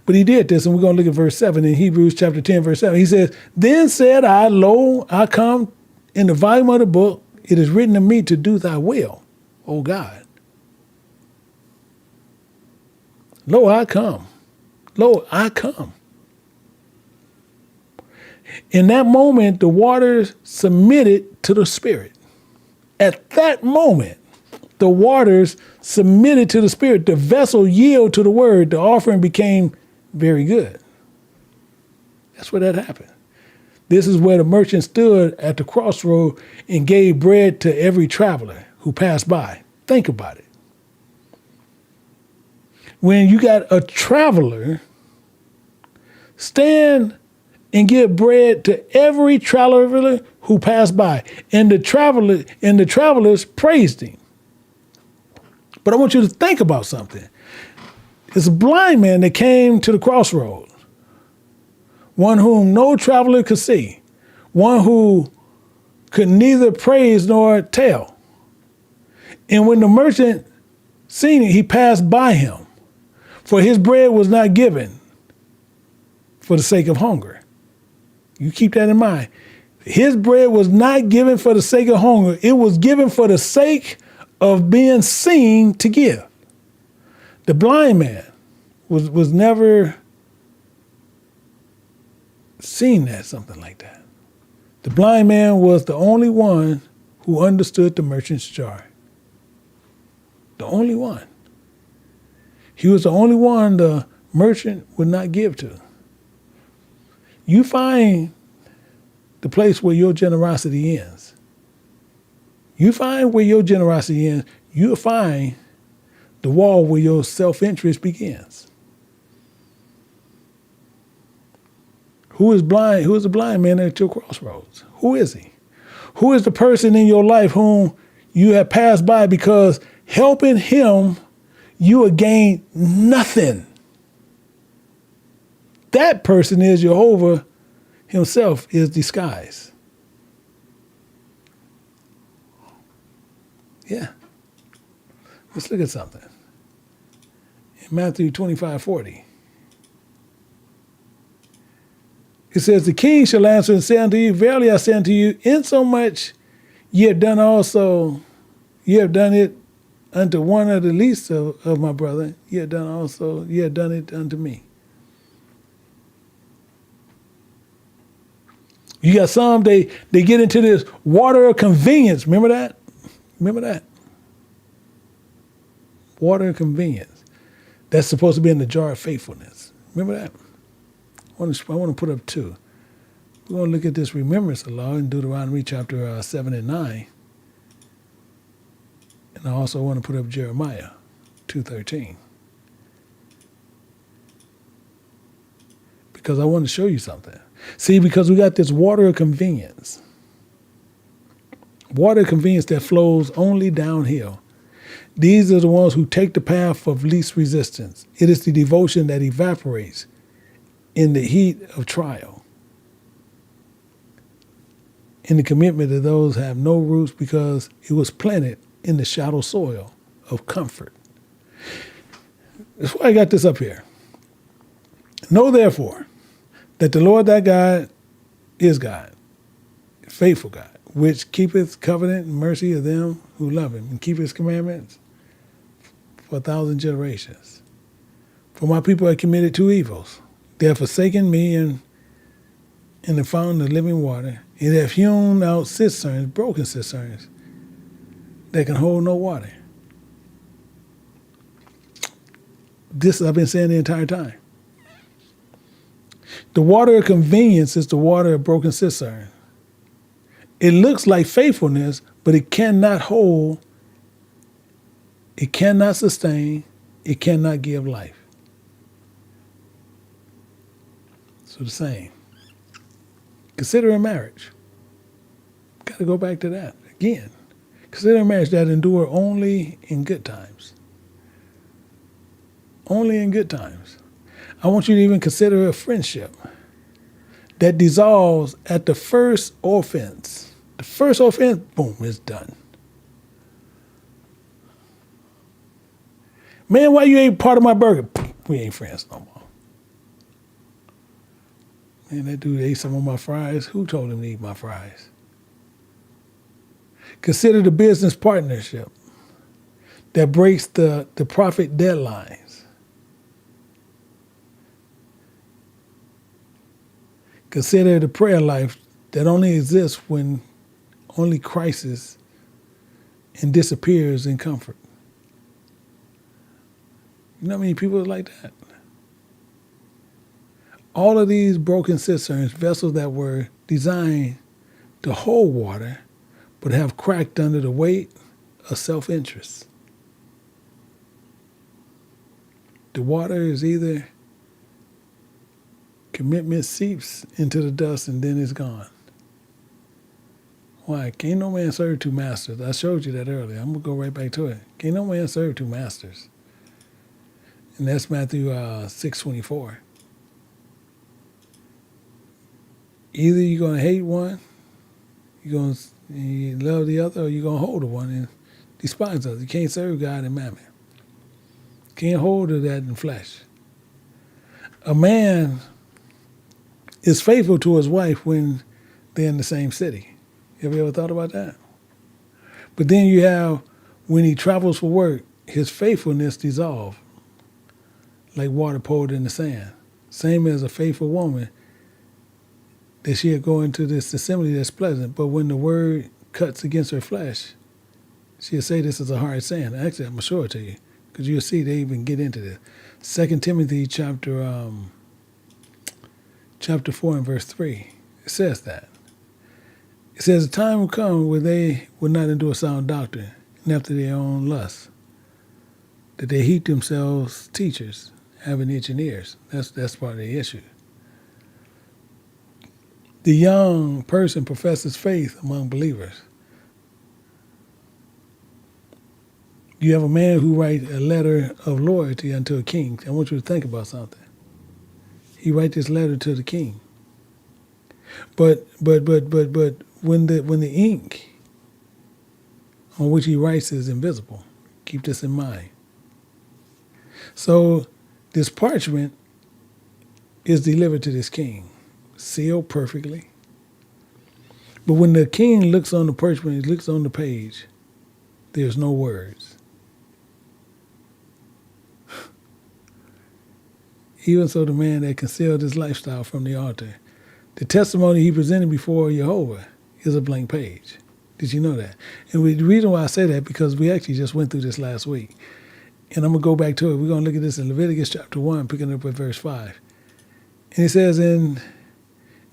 B: But he did this, and we're going to look at verse 7 in Hebrews chapter 10, verse 7. He says, then said I, lo, I come in the volume of the book. It is written of me to do thy will, O God. Lo, I come. Lo, I come. In that moment, the waters submitted to the Spirit. At that moment, the waters submitted to the Spirit. The vessel yielded to the word. The offering became very good. That's where that happened. This is where the merchant stood at the crossroad and gave bread to every traveler who passed by. Think about it. When you got a traveler stand and give bread to every traveler who passed by, and the travelers praised him. But I want you to think about something. It's a blind man that came to the crossroads, one whom no traveler could see, one who could neither praise nor tell. And when the merchant seen it, he passed by him, for his bread was not given for the sake of hunger. You keep that in mind. His bread was not given for the sake of hunger. It was given for the sake of being seen to give. The blind man was never seen as something like that. The blind man was the only one who understood the merchant's jar. The only one. He was the only one the merchant would not give to. You find the place where your generosity ends. You find where your generosity ends, you'll find the wall where your self-interest begins. Who is blind? Who is the blind man at your crossroads? Who is he? Who is the person in your life whom you have passed by because helping him, you will gain nothing? That person is Jehovah himself is disguised. Yeah. Let's look at something. In Matthew 25:40. It says, the king shall answer and say unto you, verily I say unto you, insomuch ye have done it unto one of the least of my brethren, ye have done it unto me. You got some, they get into this water of convenience. Remember that? Remember that? Water of convenience. That's supposed to be in the jar of faithfulness. Remember that? I want to put up two. We're going to look at this remembrance of law in Deuteronomy chapter 7 and 9. And I also want to put up Jeremiah 2:13. Because I want to show you something. See, because we got this water of convenience. Water of convenience that flows only downhill. These are the ones who take the path of least resistance. It is the devotion that evaporates in the heat of trial. In the commitment of those have no roots because it was planted in the shallow soil of comfort. That's why I got this up here. Know therefore that the Lord thy God is God, faithful God, which keepeth covenant and mercy of them who love him and keep his commandments for 1,000 generations. For my people have committed two evils. They have forsaken me and the fountain of living water, and they have hewn out cisterns, broken cisterns, that can hold no water. This I've been saying the entire time. The water of convenience is the water of broken cistern. It looks like faithfulness, but it cannot hold, it cannot sustain, it cannot give life. So the same. Consider a marriage. Got to go back to that again. Consider a marriage that endure only in good times. Only in good times. I want you to even consider a friendship that dissolves at the first offense. The first offense, boom, it's done. Man, why you ain't part of my burger? We ain't friends no more. Man, that dude ate some of my fries. Who told him to eat my fries? Consider the business partnership that breaks the profit deadlines. Consider the prayer life that only exists when only crisis and disappears in comfort. You know how many people are like that? All of these broken cisterns, vessels that were designed to hold water, but have cracked under the weight of self-interest. The water is either commitment seeps into the dust and then it's gone. Why? Can't no man serve two masters. I showed you that earlier. I'm going to go right back to it. Can't no man serve two masters. And that's Matthew 6:24. Either you're going to hate one, you're going to love the other, or you're going to hold the one and despise the other. You can't serve God and mammon. Can't hold to that in flesh. A man is faithful to his wife when they're in the same city. Have you ever thought about that? But then you have, when he travels for work, his faithfulness dissolves like water poured in the sand. Same as a faithful woman, that she'll go into this assembly that's pleasant, but when the word cuts against her flesh, she'll say this is a hard saying. Actually, I'm going to show it to you, because you'll see they even get into this. 2 Timothy chapter 4 and verse 3, it says that. It says, a time will come where they will not endure sound doctrine, and after their own lusts, that they heap themselves teachers, having itching ears. That's part of the issue. The young person professes faith among believers. You have a man who writes a letter of loyalty unto a king. I want you to think about something. He writes this letter to the king. But when the ink on which he writes is invisible, keep this in mind. So this parchment is delivered to this king, sealed perfectly. But when the king looks on the parchment, he looks on the page, there's no words. Even so, the man that concealed his lifestyle from the altar, the testimony he presented before Jehovah is a blank page. Did you know that? And the reason why I say that, because we actually just went through this last week. And I'm going to go back to it. We're going to look at this in Leviticus chapter 1, picking up at verse 5. And it says, And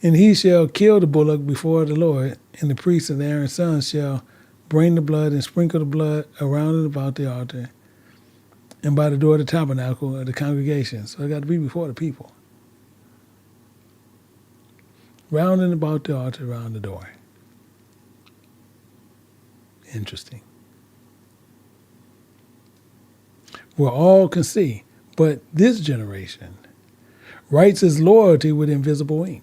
B: he shall kill the bullock before the Lord, and the priests and Aaron's sons shall bring the blood and sprinkle the blood around and about the altar and by the door of the tabernacle of the congregation. So it got to be before the people. round and about the altar, around the door. Interesting. Where all can see, but this generation writes his loyalty with invisible ink.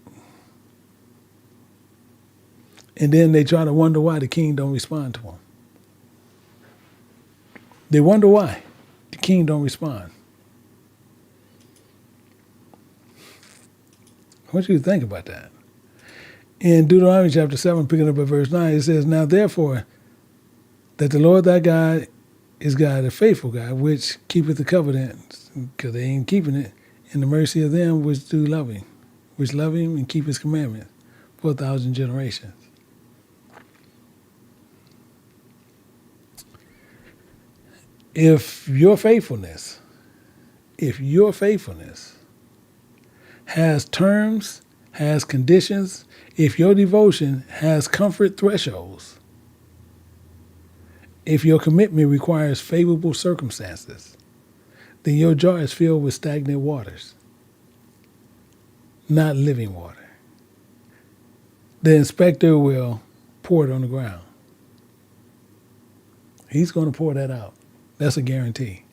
B: And then they try to wonder why the king don't respond to them. They wonder why the king don't respond. I want you to think about that. In Deuteronomy chapter 7, picking up at verse 9, it says, "Now therefore, that the Lord thy God is God, a faithful God, which keepeth the covenant," because they ain't keeping it, "in the mercy of them which do love him, which love him and keep his commandments for 1,000 generations." If your faithfulness has terms, has conditions, if your devotion has comfort thresholds, if your commitment requires favorable circumstances, then your jar is filled with stagnant waters, not living water. The inspector will pour it on the ground. He's going to pour that out. That's a guarantee.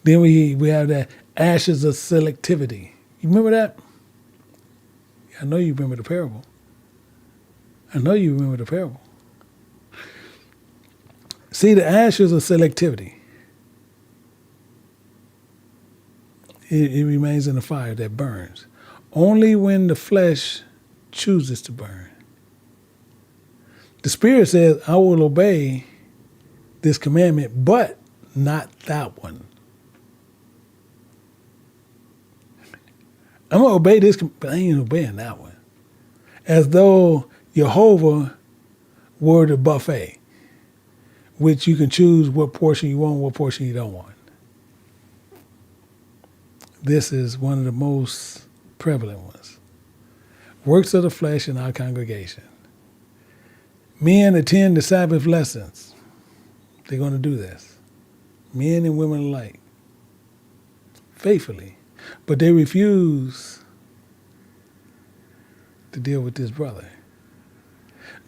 B: Then we have that ashes of selectivity. You remember that? I know you remember the parable. See, the ashes of selectivity. It remains in the fire that burns. Only when the flesh chooses to burn. The Spirit says, "I will obey this commandment, but not that one." I'm going to obey this, but I ain't obeying that one. As though Jehovah were the buffet, which you can choose what portion you want, what portion you don't want. This is one of the most prevalent ones. Works of the flesh in our congregation. Men attend the Sabbath lessons. They're going to do this. Men and women alike. Faithfully. But they refuse to deal with this brother.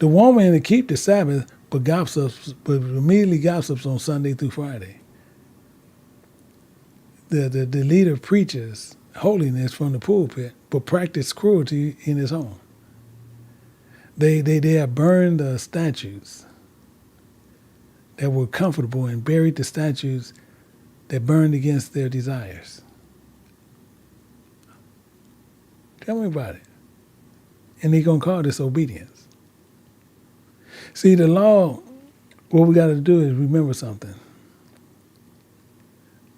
B: The woman to keep the Sabbath, but immediately gossips on Sunday through Friday. The leader preaches holiness from the pulpit, but practice cruelty in his home. They have burned the statues that were comfortable and buried the statues that burned against their desires. Tell me about it. And they're going to call this obedience. See, the law, what we got to do is remember something.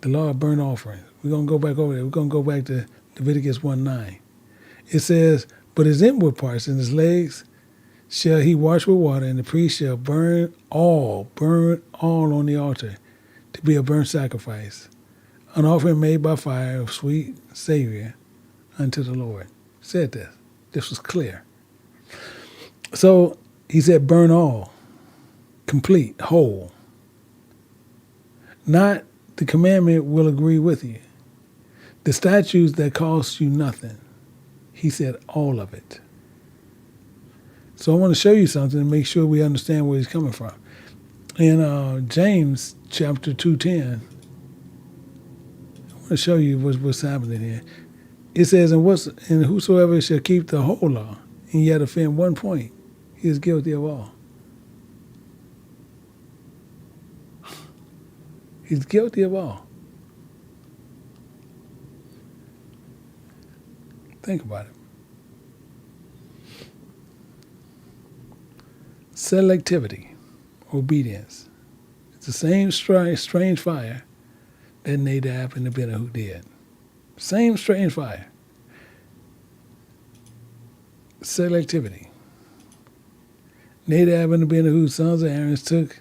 B: The law of burnt offerings. We're going to go back over there. We're going to go back to Leviticus 1:9. It says, "But his inward parts and his legs shall he wash with water, and the priest shall burn all on the altar to be a burnt sacrifice, an offering made by fire of sweet Savior unto the Lord." Said this. This was clear. So he said burn all, complete, whole. Not the commandment will agree with you. The statutes that cost you nothing. He said all of it. So I want to show you something to make sure we understand where he's coming from. In James chapter 2:10, I want to show you what's happening here. It says, "And whosoever shall keep the whole law, and yet offend one point, he is guilty of all." He's guilty of all. Think about it. Selectivity, obedience. It's the same strange fire that Nadab and Abihu did. Same strange fire. Selectivity. Nadab and Abihu, sons of Aaron, took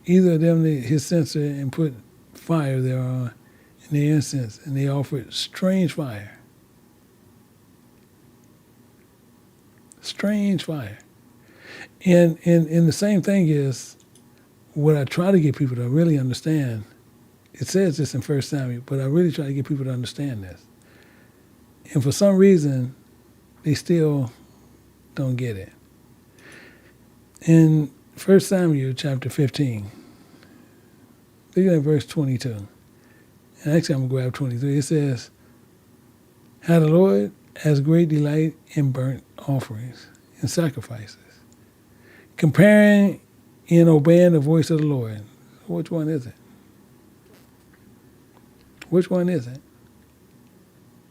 B: either of them his censer and put fire thereon in the incense, and they offered strange fire. Strange fire. And the same thing is what I try to get people to really understand. It says this in 1 Samuel, but I really try to get people to understand this. And for some reason, they still don't get it. In 1 Samuel chapter 15, look at verse 22. And actually, I'm going to grab 23. It says, "How the Lord has great delight in burnt offerings and sacrifices, comparing in obeying the voice of the Lord." Which one is it? Which one is it?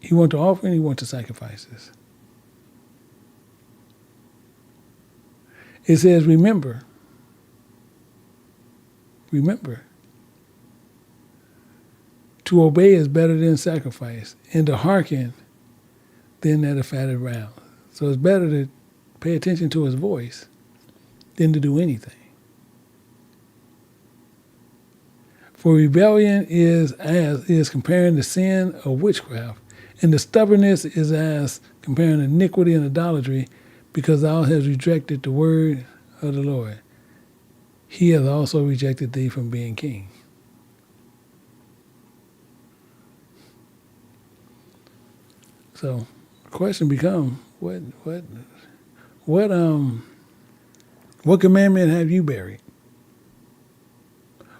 B: You want the offering, you want the sacrifices. It says, remember. To obey is better than sacrifice, and to hearken than that of fatted ram. So it's better to pay attention to his voice than to do anything. For rebellion is comparing the sin of witchcraft, and the stubbornness is as comparing iniquity and idolatry, because thou hast rejected the word of the Lord. He has also rejected thee from being king. So the question becomes, what commandment have you buried?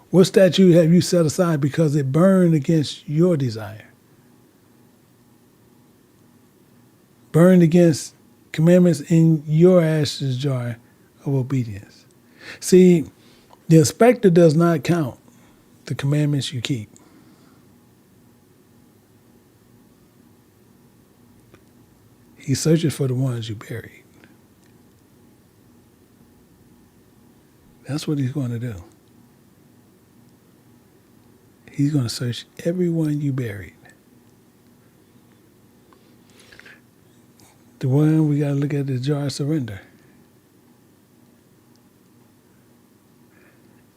B: What statute have you set aside because it burned against your desire? Burned against commandments in your ashes jar of obedience. See, the inspector does not count the commandments you keep. He searches for the ones you buried. That's what he's going to do. He's going to search every one you buried. The one we got to look at the jar of surrender.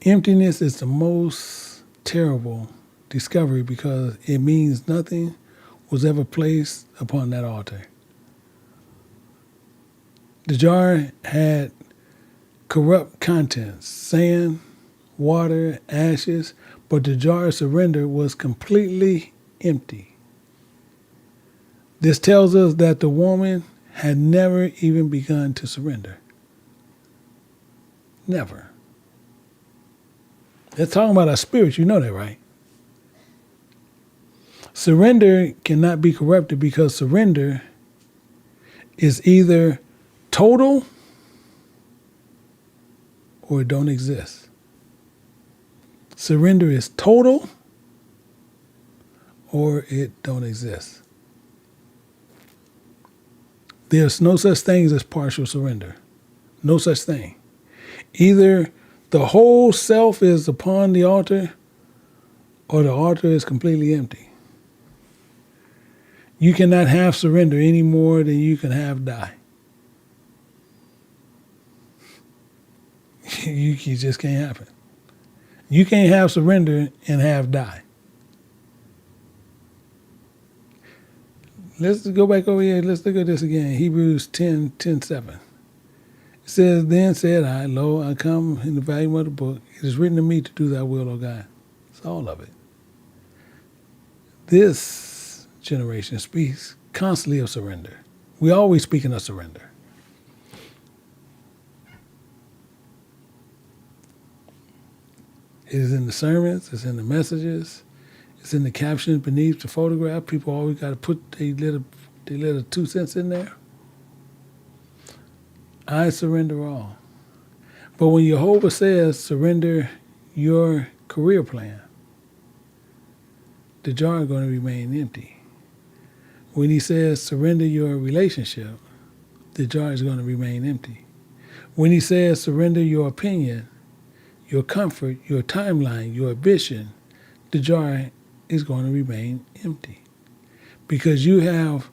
B: Emptiness is the most terrible discovery because it means nothing was ever placed upon that altar. The jar had corrupt contents, sand, water, ashes, but the jar of surrender was completely empty. This tells us that the woman had never even begun to surrender. Never. They're talking about our spirits, you know that, right? Surrender cannot be corrupted because surrender is either total or it don't exist. Surrender is total or it don't exist. There's no such thing as partial surrender. No such thing. Either the whole self is upon the altar or the altar is completely empty. You cannot have surrender any more than you can have die. You just can't happen. You can't have surrender and have die. Let's go back over here. Let's look at this again. Hebrews 10:7. It says, "Then said I, Lo, I come in the volume of the book. It is written to me to do thy will, O God." It's all of it. This generation speaks constantly of surrender. We're always speaking of surrender. It is in the sermons, it's in the messages, it's in the captions beneath the photograph. People always got to put their little 2 cents in there. I surrender all. But when Jehovah says surrender your career plan, the jar is going to remain empty. When he says surrender your relationship, the jar is going to remain empty. When he says surrender your opinion, your comfort, your timeline, your ambition, the jar is going to remain empty. Because you have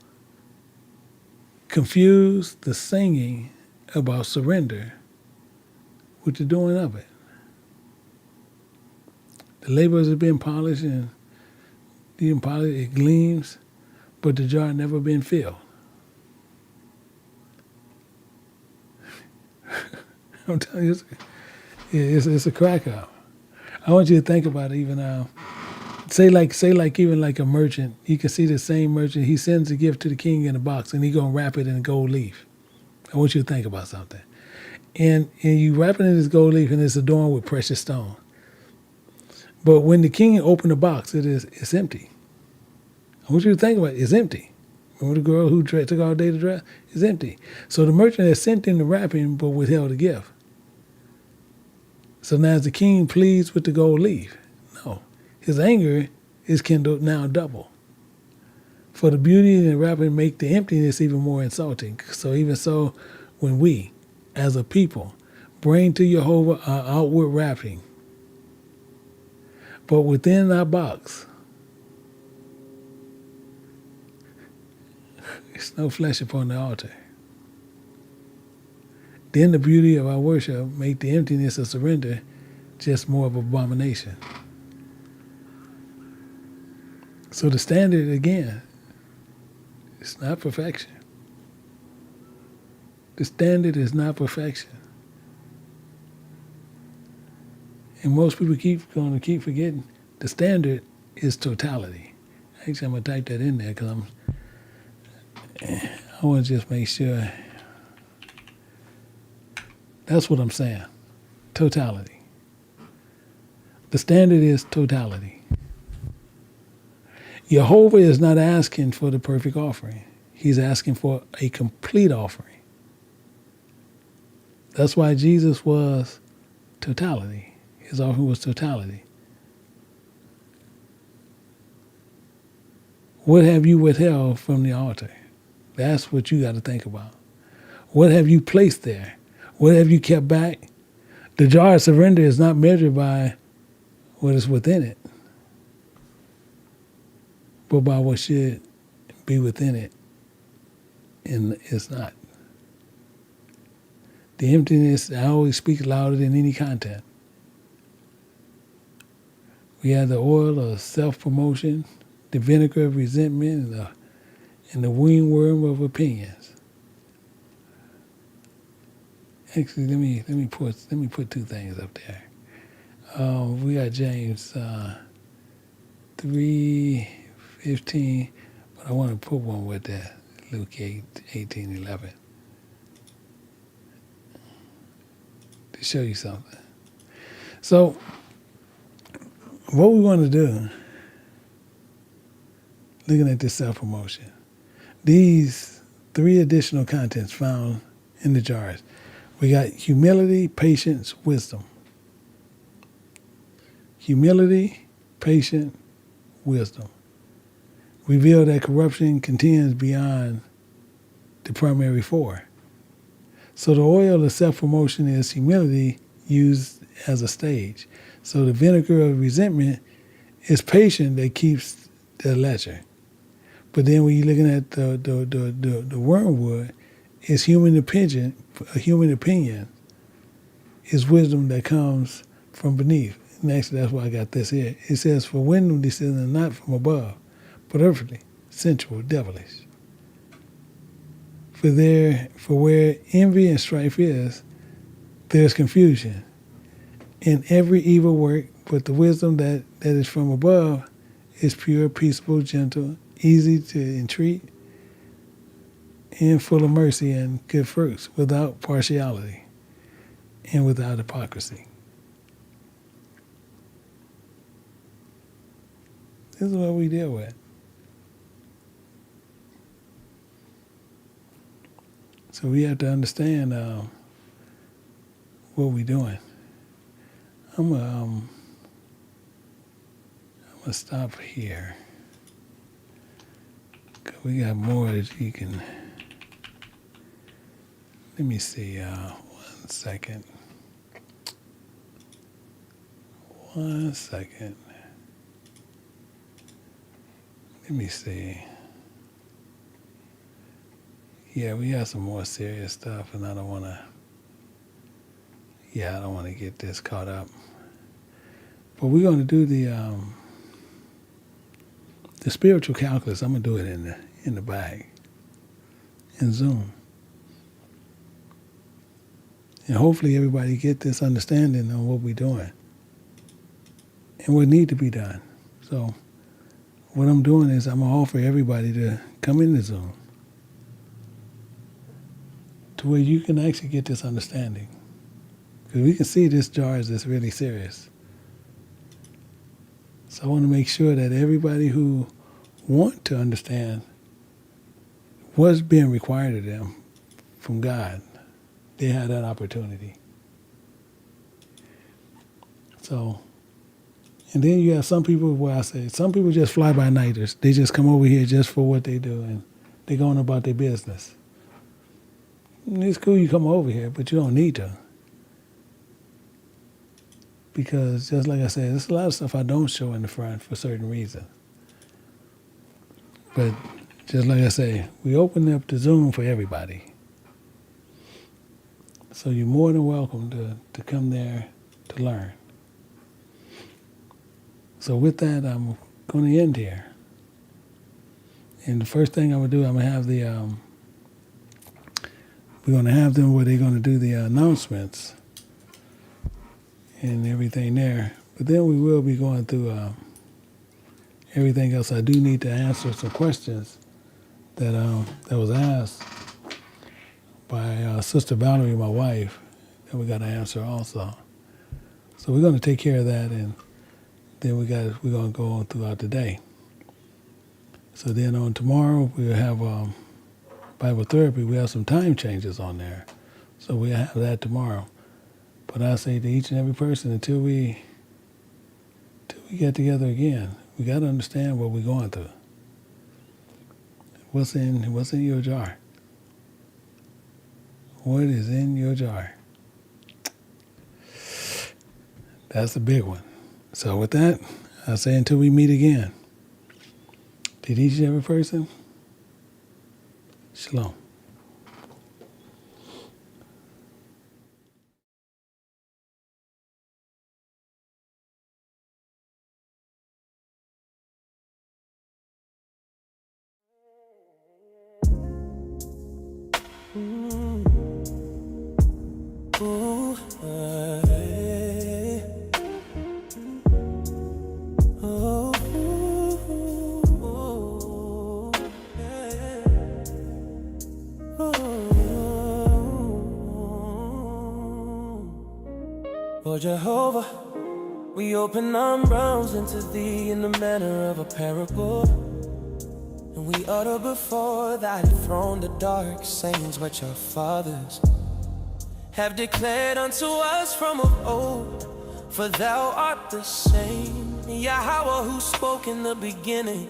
B: confused the singing about surrender with the doing of it. The labels have been polished and it gleams, but the jar never been filled. I'm telling you, it's a crack up. I want you to think about it even now. Say like even like a merchant, you can see the same merchant. He sends a gift to the king in a box, and he gonna wrap it in a gold leaf. I want you to think about something. And you wrap it in this gold leaf, and it's adorned with precious stone. But when the king opened the box, it's empty. I want you to think about it. It's empty. Remember the girl who took all day to dress? It's empty. So the merchant had sent in the wrapping, but withheld the gift. So now is the king pleased with the gold leaf? No. His anger is kindled now double. For the beauty in the wrapping make the emptiness even more insulting. So even so, when we, as a people, bring to Jehovah our outward wrapping, but within our box, there's no flesh upon the altar. Then the beauty of our worship make the emptiness of surrender just more of an abomination. So the standard, again, it's not perfection. The standard is not perfection. And most people going to keep forgetting the standard is totality. Actually, I'm going to type that in there because I want to just make sure. That's what I'm saying. Totality. The standard is totality. Jehovah is not asking for the perfect offering. He's asking for a complete offering. That's why Jesus was totality. His offering was totality. What have you withheld from the altar? That's what you got to think about. What have you placed there? What have you kept back? The jar of surrender is not measured by what is within it, but by what should be within it, and it's not. The emptiness always speaks louder than any content. We have the oil of self-promotion, the vinegar of resentment, and the wingworm of opinions. Actually, let me put two things up there. We got James 3:15, but I want to put one with that. Luke 8:18-11. To show you something. So, what we want to do, looking at this self-promotion, these three additional contents found in the jars. We got humility, patience, wisdom. Humility, patience, wisdom. Reveal that corruption continues beyond the primary four. So the oil of self-promotion is humility used as a stage. So the vinegar of resentment is patience that keeps the ledger. But then when you're looking at the wormwood, it's human opinion is wisdom that comes from beneath. And actually, that's why I got this here. It says, for wisdom descends not from above, but earthly, sensual, devilish. For where envy and strife is, there's confusion in every evil work, but the wisdom that is from above is pure, peaceable, gentle, easy to entreat, and full of mercy and good fruits, without partiality and without hypocrisy. This is what we deal with. So we have to understand what we're doing. I'm gonna stop here. We got more that you can. Let me see. 1 second. 1 second. Let me see. Yeah, we have some more serious stuff, and I don't want to get this caught up. But we're going to do the spiritual calculus. I'm going to do it in the bag, in Zoom. And hopefully everybody get this understanding on what we're doing and what need to be done. So what I'm doing is I'm going to offer everybody to come in the Zoom to where you can actually get this understanding. Because we can see this charge is really serious. So I want to make sure that everybody who want to understand what's being required of them from God, they have that opportunity. So, and then you have some people where I say, some people just fly by nighters. They just come over here just for what they do and they're going about their business. And it's cool you come over here, but you don't need to. Because just like I said, there's a lot of stuff I don't show in the front for certain reasons. But just like I say, we open up the Zoom for everybody. So you're more than welcome to come there to learn. So with that, I'm going to end here. And the first thing I'm going to do, I'm going to have we're going to have them where they're going to do the announcements and everything there. But then we will be going through everything else. I do need to answer some questions that was asked by Sister Valerie, my wife, that we got to answer also. So we're going to take care of that, and then we're going to go on throughout the day. So then on tomorrow we'll have Bible therapy. We have some time changes on there, so we'll have that tomorrow. But I say to each and every person, until we get together again, we got to understand what we're going through. What's in your jar? What is in your jar? That's the big one. So with that, I say until we meet again, to each and every person, shalom.
A: For Jehovah, we open arms into thee in the manner of a parable, and we utter before thy throne the dark sayings which our fathers have declared unto us from of old. For thou art the same, Yahweh, who spoke in the beginning,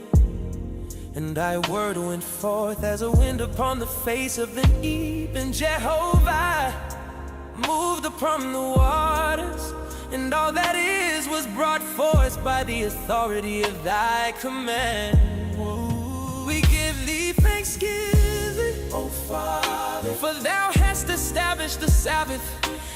A: and thy word went forth as a wind upon the face of the deep. And Jehovah moved upon the waters, and all that is was brought forth by the authority of thy command. We give thee thanksgiving, O Father, for thou hast established the Sabbath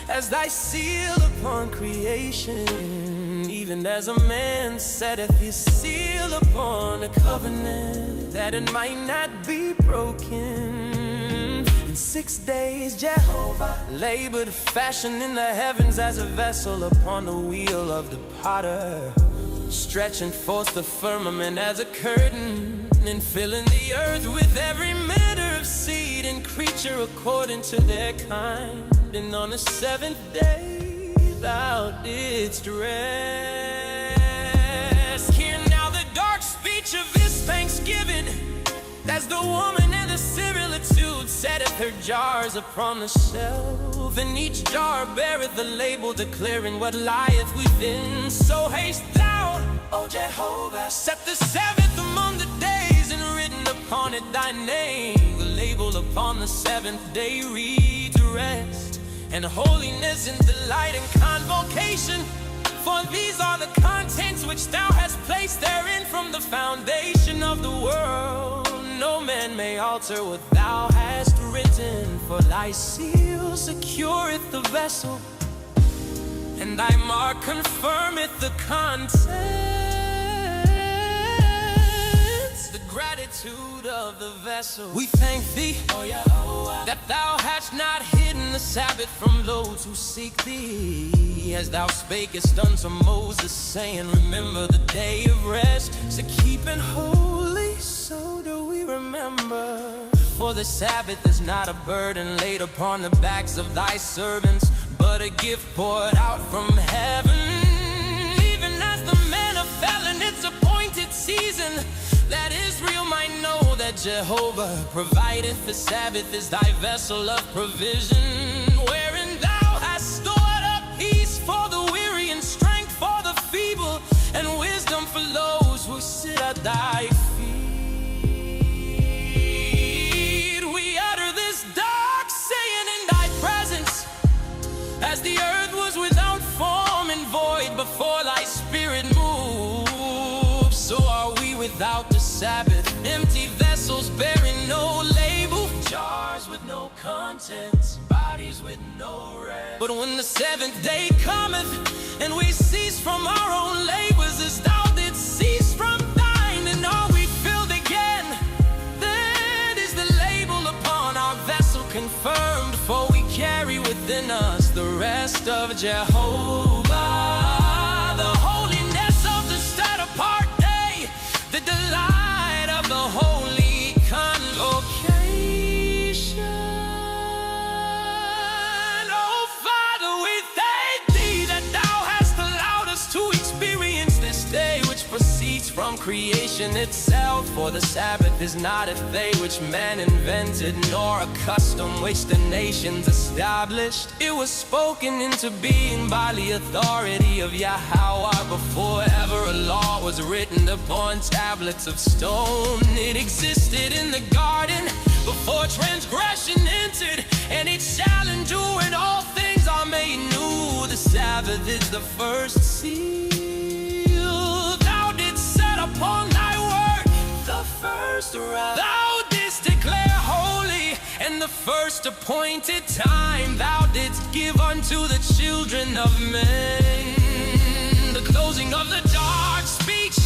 A: as thy seal upon creation, even as a man setteth his seal upon a covenant, that it might not be broken. In 6 days Jehovah labored, fashioning the heavens as a vessel upon the wheel of the potter, stretching forth the firmament as a curtain, and filling the earth with every manner of seed and creature according to their kind. And on the seventh day thou didst rest. Hear now the dark speech of this thanksgiving, as the woman in the similitude setteth her jars upon the shelf, and each jar beareth the label declaring what lieth within. So haste thou, O Jehovah, set the Sabbath among the days, and written upon it thy name. The label upon the seventh day reads rest, and holiness, and delight, and convocation. For these are the contents which thou hast placed therein from the foundation of the world. No man may alter what thou hast written, for thy seal secureth the vessel, and thy mark confirmeth the contents. The gratitude of the vessel. We thank thee, oh Yahweh, that thou hast not hidden the Sabbath from those who seek thee, as thou spakest unto Moses, saying, remember the day of rest, to keep it holy, so do we remember. For the Sabbath is not a burden laid upon the backs of thy servants, but a gift poured out from heaven. Even as the manna fell in its appointed season, that Israel might know that Jehovah provideth the Sabbath is thy vessel of provision, wherein thou hast stored up peace for the weary and strength for the feeble, and wisdom for those who sit at thy feet. We utter this dark saying in thy presence, as the earth was without form and void before thy spirit moved, so are we without the Sabbath, empty vessels bearing no label, jars with no contents, bodies with no rest. But when the seventh day cometh, and we cease from our own labors, as thou didst cease from thine, and are we filled again, then is the label upon our vessel confirmed, for we carry within us the rest of Jehovah. The holiness of the set apart day, the delight of the holy convocation. Oh Father, we thank thee that thou hast allowed us to experience this day which proceeds from creation itself. For the Sabbath is not a day which man invented, nor a custom which the nations established. It was spoken into being by the authority of Yahweh before ever a law was written upon tablets of stone. It existed in the garden before transgression entered, and it shall endure when all things are made new. The Sabbath is the first seal thou didst set upon thy word, the first wrath thou didst declare holy, and the first appointed time thou didst give unto the children of men. The closing of the dark speech,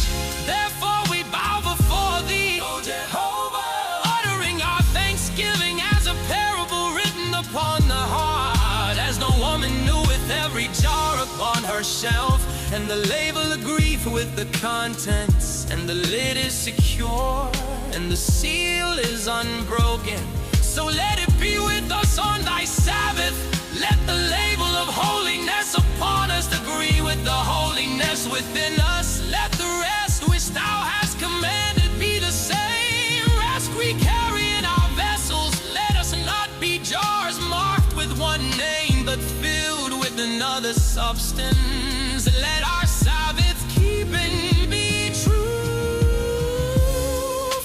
A: therefore we bow before thee, O Jehovah, uttering our thanksgiving as a parable written upon the heart, as no woman kneweth every jar upon her shelf, and the label agreeth with the contents, and the lid is secure, and the seal is unbroken. So let it be with us on thy Sabbath. Let the label of holiness upon us agree with the holiness within us. Let the rest which thou hast commanded be the same rest we carry in our vessels. Let us not be jars marked with one name, but filled with another substance. Let our Sabbath keeping be true,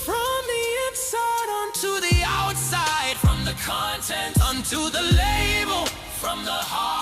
A: from the inside unto the outside, from the content unto the label, from the heart